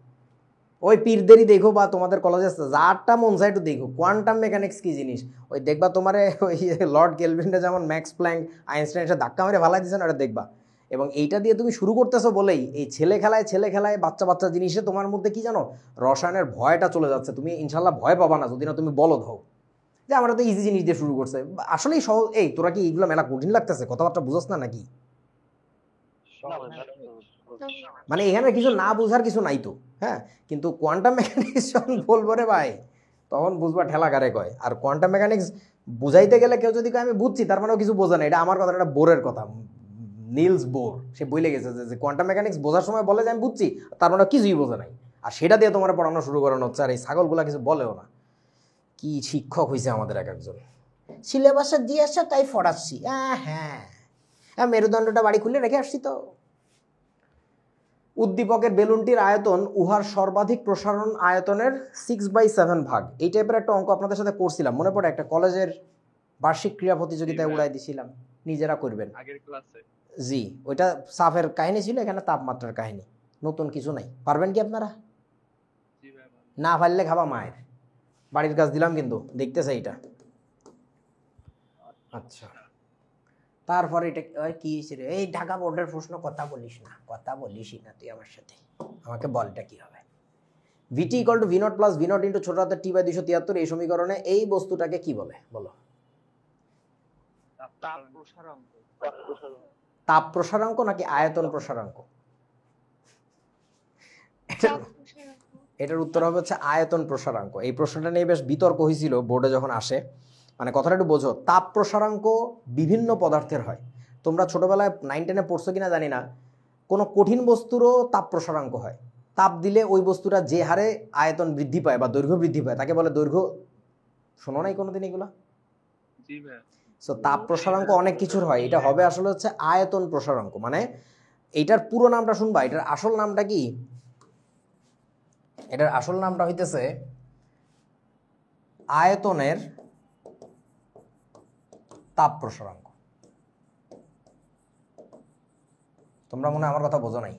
ওই পীরদেরই দেখো, বা তোমাদের কলেজে যারটা মন চায় একটু দেখো কোয়ান্টাম মেকানিক্স কি জিনিস। ওই দেখবা তোমারে ওই লর্ড কেলভিনটা যেমন ম্যাক্স প্ল্যাঙ্ক আইনস্টাইন এসে ধাক্কা মেরে ভালাই দিয়েছেন, ওটা দেখবা। এবং এইটা দিয়ে তুমি শুরু করতেছো বলেই এই ছেলে খেলায় বাচ্চা জিনিসে তোমার মধ্যে কি জানো, রসায়নের ভয়টা চলে যাচ্ছে। তুমি ইনশাল্লাহ ভয় পাবা না যদি না তুমি বলদ হও যে আমরা তো ইজি জিনিস দিয়ে শুরু করছে। আসলেই সহজ। এই তোরা কি এইগুলো মেলা কঠিন লাগতেছে? কথাবার্তা বুঝোস না নাকি? মানে এখানে কিছু না বুঝার কিছু নাই তো, হ্যাঁ, কিন্তু কোয়ান্টাম মেকানিক্স যখন বলবো রে ভাই তখন বুঝবা ঠেলা কারে কয়। আর কোয়ান্টাম মেকানিক্স বুঝাইতে গেলে কেউ যদি কয় আমি বুঝছি, তার মানেও কিছু বোঝা না। এটা আমার কথা, এটা বোরের কথা, নিলস বোর। সে বলে গেছে যে কোয়ান্টাম মেকানিক্স বোঝার সময় বলে যে আমি বুঝছি, তার মানে কিছুই বোঝে নাই, আর সেটা দিয়ে তোমার পড়ানো শুরু করানো হচ্ছে। আর এই ছাগলগুলা কিছু বলেও না। কি শিক্ষক হয়েছে আমাদের এক একজন, সিলেবাসে দিয়ে আসছে তাই পড়াচ্ছি। হ্যাঁ, মেরুদণ্ডটা বাড়ি খুলে রেখে আসছি তো। উদ্দীপকের বেলুনটির আয়তন উহার সর্বাধিক প্রসারণ আয়তনের 6/7 ভাগ। এই টাইপের একটা অঙ্ক আপনাদের সাথে করছিলাম, মনে পড়ে? একটা কলেজের বার্ষিক ক্রীড়া প্রতিযোগিতায় উড়াই দিছিলাম, নিজেরা করবেন। আগের ক্লাসে জি, ওইটা সাফের কাহিনী ছিল, এখানে তাপমাত্রার কাহিনী, নতুন কিছু নাই। পারবেন কি আপনারা? জি ভাই ভালো। না পারলে খাবা মায়ের। বাড়ির কাজ দিলাম কিন্তু দেখতেছে এইটা। আচ্ছা, তারপরে এটা কি হয়েছে রে? এই ঢাকা বোর্ডের প্রশ্ন, কথা বলিস না, কথা বলিসই না তুই আমার সাথে। আমাকে বলটা কি হবে? VT equal to V nought plus V nought into ছোট হাতের টি বাই 273। এই সমীকরণে এই বস্তুটাকে কি বলে বলো? তাপ প্রসারণ। তাপ প্রসারাঙ্ক নাকি আয়তন প্রসারাঙ্ক? চাপ প্রসারণ। এটার উত্তর হবে হচ্ছে আয়তন প্রসারাঙ্ক। এই প্রশ্নটা নিয়ে বেশ বিতর্ক হয়েছিল বোর্ডে যখন আসে। মানে কথাটা একটু বোঝো, তাপ প্রসারাঙ্ক বিভিন্ন পদার্থের হয়। তোমরা ছোটবেলায় 9-10-এ পড়ছো কিনা জানি না, কোনো কঠিন বস্তুরও তাপ প্রসারাঙ্ক হয়। তাপ দিলে ওই বস্তুটা যে হারে আয়তন বৃদ্ধি পায় বা দৈর্ঘ্য বৃদ্ধি পায় তাকে বলে দৈর্ঘ্য। শোনো নাই কোনোদিন এগুলা? জি ভাই। সো তাপ প্রসারাঙ্ক অনেক কিছুর হয়, এটা হবে আসলে হচ্ছে আয়তন প্রসারাঙ্ক। মানে এইটার পুরো নামটা শুনবা, এটার আসল নামটা কি? এটার আসল নামটা হইতেছে আয়তনের তাপ প্রসারাঙ্ক। তোমরা মনে হয় আমার কথা বোঝো নাই।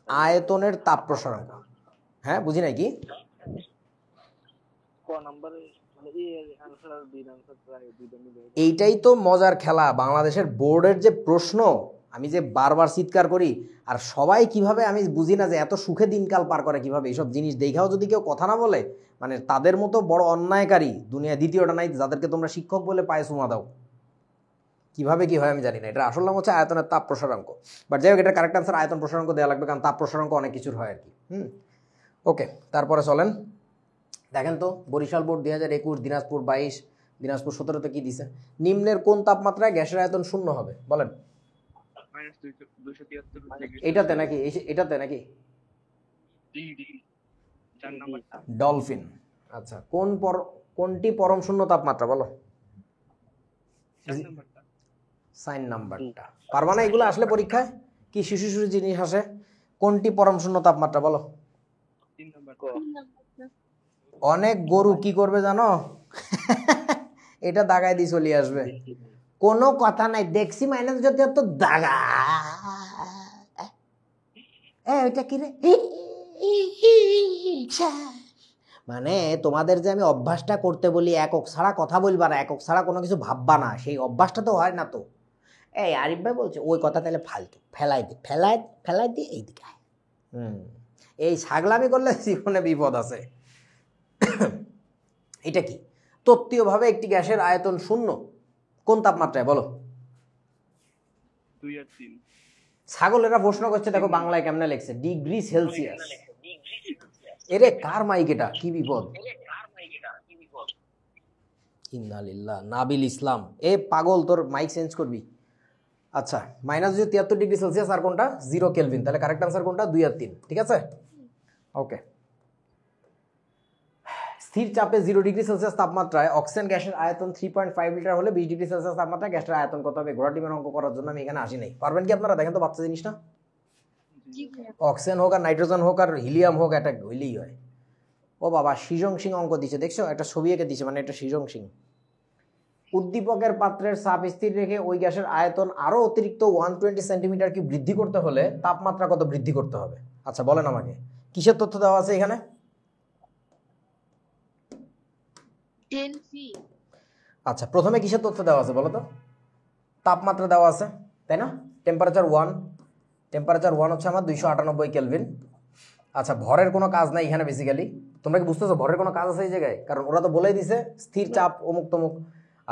আয়তনের তাপ প্রসারাঙ্ক, হ্যাঁ বুঝি নাই কি? এইটাই তো মজার খেলা। বাংলাদেশের বোর্ডের যে প্রশ্ন, আমি যে বারবার চিৎকার করি, আর সবাই কিভাবে, আমি বুঝি না যে এত সুখে দিনকাল পার করে কিভাবে। এইসব জিনিস দেখাও যদি কেউ কথা না বলে, মানে তাদের মতো বড় অন্যায়কারী দুনিয়া দ্বিতীয়টা নাই, যাদেরকে তোমরা শিক্ষক বলে পায়ে চুমা দাও। কিভাবে কি হয় আমি জানি না। এটা আসল নাম হচ্ছে আয়তনের তাপ প্রসারাঙ্ক। বাট যাই হোক, এটা কারেক্ট আনসার আয়তন প্রসারাঙ্ক দেওয়া লাগবে, কারণ তাপ প্রসারাঙ্ক অনেক কিছুর হয় আর কি। ওকে, তারপরে চলেন দেখেন তো বরিশাল বোর্ড 2021, দিনাজপুর 22, দিনাজপুর 17-তে কি দিছে? নিম্নের কোন তাপমাত্রায় গ্যাসের আয়তন শূন্য হবে বলেন? -273 ডিগ্রি। এটাতে নাকি? এটাতে নাকি? ডিগ্রি 4 নাম্বারটা। ডলফিন। আচ্ছা, কোনটি পরম শূন্য তাপমাত্রা বলো? 4 নাম্বারটা। সাইন নাম্বারটা। পারবা না এগুলো আসলে পরীক্ষায়? কি শিশু শিশু জিনিস আসে? কোনটি পরম শূন্য তাপমাত্রা বলো? 3 নাম্বার। অনেক গরু কি করবে জানো? এটা দাগায় দিয়ে চলে আসবে, কোনো কথা নাই। দেখছি মাইনাস যদি তো দাগা। ওইটা কি রে? মানে তোমাদের যে আমি অভ্যাসটা করতে বলি, একক ছাড়া কথা বলবা না, একক ছাড়া কোনো কিছু ভাববা না, সেই অভ্যাসটা তো হয় না তো। এই আরিফ ভাই বলছে ওই কথা তাহলে ফালতু, ফেলাই দি এইদিকে। এই ছাগলামি করলে জীবনে বিপদ আছে। এটা কি? তত্ত্বীয়ভাবে একটি গ্যাসের আয়তন শূন্য কোন তাপমাত্রায় বলো? 2 আর 3। ছাগলেরা প্রশ্ন করছে, দেখো বাংলায় কেমনে লিখছে, ডিগ্রি সেলসিয়াস। এরে কার মাইক এটা? কি বিপদ! ইন্নালিল্লাহ। নাবিল ইসলাম, এ পাগল, তোর মাইক চেঞ্জ করবি। আচ্ছা, -73 ডিগ্রি সেলসিয়াস আর কোনটা? 0 কেলভিন। তাহলে কারেক্ট আনসার কোনটা? 2 আর 3। ঠিক আছে, ওকে। স্থির চাপে 0 ডিগ্রি সেলসিয়াস তাপমাত্রায় অক্সিজেন গ্যাসের আয়তন 3.5 লিটার হলে 20 ডিগ্রি সেলসিয়াস তাপমাত্রায় গ্যাসের আয়তন কত হবে? ঘোড়া টিমের অঙ্ক করার জন্য আমি এখানে আসি নাই। পারবেন কি আপনারা? দেখেন তো বাচ্চা জিনিসটা। জি ভাইয়া। অক্সিজেন হোক আর নাইট্রোজেন হোক আর হিলিয়াম হোক, এটা হইলেই হয়। ও বাবা, সৃজন সিং অঙ্ক দিছে, দেখছো? একটা ছবি এঁকে দিছে, মানে এটা সৃজন সিং। উদ্দীপকের পাত্রের চাপ স্থির রেখে ওই গ্যাসের আয়তন আরো অতিরিক্ত 120 সেন্টিমিটার কি বৃদ্ধি করতে হলে তাপমাত্রা কত বৃদ্ধি করতে হবে? আচ্ছা বলেন আমাকে, কিসের তথ্য দেওয়া আছে এখানে? ডেলফি। আচ্ছা, প্রথমে কিসের তথ্য দেওয়া আছে বলো তো? তাপমাত্রা দেওয়া আছে, তাই না? টেম্পারেচার 1 হচ্ছে আমার 298 কেলভিন। আচ্ছা, ভরের কোনো কাজ নাই এখানে বেসিক্যালি। তোমরা কি বুঝতেছো ভরের কোনো কাজ আছে এই জায়গায়? কারণ ওরা তো বলেই দিছে স্থির চাপ অমুক তমুক।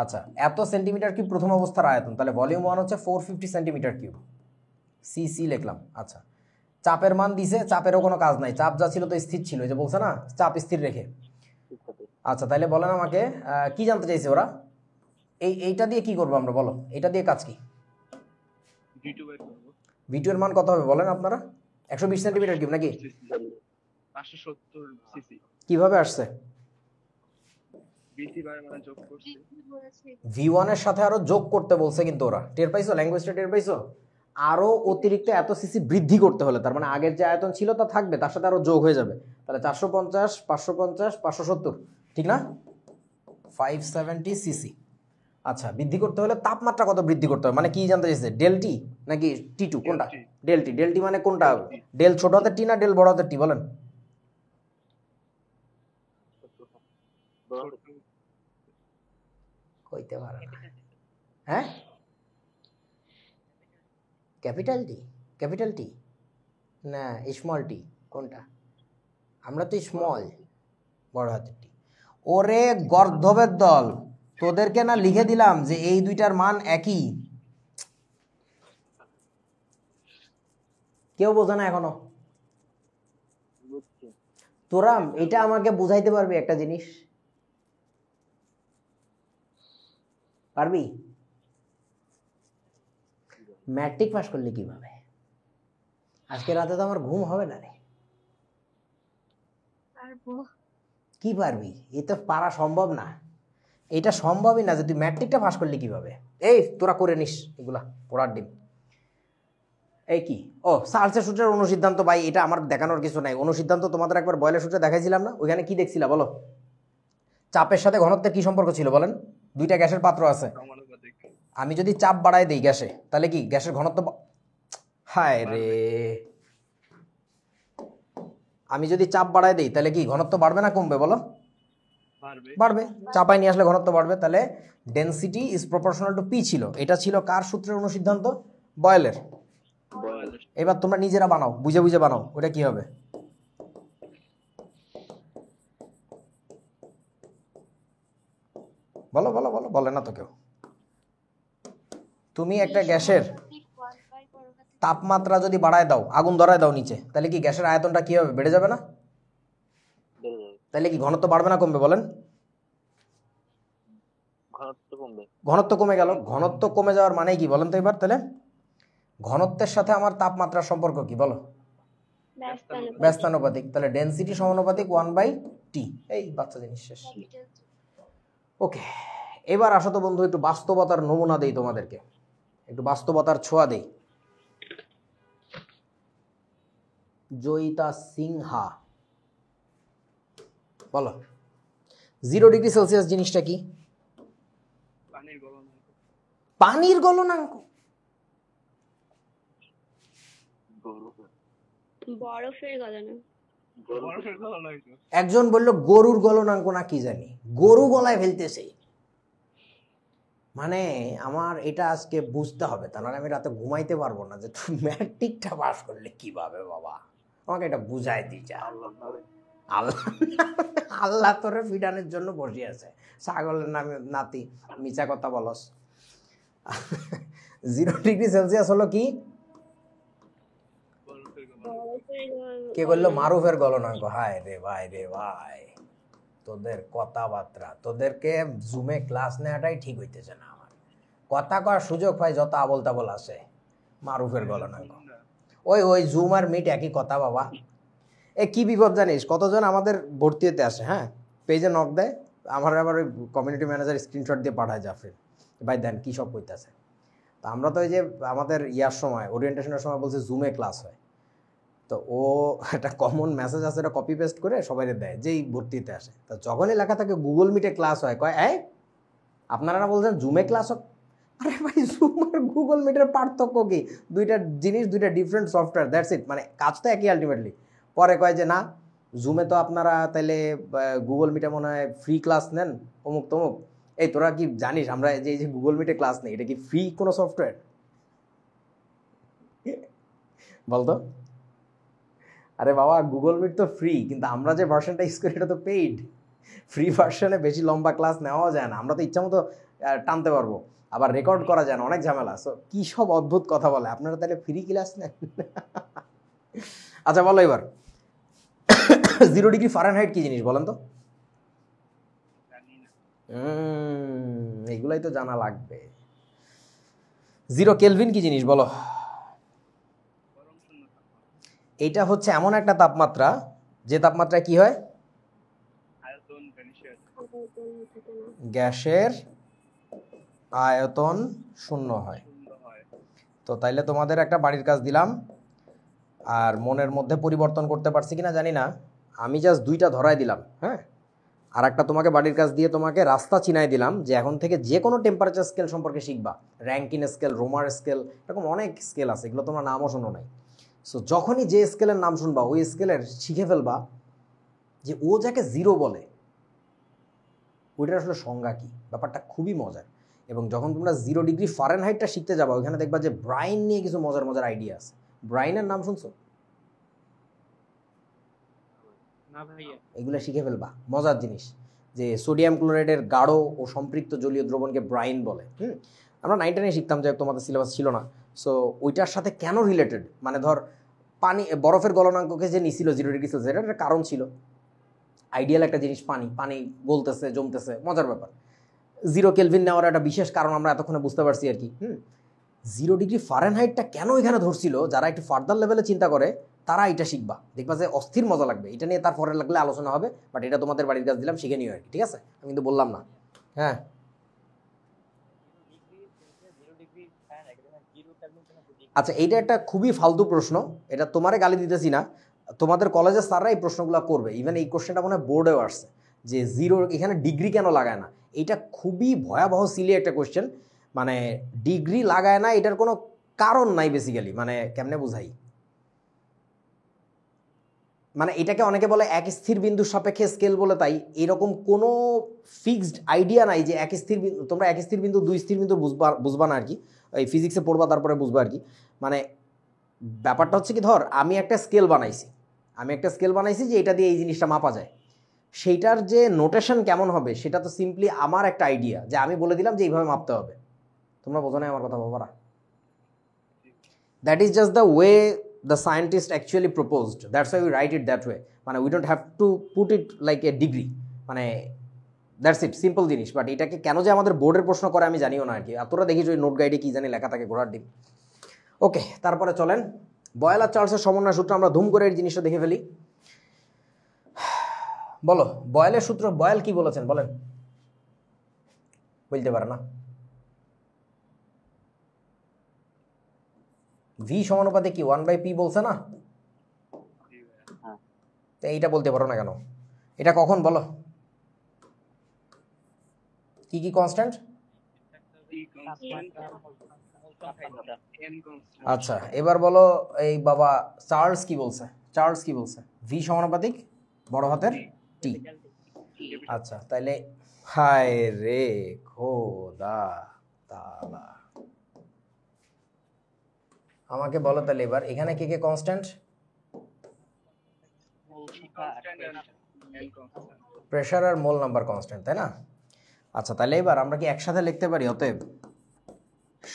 আচ্ছা, এত সেন্টিমিটার কিউব প্রথম অবস্থার আয়তন, তাহলে ভলিউম 1 হচ্ছে 450 সেন্টিমিটার কিউব। সিসি লিখলাম। আচ্ছা, চাপের মান দিছে, চাপেরও কোনো কাজ নাই, চাপ যা ছিল তো স্থির ছিল, এই যে বলছে না চাপ স্থির রেখে। আচ্ছা তাহলে বলেন আমাকে কি জানতে চাইছে ওরা? এইটা দিয়ে কি করবো আমরা, বলো এটা দিয়ে কাজ কি? V2 বের করব। V2 এর মান কত হবে বলেন আপনারা? 120 সেন্টিমিটার কিউব নাকি? 570 সিসি। কিভাবে আসছে? V3 বারে মানে যোগ করছি। V1 এর সাথে আরো যোগ করতে বলছে, কিন্তু ওরা টের পাইছো, ল্যাঙ্গুয়েজটা টের পাইছো? আরো অতিরিক্ত এত সিসি বৃদ্ধি করতে হলে, তার মানে আগের যে আয়তন ছিল তা থাকবে, তার সাথে আরো যোগ হয়ে যাবে, তাহলে 450 550 570, ঠিক না? 570 সিসি। আচ্ছা, বৃদ্ধি করতে হলে তাপমাত্রা কত বৃদ্ধি করতে হবে, মানে কি জানতে চাইছে, ডেল টি নাকি T2 কোনটা? Del T. ডেল টি মানে কোনটা? ডেল ছোট হাতের টি না ডেল বড় হাতের টি বলেন? কইতে পারে না। হ্যাঁ, ক্যাপিটাল টি, ক্যাপিটাল টি না স্মল টি কোনটা? আমরা তো স্মল, বড় হাতের টি। ওরে গর্ধবের দল, তোদেরকে না লিখে দিলাম যে এই দুইটার মান একই, কেউ বোঝে না এখনো? তোরা এটা আমাকে বুঝাইতে পারবি একটা জিনিস? পারবি? ম্যাট্রিক পাস করলে কিভাবে? আজকে রাতে তো আমার ঘুম হবে না রে। পারবো। কি পারবি? এ তো পারা সম্ভব না, এটা সম্ভবই না যে তুই ম্যাট্রিকটা পাস করলি কিভাবে। এই তোরা করে নিস এগুলা, পড়ার ডিম। এই কি, ও চার্লসের সূত্রের অনুসিদ্ধান্ত, ভাই এটা আমার দেখানোর কিছু নাই। অনুসিদ্ধান্ত তোমাদের একবার বয়লের সূত্রে দেখাইছিলাম না? ওইখানে কি দেখছিলা বলো? চাপের সাথে ঘনত্বের কি সম্পর্ক ছিল বলেন? দুইটা গ্যাসের পাত্র আছে, সমানুপাতিক। আমি যদি চাপ বাড়ায় দেই গ্যাসে, তাহলে কি গ্যাসের ঘনত্ব হায় রে, আমি যদি চাপ বাড়ায় দেই তাহলে কি ঘনত্ব বাড়বে না কমবে বলো? বাড়বে। বাড়বে। চাপায় নিয়ে আসলে ঘনত্ব বাড়বে, তাহলে density is proportional to P ছিল। এটা ছিল কার সূত্রের অনুসিদ্ধান্ত? বয়েলের। এবার তোমরা নিজেরা বানাও, বুঝে বুঝে বানাও, ওটা কি হবে? বলো বলো বলো, বলে না তো কেউ। তুমি একটা গ্যাসের তাপমাত্রা যদি বাড়ায় দাও, আগুন ধরায় দাও নিচে, তাহলে কি গ্যাসের আয়তনটা কি হবে, বেড়ে যাবে না? তাহলে কি ঘনত্ব বাড়বে না কমবে বলেন? ঘনত্ব কমে গেল। ঘনত্ব কমে যাওয়ার মানে কি বলেন তো এবার? তাহলে ঘনত্বের সাথে আমার তাপমাত্রার সম্পর্ক কি বলো? ব্যস্তানুপাতিক। তাহলে ডেনসিটি সমানুপাতিক 1/T। এই বাচ্চা জিনিস শেষ। ওকে, এবার আসো তো বন্ধু, একটু বাস্তবতার নমুনা দেই তোমাদেরকে, একটু বাস্তবতার ছোঁয়া দেই। জয়িতা সিনহা বলো, 0 ডিগ্রি সেলসিয়াস জিনিসটা কি? পানির গলনাঙ্ক। পানির গলনাঙ্ক? বরফের গলনাঙ্ক। বরফের গলনাঙ্ক। একজন বললো গরুর গলনাঙ্ক না কি জানি, গরু গলায় ফেলতেছে। মানে আমার এটা আজকে বুঝতে হবে, তা নাহলে আমি রাতে ঘুমাইতে পারবো না। যে তুই ম্যাট্রিকটা পাস করলে কিভাবে বাবা, আমাকে এটা বুঝাই দিছা। আল্লাহ, আল্লাহ তোরে ফিডানের জন্য বসে আছে, ছাগলের নামে নাতি মিছা কথা বলস। 0 ডিগ্রি সেলসিয়াস হলো কি? কে বললো? মারুফের গলনাঙ্ক। হায় রে ভাই রে ভাই, তোদের কথাবার্তা, তোদেরকে জুমে ক্লাস নেওয়াটাই ঠিক হইতেছে না। আমার কথা কওয়ার সুযোগ পাই যত আবল তাবল আসে। মারুফের গলনাঙ্ক, ওই জুম আর মিট একই কথা বাবা। এ কি বিপদ জানিস, কতজন আমাদের ভর্তি হতে আসে, হ্যাঁ পেজে নক দেয়, আমার আবার ওই কমিউনিটি ম্যানেজার স্ক্রিনশট দিয়ে পাঠায় জাফরিন, ভাই দেন কী সব কইতেছে। তো আমরা তো ওই যে আমাদের ইয়ার সময় ওরিয়েন্টেশনের সময় বলছে জুমে ক্লাস হয়, তো ও একটা কমন মেসেজ আছে, এটা কপি পেস্ট করে সবাই দেয় যেই ভর্তিতে আসে। তো যখনই লেখা থাকে গুগল মিটে ক্লাস হয়, কয় আপনারা না বলছেন জুমে ক্লাস হোক। আরে ভাই, জুম আর গুগল মিটের পার্থক্য কি? দুইটা জিনিস, দুইটা ডিফারেন্ট সফটওয়্যার, দ্যাটস ইট। মানে কাজ তো একই আলটিমেটলি। পরে কয় যে না, জুমে তো আপনারা তাইলে গুগল মিটে মনে হয় ফ্রি ক্লাস নেন অমুক তমুক। এই তোরা কি জানিস আমরা যে গুগল মিটে ক্লাস নেই, এটা কি ফ্রি কোনো সফটওয়্যার? বলতো। আরে বাবা, গুগল মিট তো ফ্রি, কিন্তু আমরা যে ভার্সনটা ইউজ করি এটা তো পেইড। ফ্রি ভার্সনে বেশি লম্বা ক্লাস নেওয়া যায় না, আমরা তো ইচ্ছা মতো টানতে পারবো। আবার রেকর্ড করা যায় না, অনেক ঝামেলা। সো কি সব অদ্ভুত কথা বলে, আপনারা তাহলে ফ্রি ক্লাস নেন? আচ্ছা বলো এবার 0 ডিগ্রি ফারেনহাইট কি জিনিস বলেন তো? জানি না। এগুলাই তো জানা লাগবে। 0 কেলভিন কি জিনিস বলো? গরম শূন্য তাপমাত্রা। এইটা হচ্ছে এমন একটা তাপমাত্রা যে তাপমাত্রায় কি হয়? আয়তন ভ্যানিশিয়াস গ্যাসের আয়তন শূন্য হয়। শূন্য হয়। তো তাইলে তোমাদের একটা বাড়ির কাজ দিলাম, আর মনের মধ্যে পরিবর্তন করতে পারছি কিনা জানি না, আমি জাস্ট 2টা ধরাই দিলাম। হ্যাঁ, আর একটা তোমাকে বাড়ির কাজ দিয়ে তোমাকে রাস্তা চিনাই দিলাম যে এখন থেকে যে কোনো টেম্পারেচার স্কেল সম্পর্কে শিখবা। র্যাঙ্কিন স্কেল, রোমার স্কেল, এরকম অনেক স্কেল আছে, এগুলো তোমরা নামও শোনো নাই। সো যখনই যে স্কেলের নাম শুনবা ওই স্কেলের শিখে ফেলবা যে ও যাকে 0 বলে ওইটার আসলে সংজ্ঞা কী। ব্যাপারটা খুবই মজার। এবং যখন তোমরা 0 ডিগ্রি ফারেনহাইটটা শিখতে যাবা ওইখানে দেখবা যে ব্রাইন নিয়ে কিছু মজার মজার আইডিয়া আছে। ব্রাইনের নাম শুনছো? না ভাইয়া। এগুলো শিখে ফেলবা, মজার জিনিস। যে সোডিয়াম ক্লোরাইডের গাঢ় ও সম্পৃক্ত জলীয় দ্রবণকে ব্রাইন বলে। আমরা 9 10-এ শিখতাম, যে তোমাদের সিলেবাস ছিল না। সো ওইটার সাথে কেন রিলেটেড, মানে ধর পানি, বরফের গলনাঙ্ককে যে নিছিল 0 ডিগ্রি সেলসিয়াস, এটার একটা কারণ ছিল। আইডিয়াল একটা জিনিস, পানি পানি গলতেছে, জমতেছে, মজার ব্যাপার। 0 কেলভিন নেওয়ার একটা বিশেষ কারণ আমরা এতক্ষণে বুঝতে পারছি আর কি। 0 ডিগ্রি ফারেনহাইটটা কেন এখানে ধরছিল, যারা একটু ফার্দার লেভেলে চিন্তা করে তারা এটা শিখবা, দেখবা যে অস্থির মজা লাগবে। এটা নিয়ে তারপরে লাগলে আলোচনা হবে, বাট এটা তোমাদের বাড়ির কাজ দিলাম, শিখে নিও আর কি, ঠিক আছে? আমি কিন্তু বললাম না। হ্যাঁ, আচ্ছা এইটা একটা খুবই ফালতু প্রশ্ন, এটা তোমারে গালি দিতেছি না, তোমাদের কলেজের স্যাররা এই প্রশ্নগুলো করবে। ইভেন এই কোশ্চেনটা মনে হয় বোর্ডেও আসছে যে 0 এখানে ডিগ্রি কেন লাগায় না। এটা খুবই ভয়াবহ সিলি একটা কোশ্চেন। মানে ডিগ্রি লাগায় না এটার কোনো কারণ নাই বেসিক্যালি। মানে কেমনে বুঝাই, মানে এটাকে অনেকে বলে এক স্থির বিন্দুর সাপেক্ষে স্কেল বলে, তাই এরকম কোনো ফিক্সড আইডিয়া নাই যে এক স্থির বিন্দু, তোমরা এক স্থির বিন্দু 2 স্থির বিন্দু বুঝবা না আর কি, এই ফিজিক্সে পড়বা তারপরে বুঝবা আর কি। মানে ব্যাপারটা হচ্ছে কি, ধর আমি একটা স্কেল বানাইছি যে এটা দিয়ে এই জিনিসটা মাপা যায়, সেইটার যে নোটেশন কেমন হবে সেটা তো সিম্পলি আমার একটা আইডিয়া, যে আমি বলে দিলাম যে এইভাবে মাপতে হবে। তোমরা বোঝো না আমার কথা বাবারা? That is just the way the scientist actually proposed, that's why we write it that way. মানে we don't have to put it like a degree, মানে দ্যাটস ইট, সিম্পল জিনিস। বাট এটাকে কেন যে আমাদের বোর্ডের প্রশ্ন করে আমি জানিও না আর কি। তোরা দেখিস ওই নোট গাইডে কি জানি লেখা থাকে, ঘোড়ার ডিম। ওকে, তারপরে চলেন বয়েল আর চার্লসের সমন্বয় সূত্র আমরা ধুম করে এই জিনিসটা দেখে ফেলি। বলো বয়েলের সূত্র, বয়েল কি বলেছেন বলেন? বলতে পারে না। ভি সমানুপাতে কি 1/p বলছে না? তো এইটা বলতে পারো না কেন? এটা কখন বলো? কি কি কনস্ট্যান্ট? আচ্ছা এবার বলো এই বাবা চার্লস কি বলছে? ভি সমানুপাতিক বড় হাতের টি। আচ্ছা তাইলে হায় রে খোদা তাআলা, আমাকে বলো তাহলে এবার এখানে কে কে কনস্ট্যান্ট? প্রেসার আর মোল নাম্বার কনস্ট্যান্ট, তাই না? আচ্ছা তাহলে এবার আমরা কি একসাথে লিখতে পারি? অতএব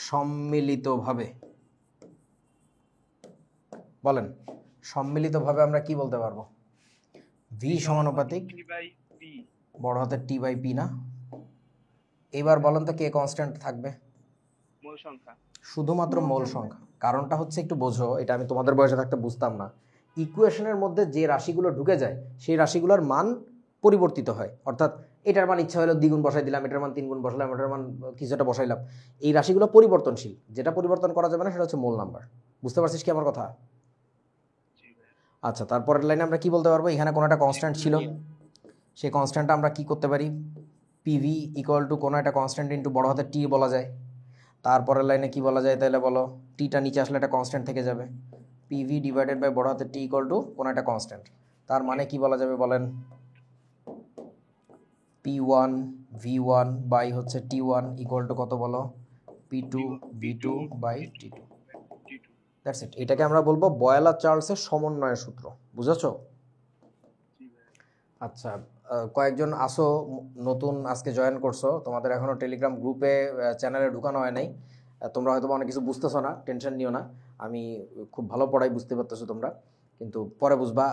সম্মিলিতভাবে, বলেন সম্মিলিতভাবে আমরা কি বলতে পারবো? ভি সমানুপাতিক বড় হাতের টি বাই পি না? এবার বলেন তো কে কনস্ট্যান্ট থাকবে? মোল সংখ্যা, শুধুমাত্র মোল সংখ্যা। কারণটা হচ্ছে একটু বোঝো, এটা আমি তোমাদের বয়সে থাকতে বুঝতাম না। ইকুয়েশনের মধ্যে যে রাশিগুলো ঢুকে যায় সেই রাশিগুলোর মান পরিবর্তিত হয়, অর্থাৎ এটার মান ইচ্ছা হলো দ্বিগুণ বসাই দিলাম, এটার মান 3 গুণ বসাইলাম, এটার মান কিছুটা বসাইলাম। এই রাশিগুলো পরিবর্তনশীল, যেটা পরিবর্তন করা যাবে না সেটা হচ্ছে মোল নাম্বার। বুঝতে পারছিস কি আমার কথা? আচ্ছা তারপরের লাইনে আমরা কি বলতে পারবো? এখানে কোনো একটা কনস্ট্যান্ট ছিল, সেই কনস্ট্যান্টটা আমরা কি করতে পারি? পিভি ইকুয়াল টু কোনো একটা কনস্ট্যান্ট ইন্টু বড় হাতের টি বলা যায়। তারপরের লাইনে কি বলা যায় তাহলে বলো? টিটা নিচে আসলে একটা কনস্ট্যান্ট থেকে যাবে, পিভি ডিভাইডেড বাই বড় হাতের টি ইকুয়াল টু কোনো একটা কনস্ট্যান্ট। তার মানে কি বলা যাবে বলেন? P1 V1 বাই হচ্ছে T1 ইকুয়াল টু কত বলো? P2 V2 by T2। That's it. এটাকে আমরা বলবো বয়েল আর চার্লসের সমন্বয়ের সূত্র। বুঝেছো? আচ্ছা কয়েকজন আসো নতুন আজকে জয়েন করছো, তোমাদের এখনো টেলিগ্রাম গ্রুপে চ্যানেলে ঢুকানো হয় নাই। তোমরা হয়তো অনেক কিছু বুঝতেছো না, টেনশন নিও না। আমি খুব ভালো পড়াই, বুঝতে পারতেছো তোমরা, কিন্তু পরে বুঝবা।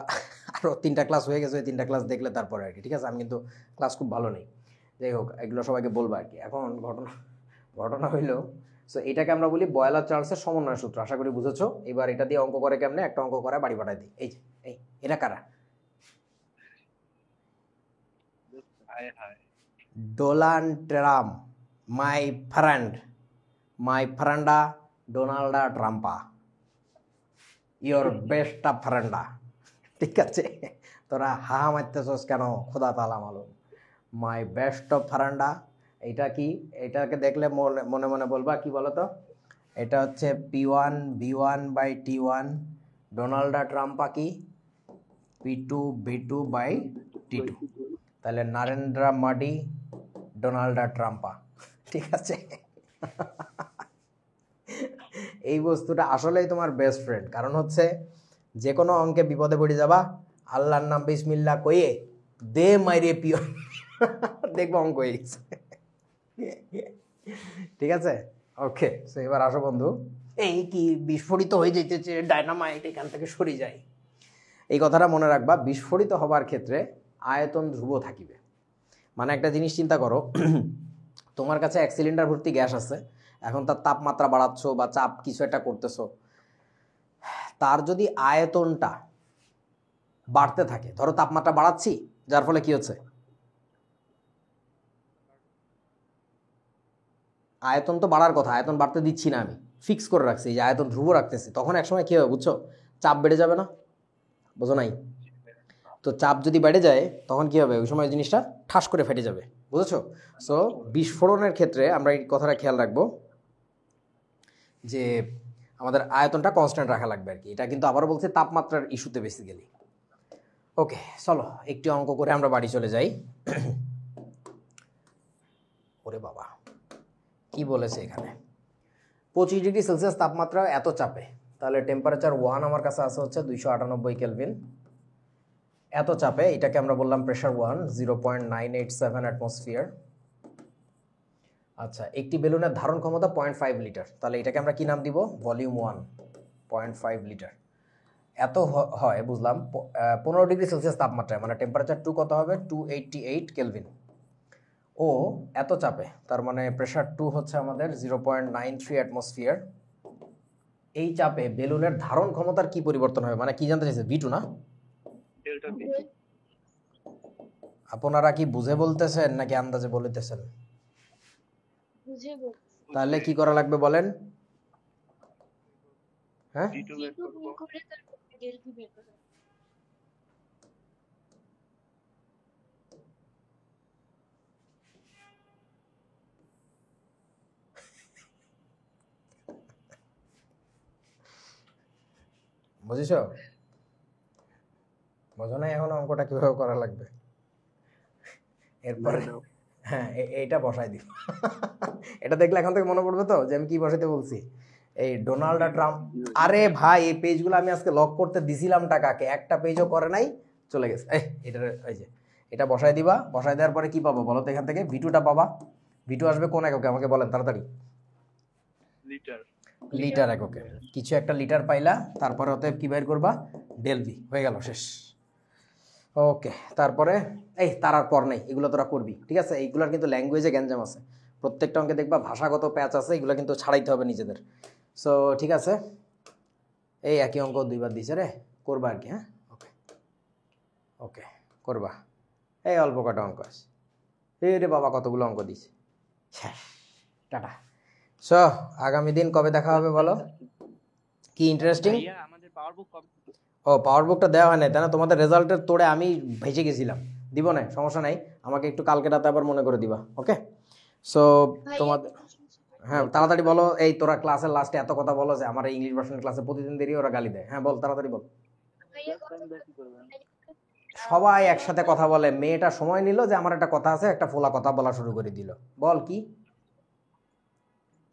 আরও 3টা ক্লাস হয়ে গেছে, ওই 3টা ক্লাস দেখলে তারপরে আর কি, ঠিক আছে? আমি কিন্তু ক্লাস খুব ভালো নেই, যাই হোক এগুলো সবাইকে বলবো আর কি। এখন ঘটনা হইলো, সো এটাকে আমরা বলি বয়লার চার্লসের সমন্বয় সূত্র। আশা করি বুঝেছো। এবার এটা দিয়ে অঙ্ক করে কেমনে, একটা অঙ্ক করে বাড়ি পাঠাই দিই। এই এরা কারা? Hi hi Donald Trump, my ফ্রেন্ডা ডোনাল্ডা ট্রাম্পা, ইয়োর বেস্ট ফ্রেন্ডা। ঠিক আছে, তোরা হাহা মারতেছস কেন? খোদা তালা মালুম। মাই বেস্ট ফ্রেন্ডা, এটা কি? এটাকে দেখলে মনে মনে বলবা কি বলো তো? এটা হচ্ছে P1V1/T1, ডোনাল্ডা ট্রাম্পা কি P2V2/T2। তাহলে নারেন্দ্র মোদি ডোনাল্ডা ট্রাম্পা, ঠিক আছে? এই বস্তুটা আসলেই তোমার বেস্ট ফ্রেন্ড, কারণ হচ্ছে যে কোনো অঙ্কে বিপদে পড়ে যাবা, আল্লাহর নাম বিসমিল্লাহ কইয়ে দে মাইরে পিও, দেখবো অঙ্ক হয়ে গেছে। ঠিক আছে, ওকে। সো এবার আসো বন্ধু, এই কি বিস্ফোরিত হয়ে যেতেছে ডায়নামাইট, এখান থেকে সরে যায়। এই কথাটা মনে রাখবা, বিস্ফোরিত হবার ক্ষেত্রে আয়তন ধ্রুব থাকিবে। মানে একটা জিনিস চিন্তা করো, তোমার কাছে 1 সিলিন্ডার ভর্তি গ্যাস আছে, এখন তার তাপমাত্রা বাড়াচ্ছ বা চাপ কিছু একটা করতেছো, তার যদি আয়তনটা বাড়তে থাকে, ধরো তাপমাত্রা বাড়াচ্ছি, যার ফলে কি হচ্ছে, আয়তন তো বাড়ার কথা, আয়তন বাড়তে দিচ্ছি না, আমি ফিক্স করে রাখছি, এই যে আয়তন ধ্রুব রাখতেছি, তখন একসময় কি হবে বুঝছো, চাপ বেড়ে যাবে না? বুঝো নাই? তো চাপ যদি বেড়ে যায় তখন কি হবে, ওই সময় জিনিসটা ঠাস করে ফেটে যাবে, বুঝেছো? সো বিস্ফোরণের ক্ষেত্রে আমরা এই কথাটা খেয়াল রাখবো যে আমাদের আয়তনটা কনস্ট্যান্ট রাখা লাগবে আর কি। এটা কিন্তু আবারও বলছে তাপমাত্রার ইস্যুতে বেসিক্যালি। ওকে, চলো একটি অঙ্ক করে আমরা বাড়ি চলে যাই। ওরে বাবা, কি বলেছে এখানে? 25 ডিগ্রি সেলসিয়াস তাপমাত্রা এত চাপে, তাহলে টেম্পারেচার 1 আমার কাছে আছে হচ্ছে 298 কেলভিন। এত চাপে, এটাকে আমরা বললাম প্রেশার 1, 0.987 অ্যাটমসফিয়ার। আচ্ছা, একটি বেলুনের ধারণ ক্ষমতা 0.5 লিটার, তাহলে এটাকে আমরা কি নাম দিব? Volume 1, 0.5 litre. এত হয় বুঝলাম 15 ডিগ্রি সেলসিয়াস তাপমাত্রায়, মানে টেম্পারেচার 2 কত হবে? 288 কেলভিন। ও এত চাপে, তার মানে প্রেশার 2 হচ্ছে আমাদের 0.93 অ্যাটমসফিয়ার। এই চাপে বেলুনের ধারণ ক্ষমতার কি পরিবর্তন হবে, মানে কি জানতে চাইছে? V2 না? ডেল্টা পি আপনারা কি বুঝে বলতেছেন নাকি আন্দাজে বলতেছেন? বুঝে বল। তাহলে কি করা লাগবে বলেন? হ্যাঁ, D2 বের যেহেতু করবো। বের করে তারপর ডেলফি বের করে। বুঝেছো? বোঝো না এখন অঙ্কটা কিভাবে করা লাগবে? এরপরে হ্যাঁ, এইটা বসাই দিই। এটা দেখলে এখন থেকে মনে পড়বে তো যে আমি কি বসাইতে বলছি। এই ডোনাল্ড ট্রাম্প, আরে ভাই এই পেজগুলো আমি আজকে লক করতে দিছিলাম টাকাকে, একটা পেজও করে নাই, চলে গেছে। এটা এই যে এটা বসাই দিবা, বসাই দেওয়ার পরে কি পাবো বলো তো? এখান থেকে V2টা পাবা। V2 আসবে কোন এককে আমাকে বলেন তাড়াতাড়ি। লিটার লিটার এককে, কিছু একটা লিটার পাইলা, তারপরে অতএব কি বের করবা? ডেল ভি, হয়ে গেল, শেষ। ওকে, তারপরে এই তার আর পর নেই, এগুলো তোরা করবি, ঠিক আছে? এইগুলোর কিন্তু ল্যাঙ্গুয়েজে গ্যাঞ্জাম আছে, প্রত্যেকটা অঙ্কে দেখবা ভাষাগত প্যাচ আছে, এগুলো কিন্তু ছাড়াইতে হবে নিজেদের। সো ঠিক আছে, এই একই অঙ্ক 2বার দিছে রে, করবা আর কি। হ্যাঁ, ওকে ওকে, করবা। এই অল্প কটা অঙ্ক আছে, এই রে বাবা কতগুলো অঙ্ক দিছে, শেষ, টাটা। সো আগামী দিন কবে দেখা হবে বলো? কি ইন্টারেস্টিং? ভাইয়া আমাদের পাওয়ার বুক কবে? ও, পাওয়ার বুকটা দেওয়া হয় না তাই না? তোমাদের রেজাল্টের তোড়ে আমি ভেসে গেছিলাম, দিব না, সমস্যা নাই, আমাকে একটু কালকে রাতে আবার মনে করে দিবা। ওকে, সো ভাইয়া তোমাদের, হ্যাঁ তাড়াতাড়ি বলো। এই তোরা ক্লাসের লাস্টে এত কথা বলো যে আমার ইংলিশ ভার্সন ক্লাসে প্রতিদিন দেরি, ওরা গালি দেয়। হ্যাঁ বল, তাড়াতাড়ি বল। ভাইয়া সবাই একসাথে কথা বলে, মেয়েটা সময় নিল যে আমার একটা কথা আছে, একটা ফোলা কথা বলা শুরু করে দিল। বল কি?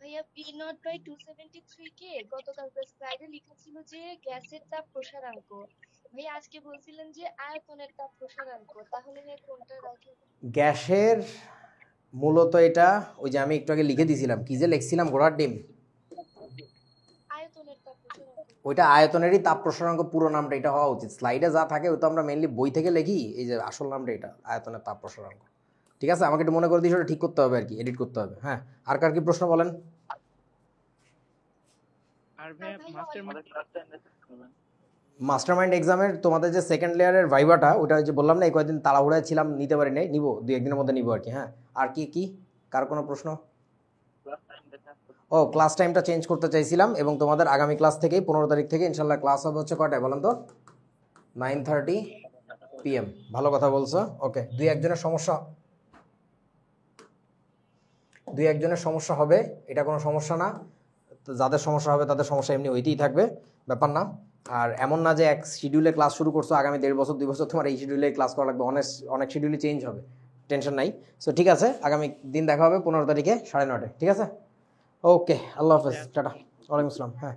ভাইয়া ভাইয়া P0/273 কে গতকালকার স্লাইডে লেখা ছিল যে গ্যাসের তাপ প্রসারাঙ্ক। ভাইয়া আজকে বলছিলেন যে আয়তনের তাপ প্রসারাঙ্ক, তাহলে ভাইয়া কোনটা রাখি? গ্যাসের মূলত এটা ওই যে আমি একটু আগে লিখে দিয়েছিলাম, কি যে লিখছিলাম ঘোড়ার ডিম, আয়তনের তাপ প্রসারাঙ্ক। ওইটা আয়তনেরই তাপ প্রসারাঙ্ক পুরো নামটা এটা হওয়া উচিত। স্লাইডে যা থাকে ওই তো আমরা মেইনলি বই থেকে লিখি, এই যে আসল নামটা এটা আয়তনের তাপ প্রসারাঙ্ক। ঠিক আছে, আমাকে একটু মনে করে দিস, ওটা ঠিক করতে হবে আর কি, এডিট করতে হবে। হ্যাঁ, আর কার কি প্রশ্ন বলেন? আর ভাইয়া ভাইয়া মাস্টার আমাদের ক্লাসটা মেসেজ করবেন। মাস্টারমাইন্ড এক্সামের তোমাদের যে সেকেন্ড লেয়ারের ভাইভাটা, ওটা যে বললাম না এই কয়েকদিন তাড়াহুড়ায় ছিলাম, নিতে পারি নাই, নিব 2-1 দিনের মধ্যে নিব আর কি। হ্যাঁ, আর কি কি কার কোনো প্রশ্ন? ক্লাস টাইম মেসেজ করবেন। ও, ক্লাস টাইমটা চেঞ্জ করতে চাইছিলাম, এবং তোমাদের আগামী ক্লাস থেকেই 15 তারিখ থেকে ইনশাল্লাহ ক্লাস হবে হচ্ছে কয়টায় বলেন তো? 9:30 PM। ভালো কথা বলছো। ওকে, 2-1 জনের সমস্যা হবে, এটা কোনো সমস্যা না। তো যাদের সমস্যা হবে তাদের সমস্যা এমনি হইতেই থাকবে, ব্যাপার না। আর এমন না যে এক শিডিউলে ক্লাস শুরু করছো, আগামী 1.5 বছর 2 বছর তোমার এই শিডিউলে ক্লাস করা লাগবে, অনেক অনেক শিডিউলে চেঞ্জ হবে, টেনশন নাই। সো ঠিক আছে, আগামী দিন দেখা হবে 15 তারিখে 9:30। ঠিক আছে, ওকে, আল্লাহ হাফেজ, টাটা, ওয়ালাইকুম আসসালাম। হ্যাঁ।